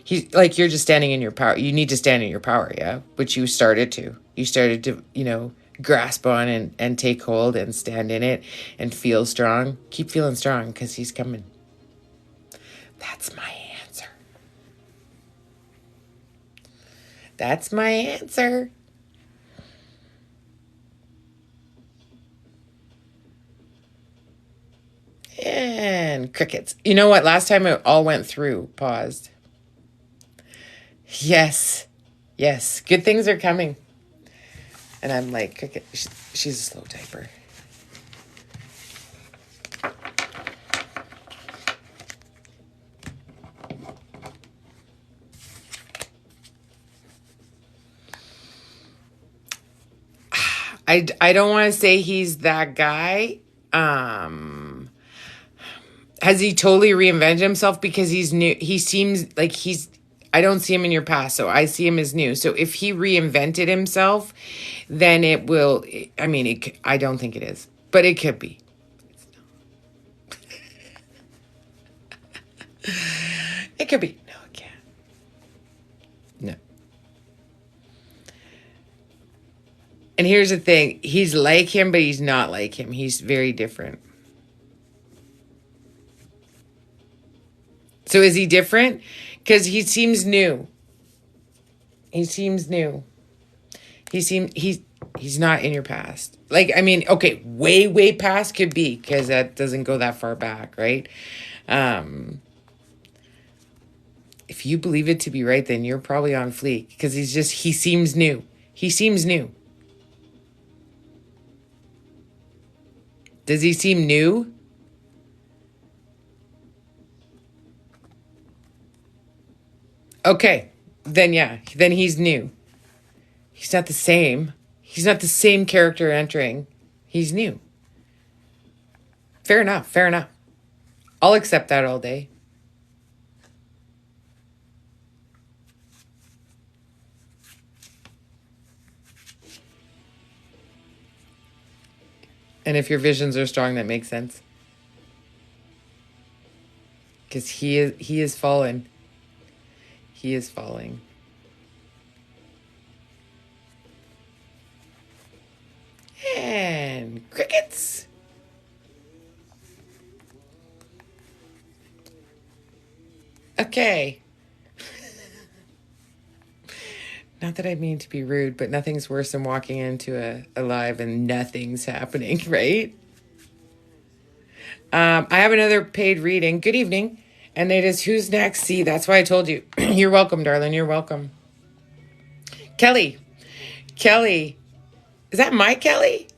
He's like, you're just standing in your power. You need to stand in your power, yeah? Which you started to. You started to, grasp on and take hold and stand in it and feel strong. Keep feeling strong because he's coming. That's my answer. That's my answer. And crickets. You know what? Last time it all went through. Paused. Yes. Yes. Good things are coming. And I'm like, cricket. She's a slow typer. I don't want to say he's that guy. Has he totally reinvented himself because he's new? He seems like I don't see him in your past, so I see him as new. So if he reinvented himself, then it will, I mean, I don't think it is, but it could be. It could be. No, it can't. No. And here's the thing. He's like him, but he's not like him. He's very different. So is he different? Because he seems new. He seems new. He's not in your past. Like, I mean, okay, way, way past could be, because that doesn't go that far back, right? If you believe it to be right, then you're probably on fleek, because he seems new. He seems new. Does he seem new? Okay, then yeah, then he's new. He's not the same. He's not the same character entering. He's new. Fair enough, fair enough. I'll accept that all day. And if your visions are strong, that makes sense. Because he is fallen. He is falling. And crickets. Okay. Not that I mean to be rude, but nothing's worse than walking into a live and nothing's happening, right? I have another paid reading. Good evening. And it is Who's Next? See, that's why I told you. You're welcome, darling. You're welcome. Kelly. Kelly. Is that my Kelly?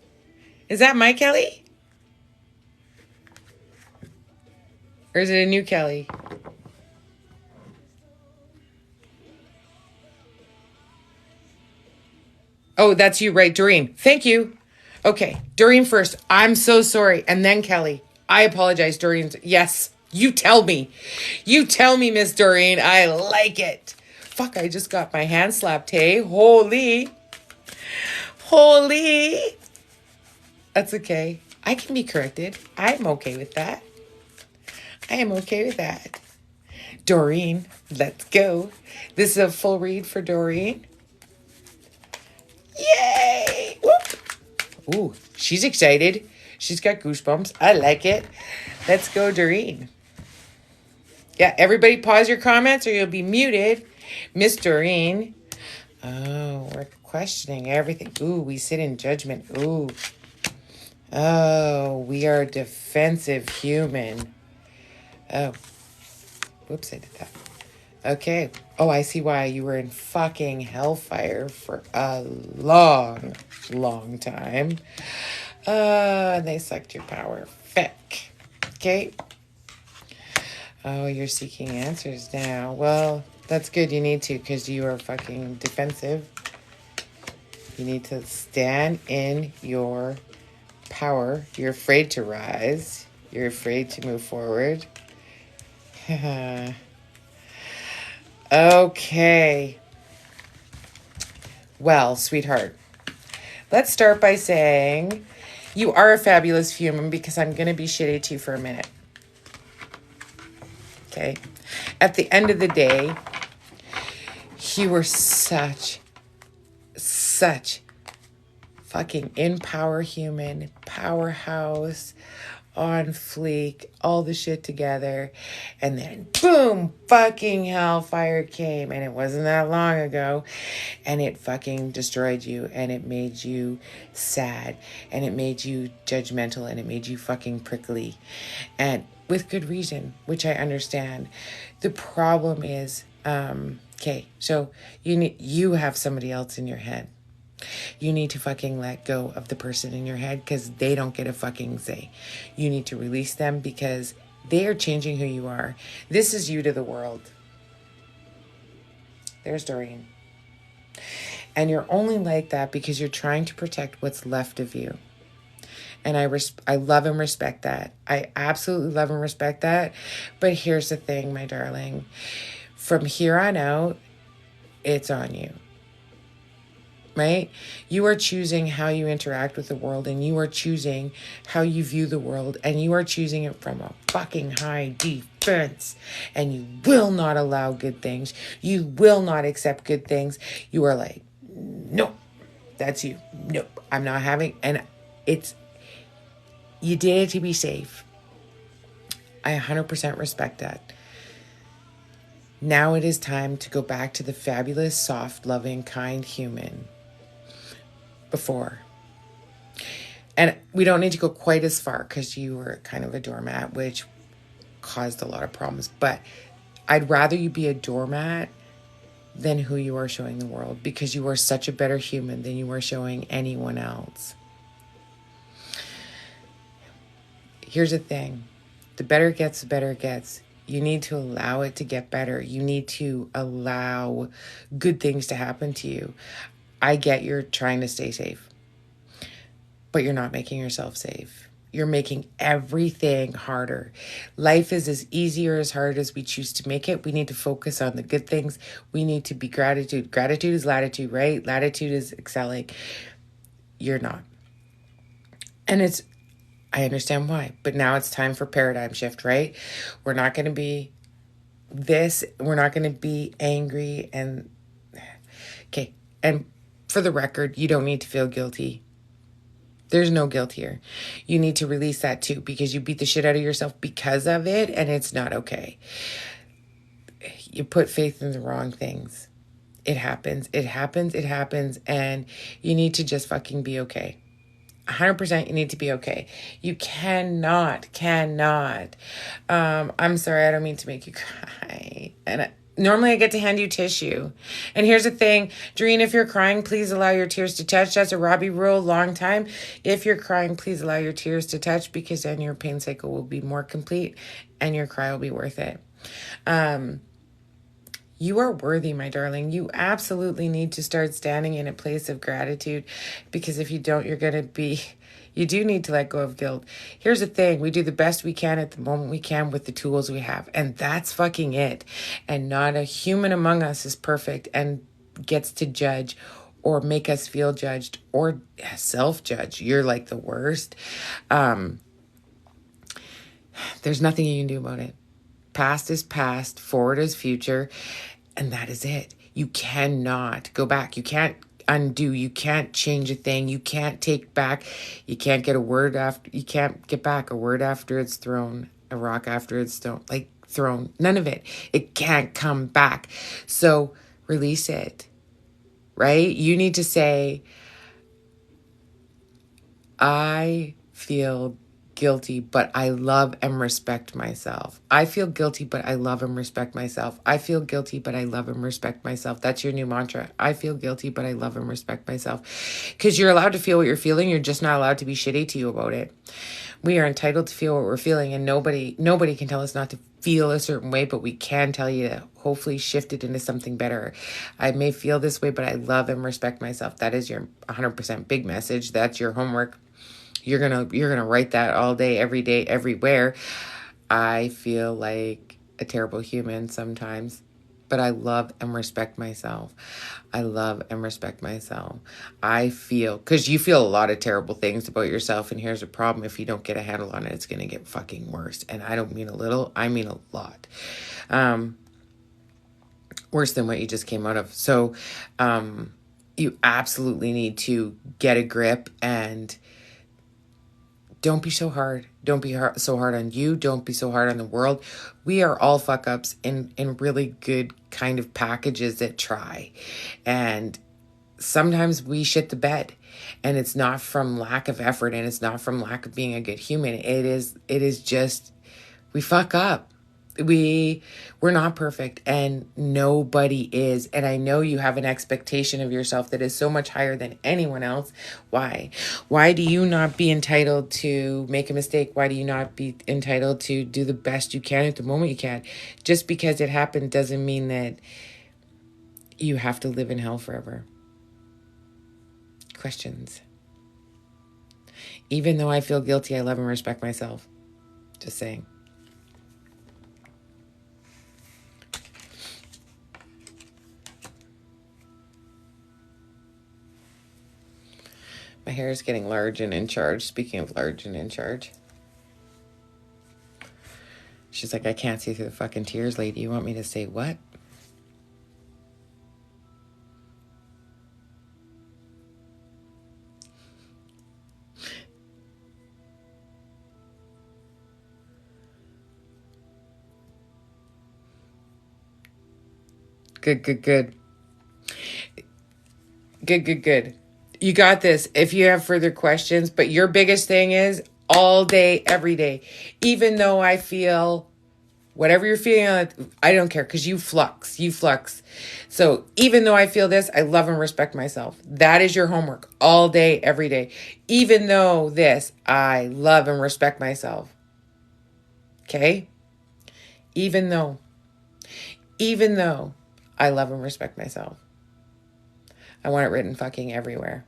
Is that my Kelly? Or is it a new Kelly? Oh, that's you, right, Doreen. Thank you. Okay, Doreen first. I'm so sorry. And then Kelly. I apologize, Doreen. Yes, you tell me. You tell me, Miss Doreen. I like it. Fuck, I just got my hand slapped, hey? Holy. Holy. That's okay. I can be corrected. I'm okay with that. I am okay with that. Doreen, let's go. This is a full read for Doreen. Yay! Whoop. Ooh, she's excited. She's got goosebumps. I like it. Let's go, Doreen. Yeah, everybody pause your comments or you'll be muted. Miss Doreen. Oh, we're questioning everything. Ooh, we sit in judgment. Ooh. Oh, we are defensive human. Oh. Whoops, I did that. Okay. Oh, I see why you were in fucking hellfire for a long, long time. And they sucked your power. Feck. Okay. Oh, you're seeking answers now. Well, that's good. You need to because you are fucking defensive. You need to stand in your power. You're afraid to rise. You're afraid to move forward. Okay. Well, sweetheart, let's start by saying you are a fabulous human because I'm going to be shitty to you for a minute. Okay. At the end of the day, you were such fucking in power human, powerhouse, on fleek, all the shit together. And then boom, fucking hellfire came. And it wasn't that long ago. And it fucking destroyed you. And it made you sad. And it made you judgmental. And it made you fucking prickly. And with good reason, which I understand. The problem is, okay, so you have somebody else in your head. You need to fucking let go of the person in your head because they don't get a fucking say. You need to release them because they are changing who you are. This is you to the world. There's Doreen. And you're only like that because you're trying to protect what's left of you. And I love and respect that. I absolutely love and respect that. But here's the thing, my darling. From here on out, it's on you. Right? You are choosing how you interact with the world and you are choosing how you view the world and you are choosing it from a fucking high defense and you will not allow good things. You will not accept good things. You are like, no, that's you. Nope, I'm not having, and you did it to be safe. I 100% respect that. Now it is time to go back to the fabulous, soft, loving, kind human before. And we don't need to go quite as far because you were kind of a doormat, which caused a lot of problems. But I'd rather you be a doormat than who you are showing the world because you are such a better human than you are showing anyone else. Here's the thing. The better it gets, the better it gets. You need to allow it to get better. You need to allow good things to happen to you. I get you're trying to stay safe, but you're not making yourself safe. You're making everything harder. Life is as easy or as hard as we choose to make it. We need to focus on the good things. We need to be gratitude. Gratitude is latitude, right? Latitude is excelling. You're not. And I understand why, but now it's time for paradigm shift, right? We're not going to be this. We're not going to be angry and okay. And for the record, you don't need to feel guilty. There's no guilt here. You need to release that too because you beat the shit out of yourself because of it and it's not okay. You put faith in the wrong things. It happens. It happens. It happens. And you need to just fucking be okay. 100% you need to be okay. You cannot. I'm sorry, I don't mean to make you cry. Normally I get to hand you tissue. And here's the thing, Doreen, if you're crying, please allow your tears to touch. That's a Robbie rule, long time. If you're crying, please allow your tears to touch, because then your pain cycle will be more complete and your cry will be worth it. You are worthy, my darling. You absolutely need to start standing in a place of gratitude, because if you don't, you do need to let go of guilt. Here's the thing. We do the best we can at the moment we can with the tools we have. And that's fucking it. And not a human among us is perfect and gets to judge or make us feel judged or self-judge. You're like the worst. There's nothing you can do about it. Past is past, forward is future, and that is it. You cannot go back. You can't undo. You can't change a thing. You can't take back. You can't get you can't get back a word after it's thrown, a rock after it's thrown. None of it. It can't come back. So release it, right? You need to say, I feel guilty, but I love and respect myself. I feel guilty, but I love and respect myself. I feel guilty, but I love and respect myself. That's your new mantra. I feel guilty, but I love and respect myself. Because you're allowed to feel what you're feeling. You're just not allowed to be shitty to you about it. We are entitled to feel what we're feeling, and nobody can tell us not to feel a certain way, but we can tell you to hopefully shift it into something better. I may feel this way, but I love and respect myself. That is your 100% big message. That's your homework. You're gonna write that all day, every day, everywhere. I feel like a terrible human sometimes, but I love and respect myself. I love and respect myself. Because you feel a lot of terrible things about yourself, and here's a problem. If you don't get a handle on it, it's gonna get fucking worse. And I don't mean a little, I mean a lot. Worse than what you just came out of. So you absolutely need to get a grip and don't be so hard. Don't be so hard on you. Don't be so hard on the world. We are all fuck ups in really good kind of packages that try. And sometimes we shit the bed. And it's not from lack of effort, and it's not from lack of being a good human. It is just, we fuck up. We're not perfect, and nobody is. And I know you have an expectation of yourself that is so much higher than anyone else. Why do you not be entitled to make a mistake? Why do you not be entitled to do the best you can at the moment you can? Just because it happened doesn't mean that you have to live in hell forever. Questions. Even though I feel guilty, I love and respect myself. Just saying. My hair is getting large and in charge. Speaking of large and in charge. She's like, I can't see through the fucking tears, lady. You want me to say what? Good. You got this. If you have further questions, but your biggest thing is all day, every day. Even though I feel whatever you're feeling, I don't care, because you flux. So even though I feel this, I love and respect myself. That is your homework all day, every day. Even though this, I love and respect myself. Okay? Even though I love and respect myself. I want it written fucking everywhere.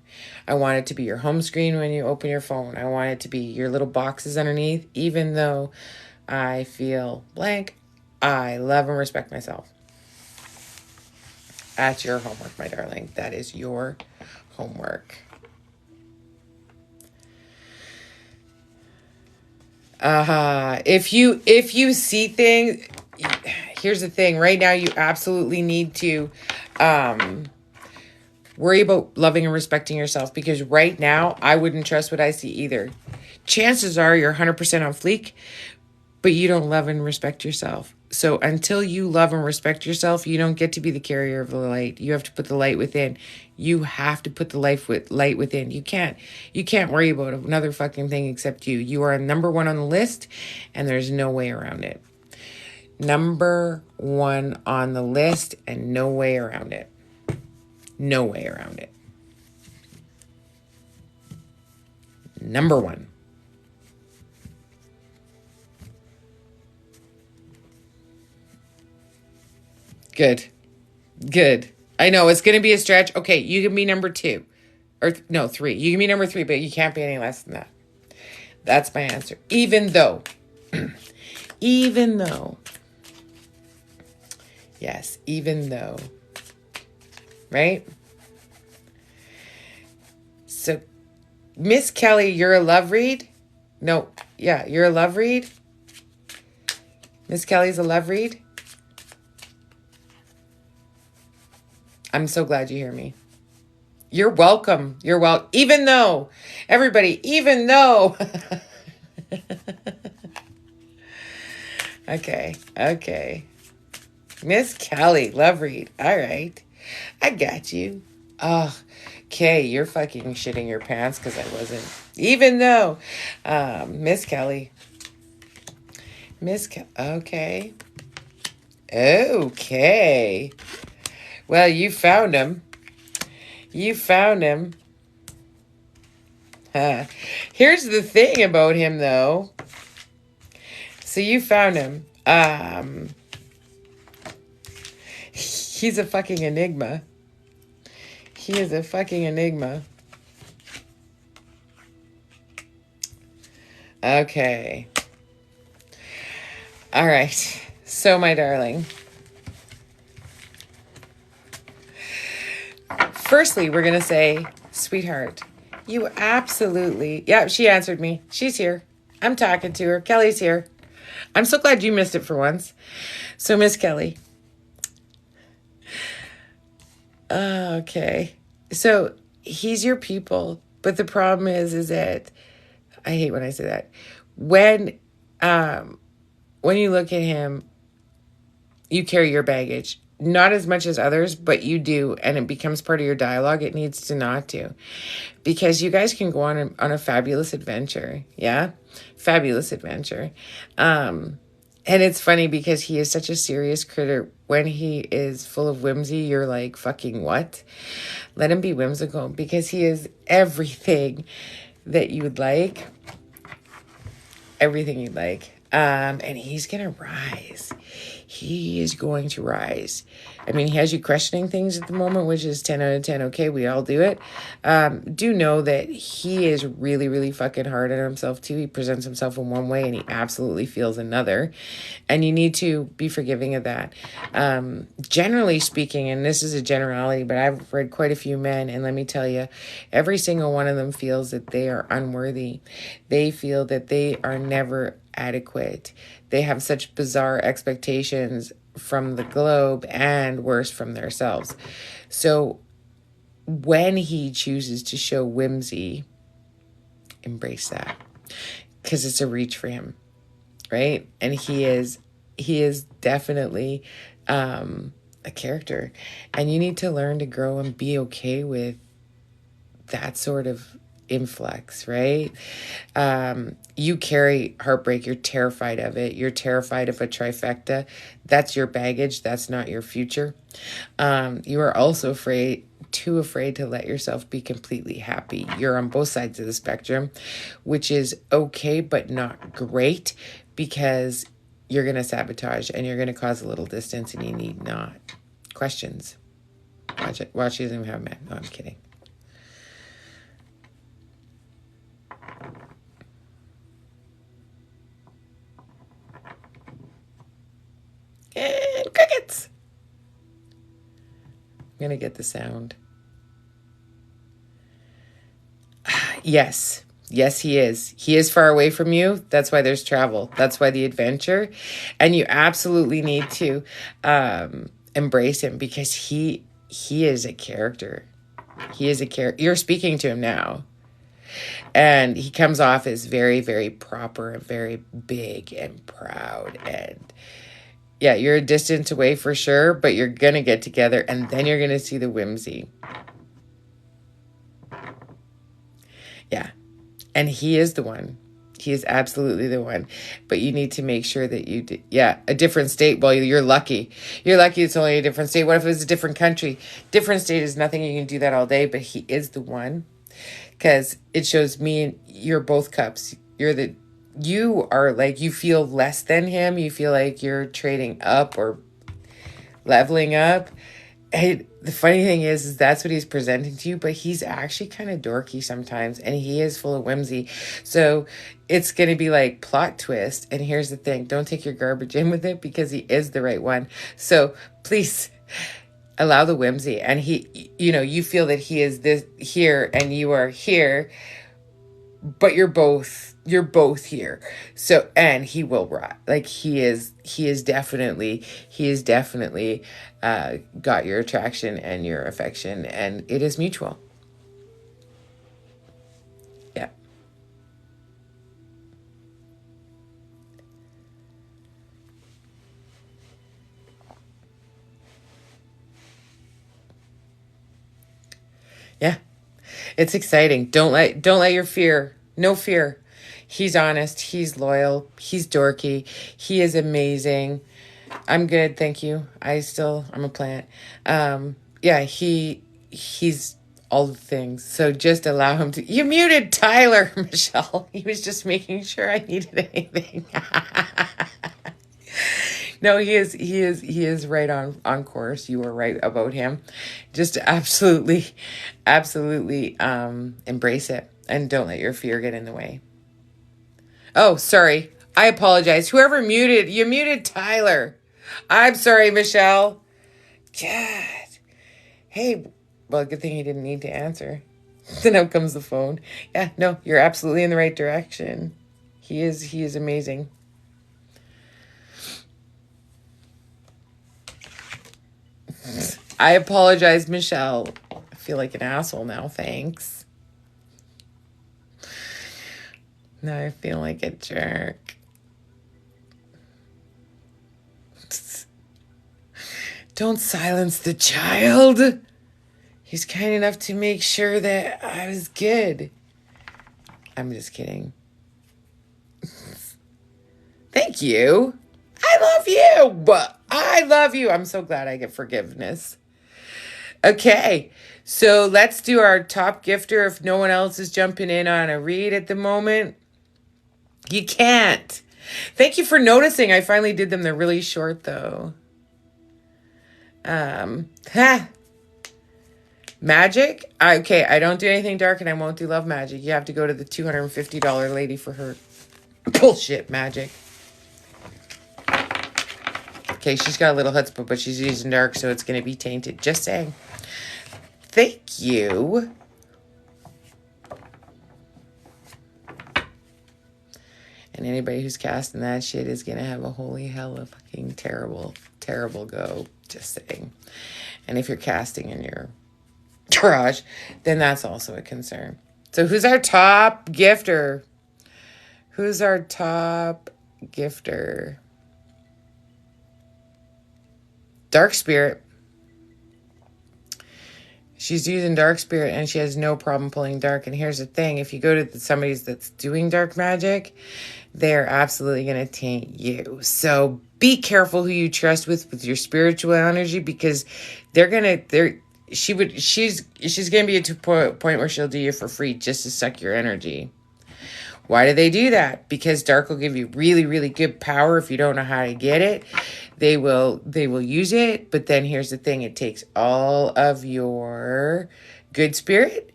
I want it to be your home screen when you open your phone. I want it to be your little boxes underneath. Even though I feel blank, I love and respect myself. That's your homework, my darling. That is your homework. If you see things, here's the thing. Right now, you absolutely need to worry about loving and respecting yourself, because right now I wouldn't trust what I see either. Chances are you're 100% on fleek, but you don't love and respect yourself. So until you love and respect yourself, you don't get to be the carrier of the light. You have to put the light within. You have to put the light within. You can't worry about another fucking thing except you. You are number one on the list, and there's no way around it. Number one on the list, and no way around it. No way around it. Number one. Good. Good. I know it's going to be a stretch. Okay, you can be number two. Or, no, three. You can be number three, but you can't be any less than that. That's my answer. Even though, yes, even though, right? So, Miss Kelly, you're a love read? No, yeah, you're a love read? Miss Kelly's a love read? I'm so glad you hear me. You're welcome. You're welcome. Even though, everybody, even though. Okay. Miss Kelly, love read. All right. I got you. Oh, okay. You're fucking shitting your pants because I wasn't. Even though, Miss Kelly. Okay. Okay. Well, you found him. Here's the thing about him, though. So you found him. He's a fucking enigma. He is a fucking enigma. Okay. All right. So, my darling. Firstly, we're going to say, sweetheart, you absolutely... Yeah, she answered me. She's here. I'm talking to her. Kelly's here. I'm so glad you missed it for once. So, Miss Kelly. Okay. So, he's your people. But the problem is that... I hate when I say that. When you look at him, you carry your baggage. Not as much as others, but you do, and it becomes part of your dialogue. It needs to not to, because you guys can go on a fabulous adventure. Yeah, fabulous adventure. And it's funny because he is such a serious critter. When he is full of whimsy, you're like, fucking what? Let him be whimsical, because he is everything that you would like. Everything you'd like. And he's gonna rise. He is going to rise. I mean, he has you questioning things at the moment, which is 10 out of 10. Okay, we all do it. Do know that he is really, really fucking hard on himself too. He presents himself in one way and he absolutely feels another. And you need to be forgiving of that. Generally speaking, and this is a generality, but I've read quite a few men, and let me tell you, every single one of them feels that they are unworthy. They feel that they are never adequate. They have such bizarre expectations from the globe, and worse, from themselves. So when he chooses to show whimsy, embrace that, because it's a reach for him, right? And he is definitely a character, and you need to learn to grow and be okay with that sort of influx, right? You carry heartbreak. You're terrified of it. You're terrified of a trifecta. That's your baggage. That's not your future. You are also too afraid to let yourself be completely happy. You're on both sides of the spectrum, which is okay, but not great, because you're going to sabotage and you're going to cause a little distance, and you need not. Questions? Watch it. Watch, she doesn't even have men. No, I'm kidding. And crickets. I'm going to get the sound. Yes. Yes, he is. He is far away from you. That's why there's travel. That's why the adventure. And you absolutely need to embrace him, because he is a character. He is a character. You're speaking to him now. And he comes off as very, very proper and very big and proud. And yeah, you're a distance away for sure, but you're going to get together and then you're going to see the whimsy. Yeah. And he is the one. He is absolutely the one. But you need to make sure that you do. Yeah, a different state. Well, you're lucky. You're lucky it's only a different state. What if it was a different country? Different state is nothing. You can do that all day. But he is the one. Because it shows me and you're both cups. You are like, you feel less than him. You feel like you're trading up or leveling up. Hey, the funny thing is that's what he's presenting to you, but he's actually kind of dorky sometimes and he is full of whimsy. So it's going to be like plot twist. And here's the thing, don't take your garbage in with it because he is the right one. So please allow the whimsy. And he, you feel that he is this here and you are here, but you're both here. So, and he will rot. Like he is definitely got your attraction and your affection, and it is mutual. Yeah. Yeah. It's exciting. Don't let your fear, no fear. He's honest, he's loyal, he's dorky, he is amazing. I'm good, thank you. I'm a plant. Yeah, he's all the things. So just allow him to. You muted Tyler, Michelle. He was just making sure I needed anything. No, he is right on course. You were right about him. Just absolutely embrace it and don't let your fear get in the way. Oh, sorry. I apologize. Whoever you muted Tyler. I'm sorry, Michelle. God. Hey, well, good thing he didn't need to answer. Then out comes the phone. Yeah, no, you're absolutely in the right direction. He is amazing. I apologize, Michelle. I feel like an asshole now. Thanks. Now I feel like a jerk. Don't silence the child. He's kind enough to make sure that I was good. I'm just kidding. Thank you. I love you. I love you. I'm so glad I get forgiveness. Okay, so let's do our top gifter. If no one else is jumping in on a read at the moment, you can't. Thank you for noticing. I finally did them. They're really short, though. Magic? Okay, I don't do anything dark and I won't do love magic. You have to go to the $250 lady for her bullshit magic. Okay, she's got a little chutzpah, but she's using dark, so it's going to be tainted. Just saying. Thank you. And anybody who's casting that shit is going to have a holy hell of fucking terrible go. Just saying. And if you're casting in your garage, then that's also a concern. So who's our top gifter? Who's our top gifter? Dark Spirit. She's using Dark Spirit and she has no problem pulling dark. And here's the thing. If you go to somebody that's doing dark magic, they're absolutely going to taint you. So be careful who you trust with your spiritual energy, because she's going to be at a point where she'll do you for free just to suck your energy. Why do they do that? Because dark will give you really, really good power. If you don't know how to get it, they will use it. But then here's the thing. It takes all of your good spirit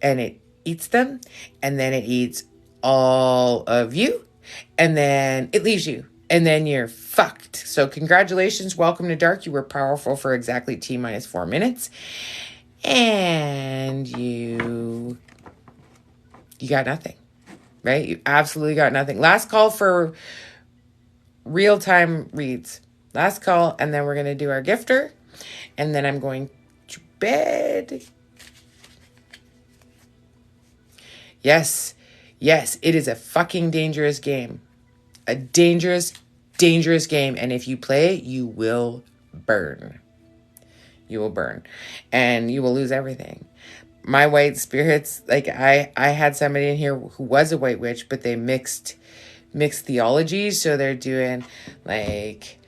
and it eats them. And then it eats all of you. And then it leaves you. And then you're fucked. So congratulations. Welcome to dark. You were powerful for exactly T-4 minutes. And you got nothing. Right? You absolutely got nothing. Last call for real-time reads. Last call, and then we're going to do our gifter. And then I'm going to bed. Yes. Yes, it is a fucking dangerous game. A dangerous, dangerous game. And if you play it, you will burn. You will burn. And you will lose everything. My white spirits, like I had somebody in here who was a white witch, but they mixed theologies. So they're doing like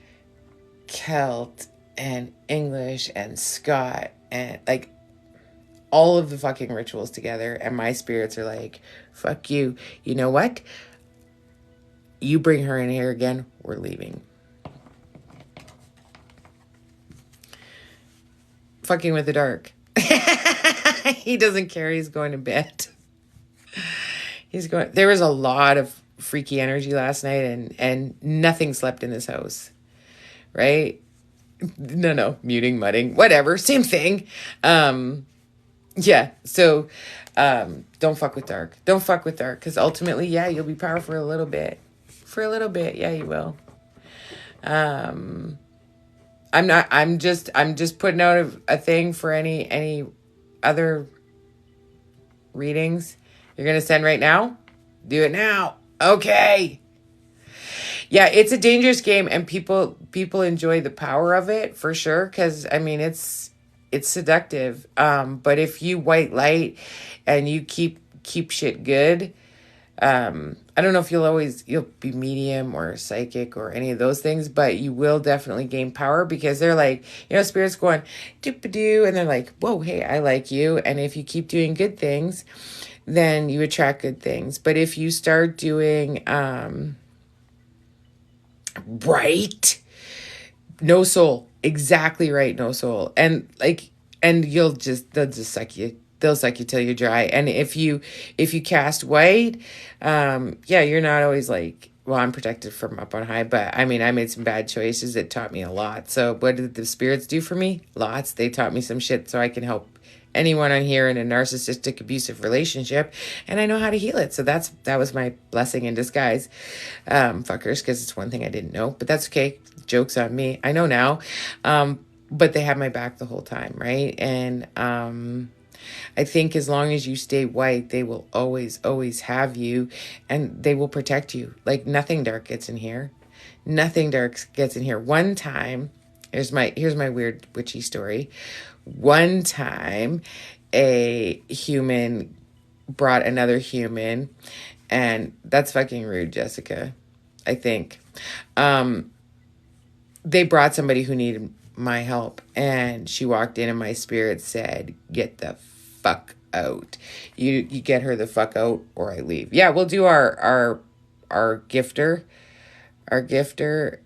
Celt and English and Scott and like all of the fucking rituals together. And my spirits are like, fuck you. You know what? You bring her in here again, we're leaving. Fucking with the dark. He doesn't care. He's going to bed. There was a lot of freaky energy last night and nothing slept in this house. Right? No, muting, mudding, whatever. Same thing. Yeah. So, don't fuck with dark. Don't fuck with dark. Because ultimately, yeah, you'll be powerful for a little bit. For a little bit. Yeah, you will. I'm just putting out a thing for any other readings you're going to send right now. Do it now. Okay. Yeah, it's a dangerous game and people enjoy the power of it for sure. Cause I mean, it's seductive. But if you white light and you keep shit good, I don't know if you'll be medium or psychic or any of those things, but you will definitely gain power because they're like, spirits going doop-a-doo, and they're like, whoa, hey, I like you. And if you keep doing good things, then you attract good things. But if you start doing, right, no soul, exactly right, no soul. And they'll just suck you. They'll suck you till you're dry. And if you cast white, you're not always like, well, I'm protected from up on high, but I mean, I made some bad choices that taught me a lot. So what did the spirits do for me? Lots. They taught me some shit so I can help anyone on here in a narcissistic abusive relationship, and I know how to heal it. So that was my blessing in disguise, fuckers, because it's one thing I didn't know, but that's okay. Joke's on me. I know now. But they had my back the whole time, right? And I think as long as you stay white, they will always, always have you, and they will protect you. Like nothing dark gets in here. Nothing dark gets in here. One time, here's my weird witchy story. One time, a human brought another human, and that's fucking rude, Jessica, I think. They brought somebody who needed my help, and she walked in and my spirit said, get the fuck out. You get her the fuck out or I leave. Yeah, we'll do our gifter. Our gifter,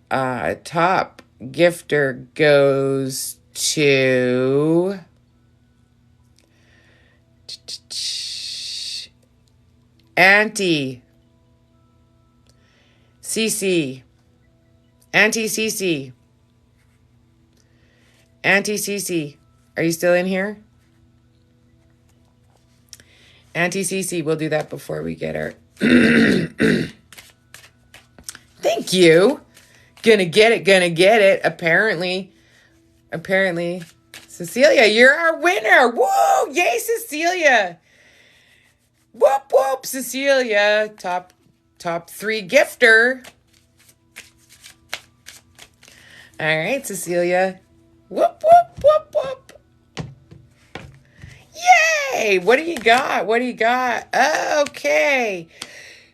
top gifter goes to Auntie Cece. Auntie Cece. Auntie Cece. Are you still in here? Auntie Cece, we'll do that before we get our... Thank you. Gonna get it. Apparently. Cecilia, you're our winner. Whoa, yay, Cecilia. Whoop, whoop, Cecilia. Top 3 gifter. All right, Cecilia. Whoop, whoop, whoop, whoop. Yay! What do you got? Okay.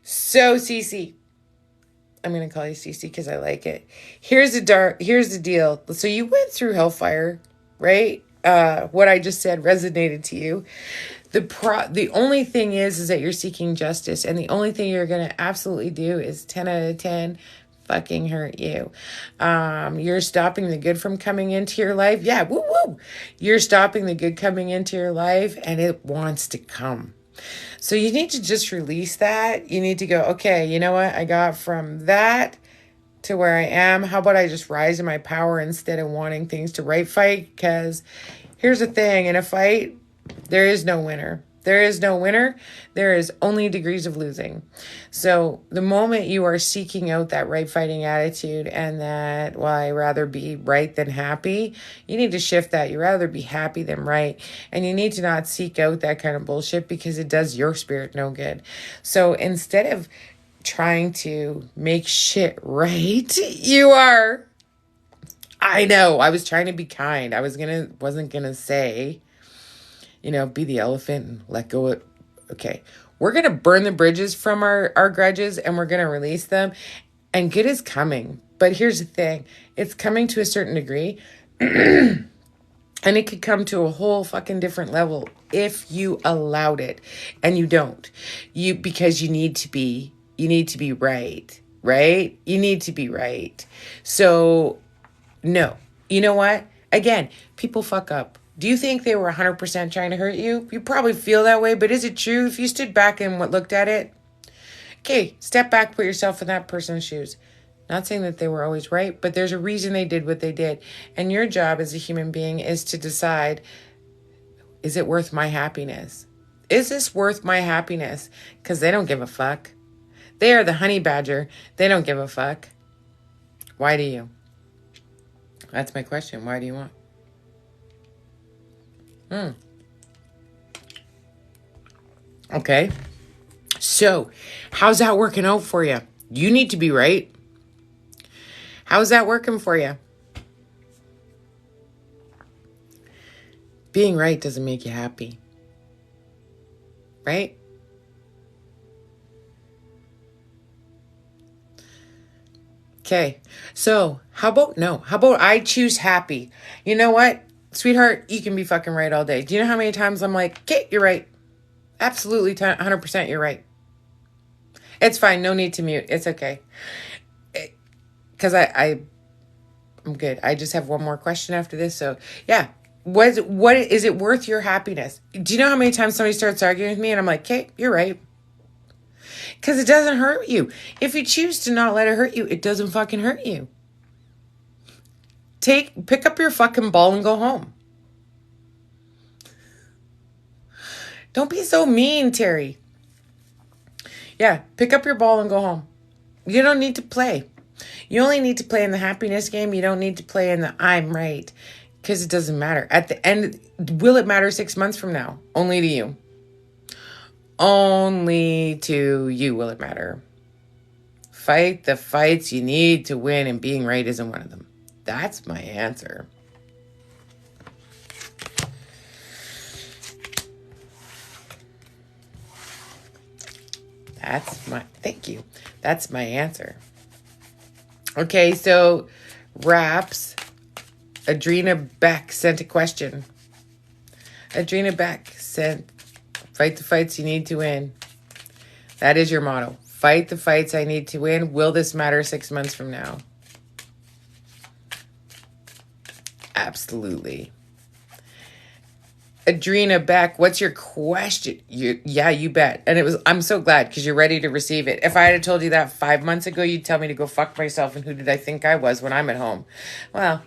So, Cece. I'm going to call you Cece because I like it. Here's the deal. So you went through hellfire, right? What I just said resonated to you. The only thing is that you're seeking justice, and the only thing you're going to absolutely do is 10 out of 10 fucking hurt you. You're stopping the good from coming into your life. Yeah, woo woo. You're stopping the good coming into your life, and it wants to come. So you need to just release that. You need to go, okay, you know what? I got from that to where I am. How about I just rise in my power instead of wanting things to right fight? Because here's the thing. In a fight, there is no winner. There is no winner. There is only degrees of losing. So the moment you are seeking out that right fighting attitude and that, well, I rather be right than happy, you need to shift that. You rather be happy than right. And you need to not seek out that kind of bullshit because it does your spirit no good. So instead of trying to make shit right, I know, I was trying to be kind. Wasn't gonna say, be the elephant and let go of. Okay, we're gonna burn the bridges from our grudges and we're gonna release them, and good is coming. But here's the thing, it's coming to a certain degree, and it could come to a whole fucking different level if you allowed it, and you don't. Because you need to be right, right? You need to be right. So, no. You know what? Again, people fuck up. Do you think they were 100% trying to hurt you? You probably feel that way, but is it true? If you stood back and looked at it, okay, step back, put yourself in that person's shoes. Not saying that they were always right, but there's a reason they did what they did. And your job as a human being is to decide, is it worth my happiness? Is this worth my happiness? Because they don't give a fuck. They are the honey badger. They don't give a fuck. Why do you? That's my question. Why do you want? Okay. So, how's that working out for you? You need to be right. How's that working for you? Being right doesn't make you happy. Right? Okay. So, how about no? How about I choose happy? You know what? Sweetheart, you can be fucking right all day. Do you know how many times I'm like, okay, you're right. Absolutely 100% you're right. It's fine. No need to mute. It's okay. Because I'm good. I just have one more question after this. So, yeah. What is it worth your happiness? Do you know how many times somebody starts arguing with me and I'm like, okay, you're right. Because it doesn't hurt you. If you choose to not let it hurt you, it doesn't fucking hurt you. Pick up your fucking ball and go home. Don't be so mean, Terry. Yeah, pick up your ball and go home. You don't need to play. You only need to play in the happiness game. You don't need to play in the I'm right. Because it doesn't matter. At the end, will it matter 6 months from now? Only to you. Only to you will it matter. Fight the fights you need to win, and being right isn't one of them. That's my answer. Thank you. That's my answer. Okay, so Raps, Adrena Beck sent a question. Adrena Beck sent, fight the fights you need to win. That is your motto. Fight the fights I need to win. Will this matter 6 months from now? Absolutely. Adrena Beck, what's your question? Yeah, you bet. And I'm so glad because you're ready to receive it. If I had told you that 5 months ago, you'd tell me to go fuck myself, and who did I think I was when I'm at home? Well,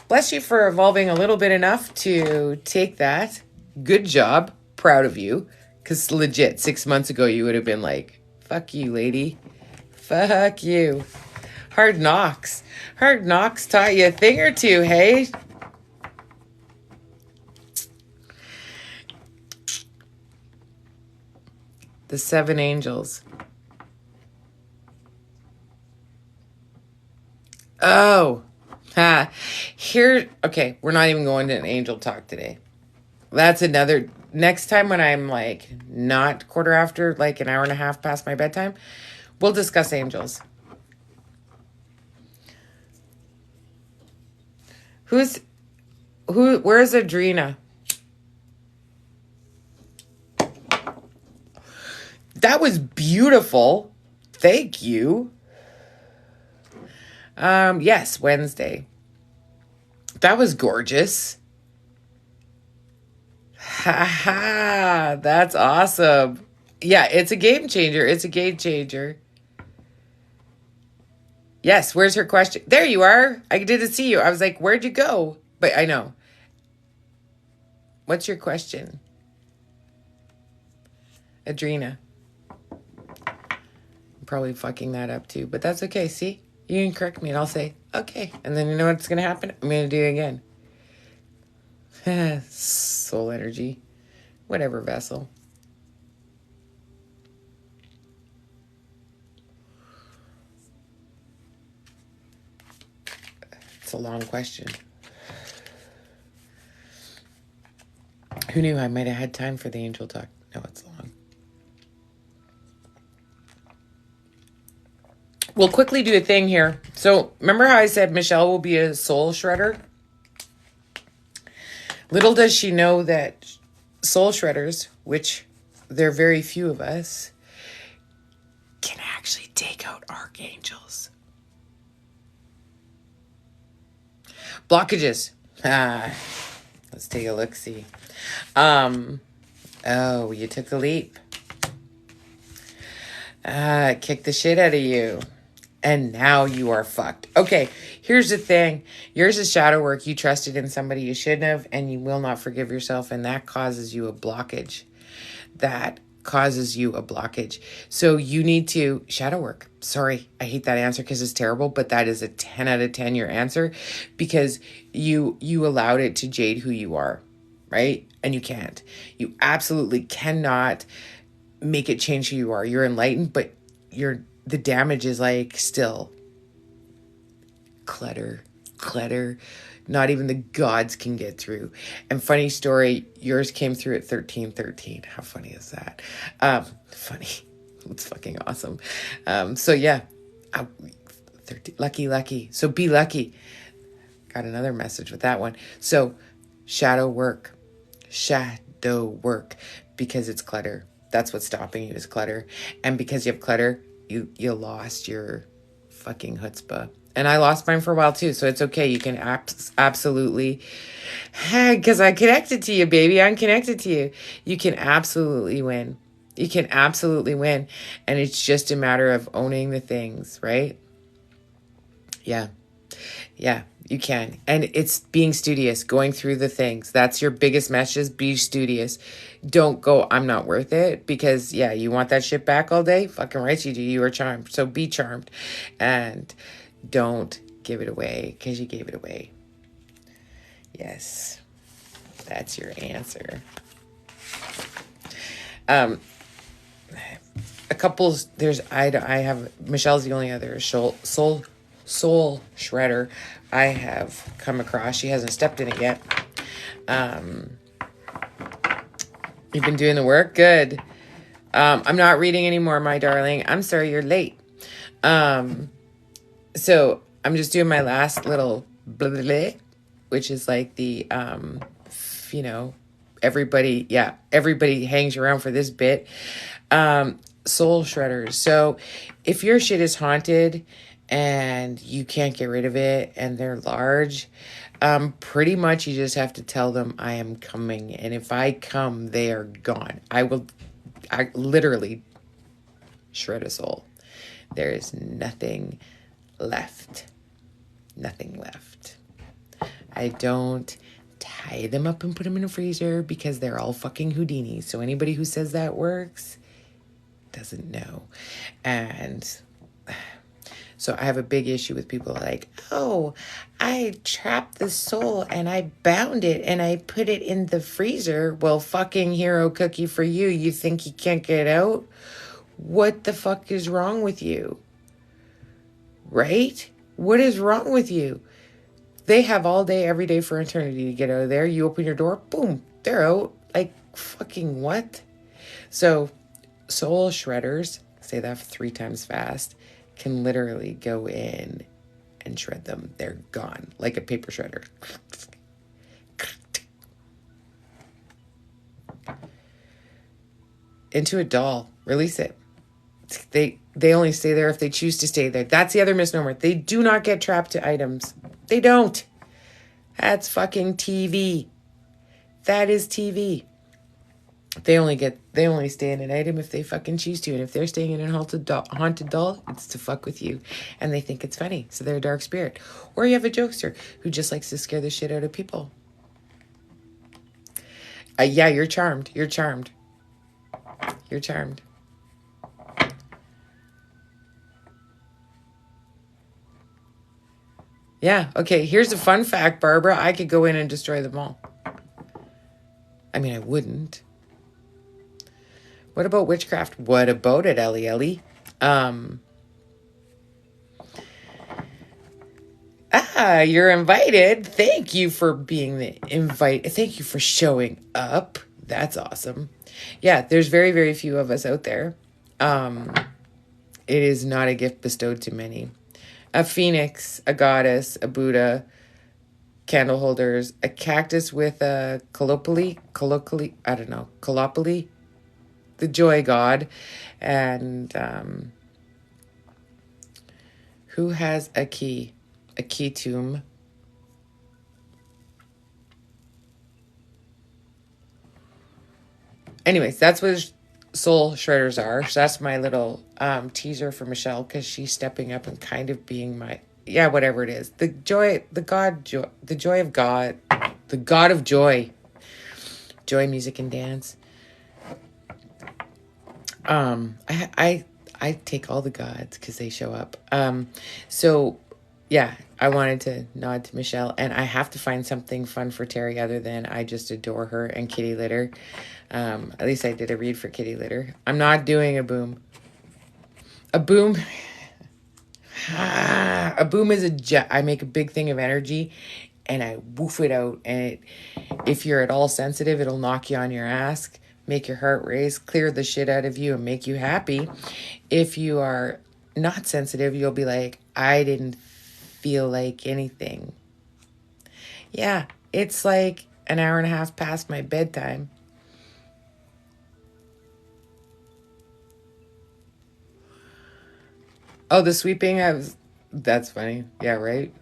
bless you for evolving a little bit enough to take that. Good job. Proud of you. Because legit, 6 months ago, you would have been like, fuck you, lady. Fuck you. Hard Knocks. Hard Knocks taught you a thing or two, hey? The 7 angels. Oh. Ha. Here, okay, we're not even going to an angel talk today. That's another, next time when I'm like not quarter after, like an hour and a half past my bedtime, we'll discuss angels. Where's Adrena? That was beautiful. Thank you. Yes, Wednesday. That was gorgeous. Ha ha. That's awesome. Yeah, it's a game changer. It's a game changer. Yes, where's her question? There you are. I didn't see you. I was like, where'd you go? But I know. What's your question? Adrena. I'm probably fucking that up too, but that's okay. See? You can correct me and I'll say, okay. And then you know what's going to happen? I'm going to do it again. Soul energy. Whatever, vessel. It's a long question. Who knew I might have had time for the angel talk? No, it's long. We'll quickly do a thing here. So remember how I said Michelle will be a soul shredder? Little does she know that soul shredders, which there are very few of us, can actually take out archangels. Blockages. Let's take a look-see. Oh, you took a leap. Kicked the shit out of you. And now you are fucked. Okay, here's the thing. Yours is shadow work. You trusted in somebody you shouldn't have, and you will not forgive yourself, and that causes you a blockage. That causes you a blockage. So you need to shadow work. Sorry, I hate that answer because it's terrible, but that is a 10 out of 10 your answer because you allowed it to jade who you are, right? And you can't. You absolutely cannot make it change who you are. You're enlightened, but the damage is like still clutter. Not even the gods can get through. And funny story, yours came through at 1313. How funny is that? Funny. It's fucking awesome. So yeah, 13, lucky. So be lucky. Got another message with that one. So shadow work, because it's clutter. That's what's stopping you is clutter. And because you have clutter, you lost your fucking chutzpah. And I lost mine for a while too, so it's okay. You can absolutely, because I connected to you, baby. I'm connected to you. You can absolutely win. You can absolutely win. And it's just a matter of owning the things, right? Yeah, you can. And it's being studious, going through the things. That's your biggest message. Be studious. Don't go, I'm not worth it. Because, yeah, you want that shit back all day? Fucking right you do. You are charmed. So be charmed. And don't give it away because you gave it away. Yes, that's your answer. A couple, I have, Michelle's the only other soul shredder I have come across. She hasn't stepped in it yet. You've been doing the work? Good. I'm not reading anymore, my darling. I'm sorry, you're late. So I'm just doing my last little blah, blah, blah, which is like the, everybody hangs around for this bit. Soul shredders. So if your shit is haunted and you can't get rid of it and they're large, pretty much you just have to tell them I am coming. And if I come, they are gone. I literally shred a soul. There is nothing left. Nothing left. I don't tie them up and put them in a freezer because they're all fucking Houdini. So anybody who says that works doesn't know. And so I have a big issue with people like, oh, I trapped the soul and I bound it and I put it in the freezer. Well, fucking hero cookie for you. You think you can't get out? What the fuck is wrong with you? Right? What is wrong with you? They have all day, every day for eternity to get out of there. You open your door, boom, they're out. Like, fucking what? So, soul shredders, say that 3 times fast, can literally go in and shred them. They're gone, like a paper shredder. Into a doll. Release it. They only stay there if they choose to stay there. That's the other misnomer. They do not get trapped to items. They don't. That's fucking TV. That is TV. They only stay in an item if they fucking choose to. And if they're staying in a haunted doll, it's to fuck with you. And they think it's funny. So they're a dark spirit. Or you have a jokester who just likes to scare the shit out of people. You're charmed. You're You're charmed. Yeah. Okay. Here's a fun fact, Barbara. I could go in and destroy them all. I mean, I wouldn't. What about witchcraft? What about it, Ellie Ellie? You're invited. Thank you for being the invite. Thank you for showing up. That's awesome. Yeah, there's very, very few of us out there. It is not a gift bestowed to many. A phoenix, a goddess, a Buddha, candle holders, a cactus with a colloquially, I don't know, colloquially, the joy god, and who has a key? A key tomb. Anyways, that's what soul shredders are. So that's my little teaser for Michelle, because she's stepping up and kind of being my, yeah, whatever it is. The joy, the joy of God, the God of joy. Joy, music, and dance. I take all the gods because they show up. So yeah, I wanted to nod to Michelle, and I have to find something fun for Terry other than I just adore her and Kitty Litter. At least I did a read for Kitty Litter. I'm not doing a boom. A boom. A boom is I make a big thing of energy and I woof it out. And if you're at all sensitive, it'll knock you on your ass, make your heart race, clear the shit out of you, and make you happy. If you are not sensitive, you'll be like, I didn't feel like anything. Yeah, it's like an hour and a half past my bedtime. Oh, the sweeping, that's funny. Yeah, right?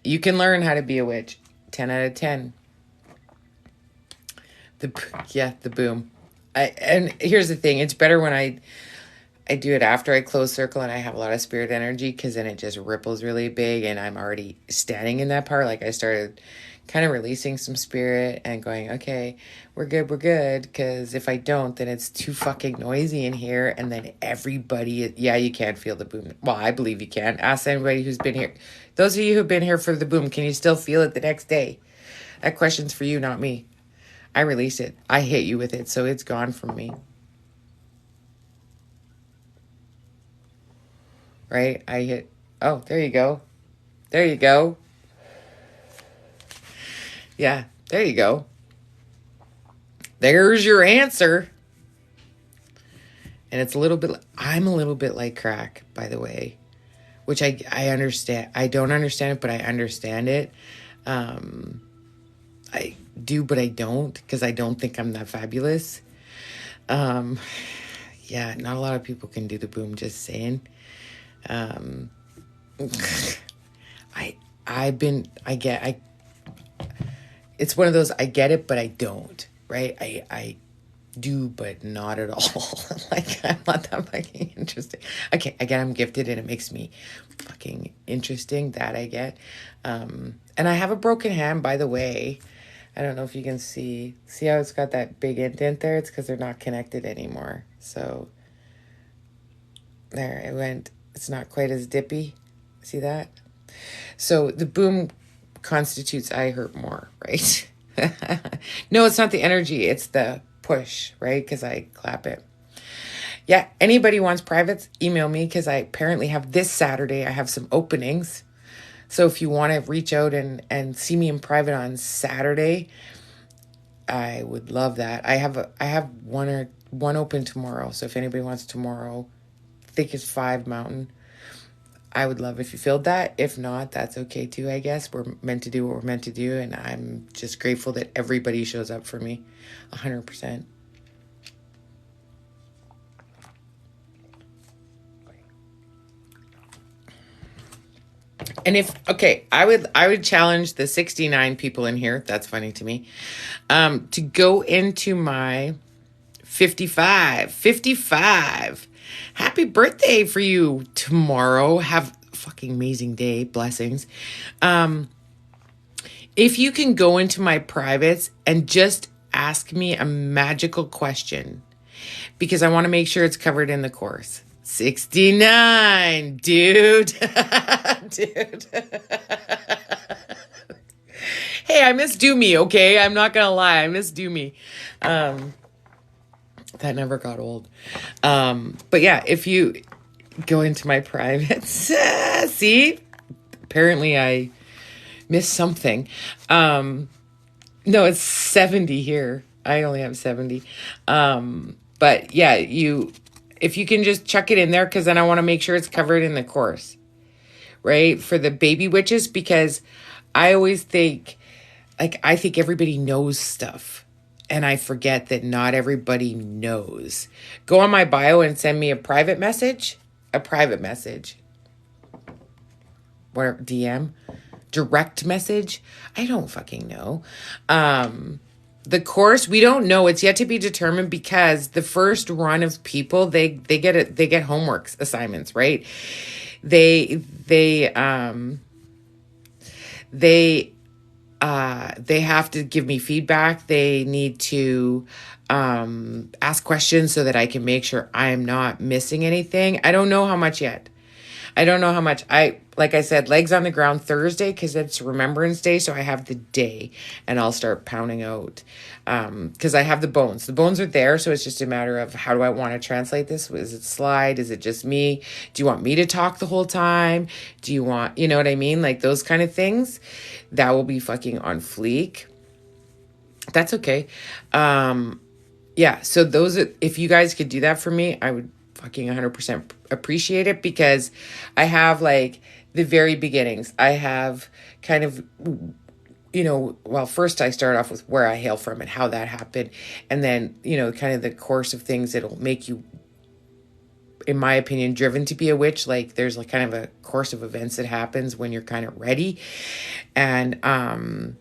You can learn how to be a witch. 10 out of 10. The boom. And here's the thing. It's better when I do it after I close circle and I have a lot of spirit energy, because then it just ripples really big and I'm already standing in that part. Like I started kind of releasing some spirit and going, okay, we're good. Because if I don't, then it's too fucking noisy in here. And then everybody, yeah, you can't feel the boom. Well, I believe you can. Ask anybody who's been here. Those of you who've been here for the boom, can you still feel it the next day? That question's for you, not me. I release it. I hit you with it, so it's gone from me. Right? Oh, there you go. There you go. Yeah, there you go. There's your answer. And it's I'm a little bit like crack, by the way, which I understand. I don't understand it, but I understand it. I do, but I don't, because I don't think I'm that fabulous. Yeah, not a lot of people can do the boom, just saying. It's one of those, I get it, but I don't, right? I do, but not at all. Like, I'm not that fucking interesting. Okay, again, I'm gifted and it makes me fucking interesting, that I get. And I have a broken hand, by the way. I don't know if you can see how it's got that big indent there? It's because they're not connected anymore. So there it went. It's not quite as dippy. See that? So the boom constitutes I hurt more, right? No, it's not the energy. It's the push, right? Because I clap it. Yeah, anybody wants privates, email me, because I apparently have this Saturday, I have some openings. So if you want to reach out and see me in private on Saturday, I would love that. I have one open tomorrow. So if anybody wants tomorrow, I think it's 5 Mountain. I would love if you filled that. If not, that's okay too, I guess. We're meant to do what we're meant to do, and I'm just grateful that everybody shows up for me 100%. And I would challenge the 69 people in here, that's funny to me, to go into my 55. Happy birthday for you tomorrow. Have a fucking amazing day. Blessings. If you can go into my privates and just ask me a magical question because I want to make sure it's covered in the course. 69, dude. Dude. Hey, I miss Do Me, okay? I'm not going to lie. I miss Do Me. That never got old. But yeah, if you go into my privates, see, apparently I missed something. No, it's 70 here. I only have 70. But yeah, if you can just chuck it in there, because then I want to make sure it's covered in the course, right? For the baby witches, because I always think, like, I think everybody knows stuff. And I forget that not everybody knows. Go on my bio and send me a private message. Whatever, DM. Direct message. I don't fucking know. The course, we don't know. It's yet to be determined because the first run of people, they get homework assignments, right? They have to give me feedback. They need to ask questions so that I can make sure I'm not missing anything. I don't know how much yet. Like I said, legs on the ground Thursday because it's Remembrance Day. So I have the day and I'll start pounding out because I have the bones. The bones are there. So it's just a matter of how do I want to translate this? Is it slide? Is it just me? Do you want me to talk the whole time? Do you want, you know what I mean? Like those kind of things. That will be fucking on fleek. That's okay. Yeah. So if you guys could do that for me, I would fucking 100% appreciate it because I have like the very beginnings. I have kind of, well, first I start off with where I hail from and how that happened. And then, kind of the course of things that'll make you, in my opinion, driven to be a witch. Like there's like kind of a course of events that happens when you're kind of ready. And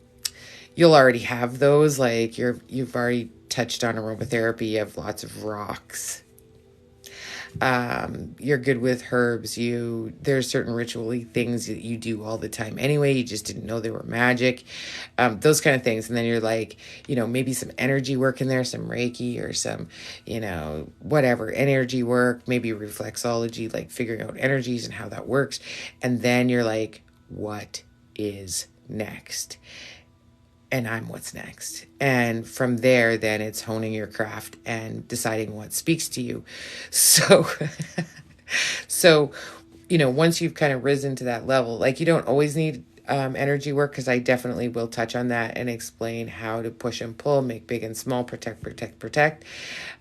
you'll already have those. Like you've already touched on aromatherapy. You have lots of rocks. You're good with herbs. There's certain ritually things that you do all the time anyway. You just didn't know they were magic. Those kind of things. And then you're like, maybe some energy work in there, some Reiki or some, whatever energy work, maybe reflexology, like figuring out energies and how that works. And then you're like, what is next? And I'm what's next. And from there, then it's honing your craft and deciding what speaks to you. So, once you've kind of risen to that level, like you don't always need energy work because I definitely will touch on that and explain how to push and pull, make big and small, protect.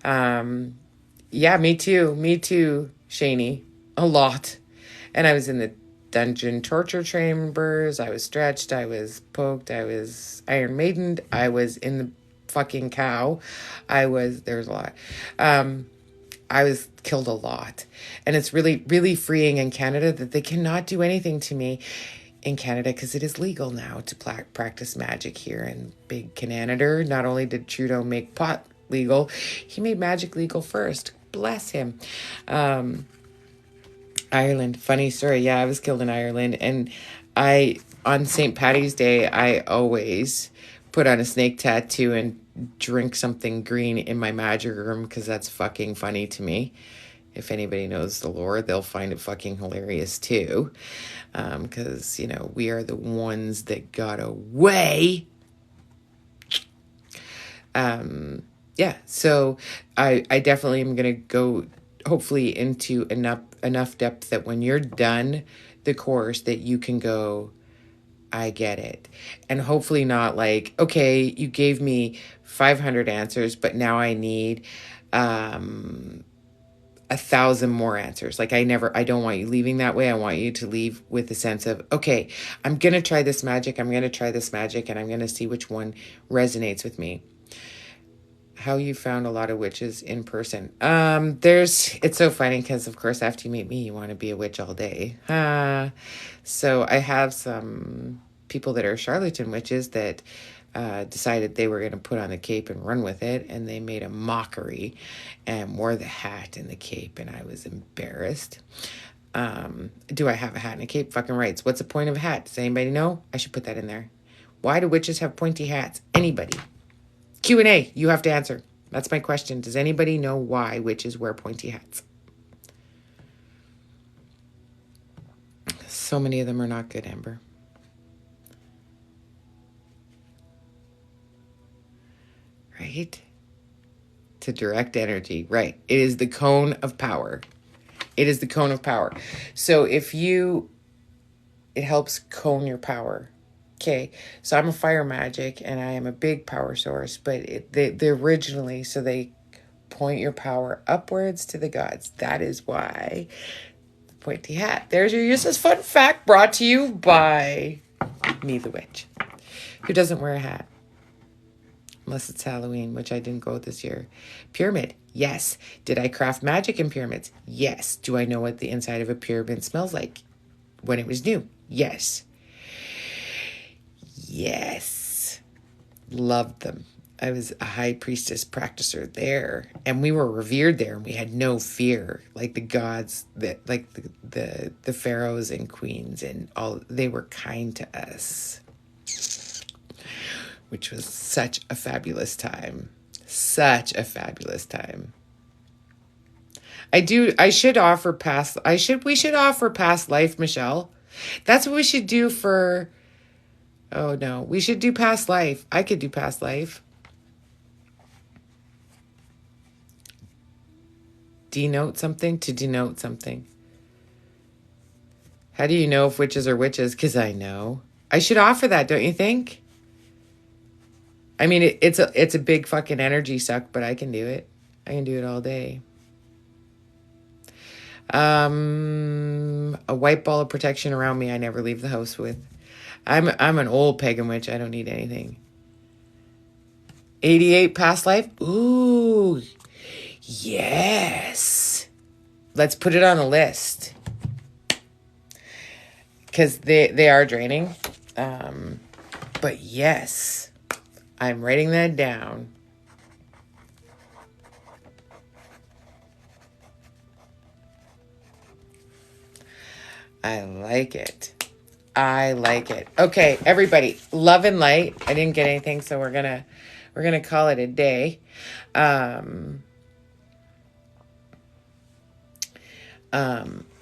Yeah, me too, Shani, a lot. And I was in the dungeon torture chambers. I was stretched. I was poked. I was Iron Maidened. I was in the fucking cow. There's a lot. I was killed a lot. And it's really, really freeing in Canada that they cannot do anything to me in Canada because it is legal now to practice magic here in Big Canada. Not only did Trudeau make pot legal, he made magic legal first. Bless him. Ireland, funny story. Yeah, I was killed in Ireland. And on St. Paddy's Day, I always put on a snake tattoo and drink something green in my magic room because that's fucking funny to me. If anybody knows the lore, they'll find it fucking hilarious too. Because, we are the ones that got away. Yeah, so I definitely am going to go hopefully into enough depth that when you're done the course that you can go, I get it. And hopefully not like, okay, you gave me 500 answers, but now I need 1,000 more answers. Like I don't want you leaving that way. I want you to leave with a sense of, okay, I'm going to try this magic. And I'm going to see which one resonates with me. How you found a lot of witches in person. It's so funny because of course after you meet me, you want to be a witch all day. So I have some people that are charlatan witches that decided they were going to put on the cape and run with it. And they made a mockery and wore the hat and the cape. And I was embarrassed. Do I have a hat and a cape? Fucking rights. What's the point of a hat? Does anybody know? I should put that in there. Why do witches have pointy hats? Anybody? Q&A. You have to answer. That's my question. Does anybody know why witches wear pointy hats? So many of them are not good, Amber. Right? To direct energy. Right. It is the cone of power. It is the cone of power. So it helps cone your power. Okay. So I'm a fire magic and I am a big power source, but they originally, so they point your power upwards to the gods. That is why the pointy hat. There's your useless fun fact brought to you by me, the witch, who doesn't wear a hat. Unless it's Halloween, which I didn't go this year. Pyramid, yes. Did I craft magic in pyramids? Yes. Do I know what the inside of a pyramid smells like when it was new? Yes. Yes. Loved them. I was a high priestess practicer there, and we were revered there, and we had no fear. Like the gods, like the pharaohs and queens and all, they were kind to us, which was such a fabulous time. Such a fabulous time. We should offer past life, Michelle. That's what we should do for, oh no, we should do past life. I could do past life. Denote something to denote something. How do you know if witches are witches? Because I know. I should offer that, don't you think? I mean, it's a big fucking energy suck, but I can do it. I can do it all day. A white ball of protection around me I never leave the house with. I'm an old pagan witch. I don't need anything. 88 past life? Ooh, yes. Let's put it on a list. Because they are draining. But yes, I'm writing that down. I like it. I like it. Okay, everybody, love and light. I didn't get anything, so we're gonna call it a day.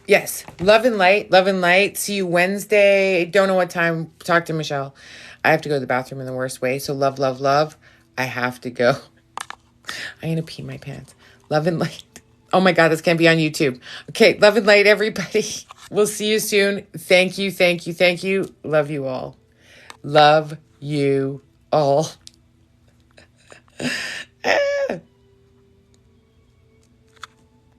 Yes, love and light, love and light. See you Wednesday. Don't know what time. Talk to Michelle. I have to go to the bathroom in the worst way. So love, love, love. I have to go. I'm gonna pee my pants. Love and light. Oh my God, this can't be on YouTube. Okay, love and light, everybody. We'll see you soon. Thank you, thank you, thank you. Love you all. Love you all.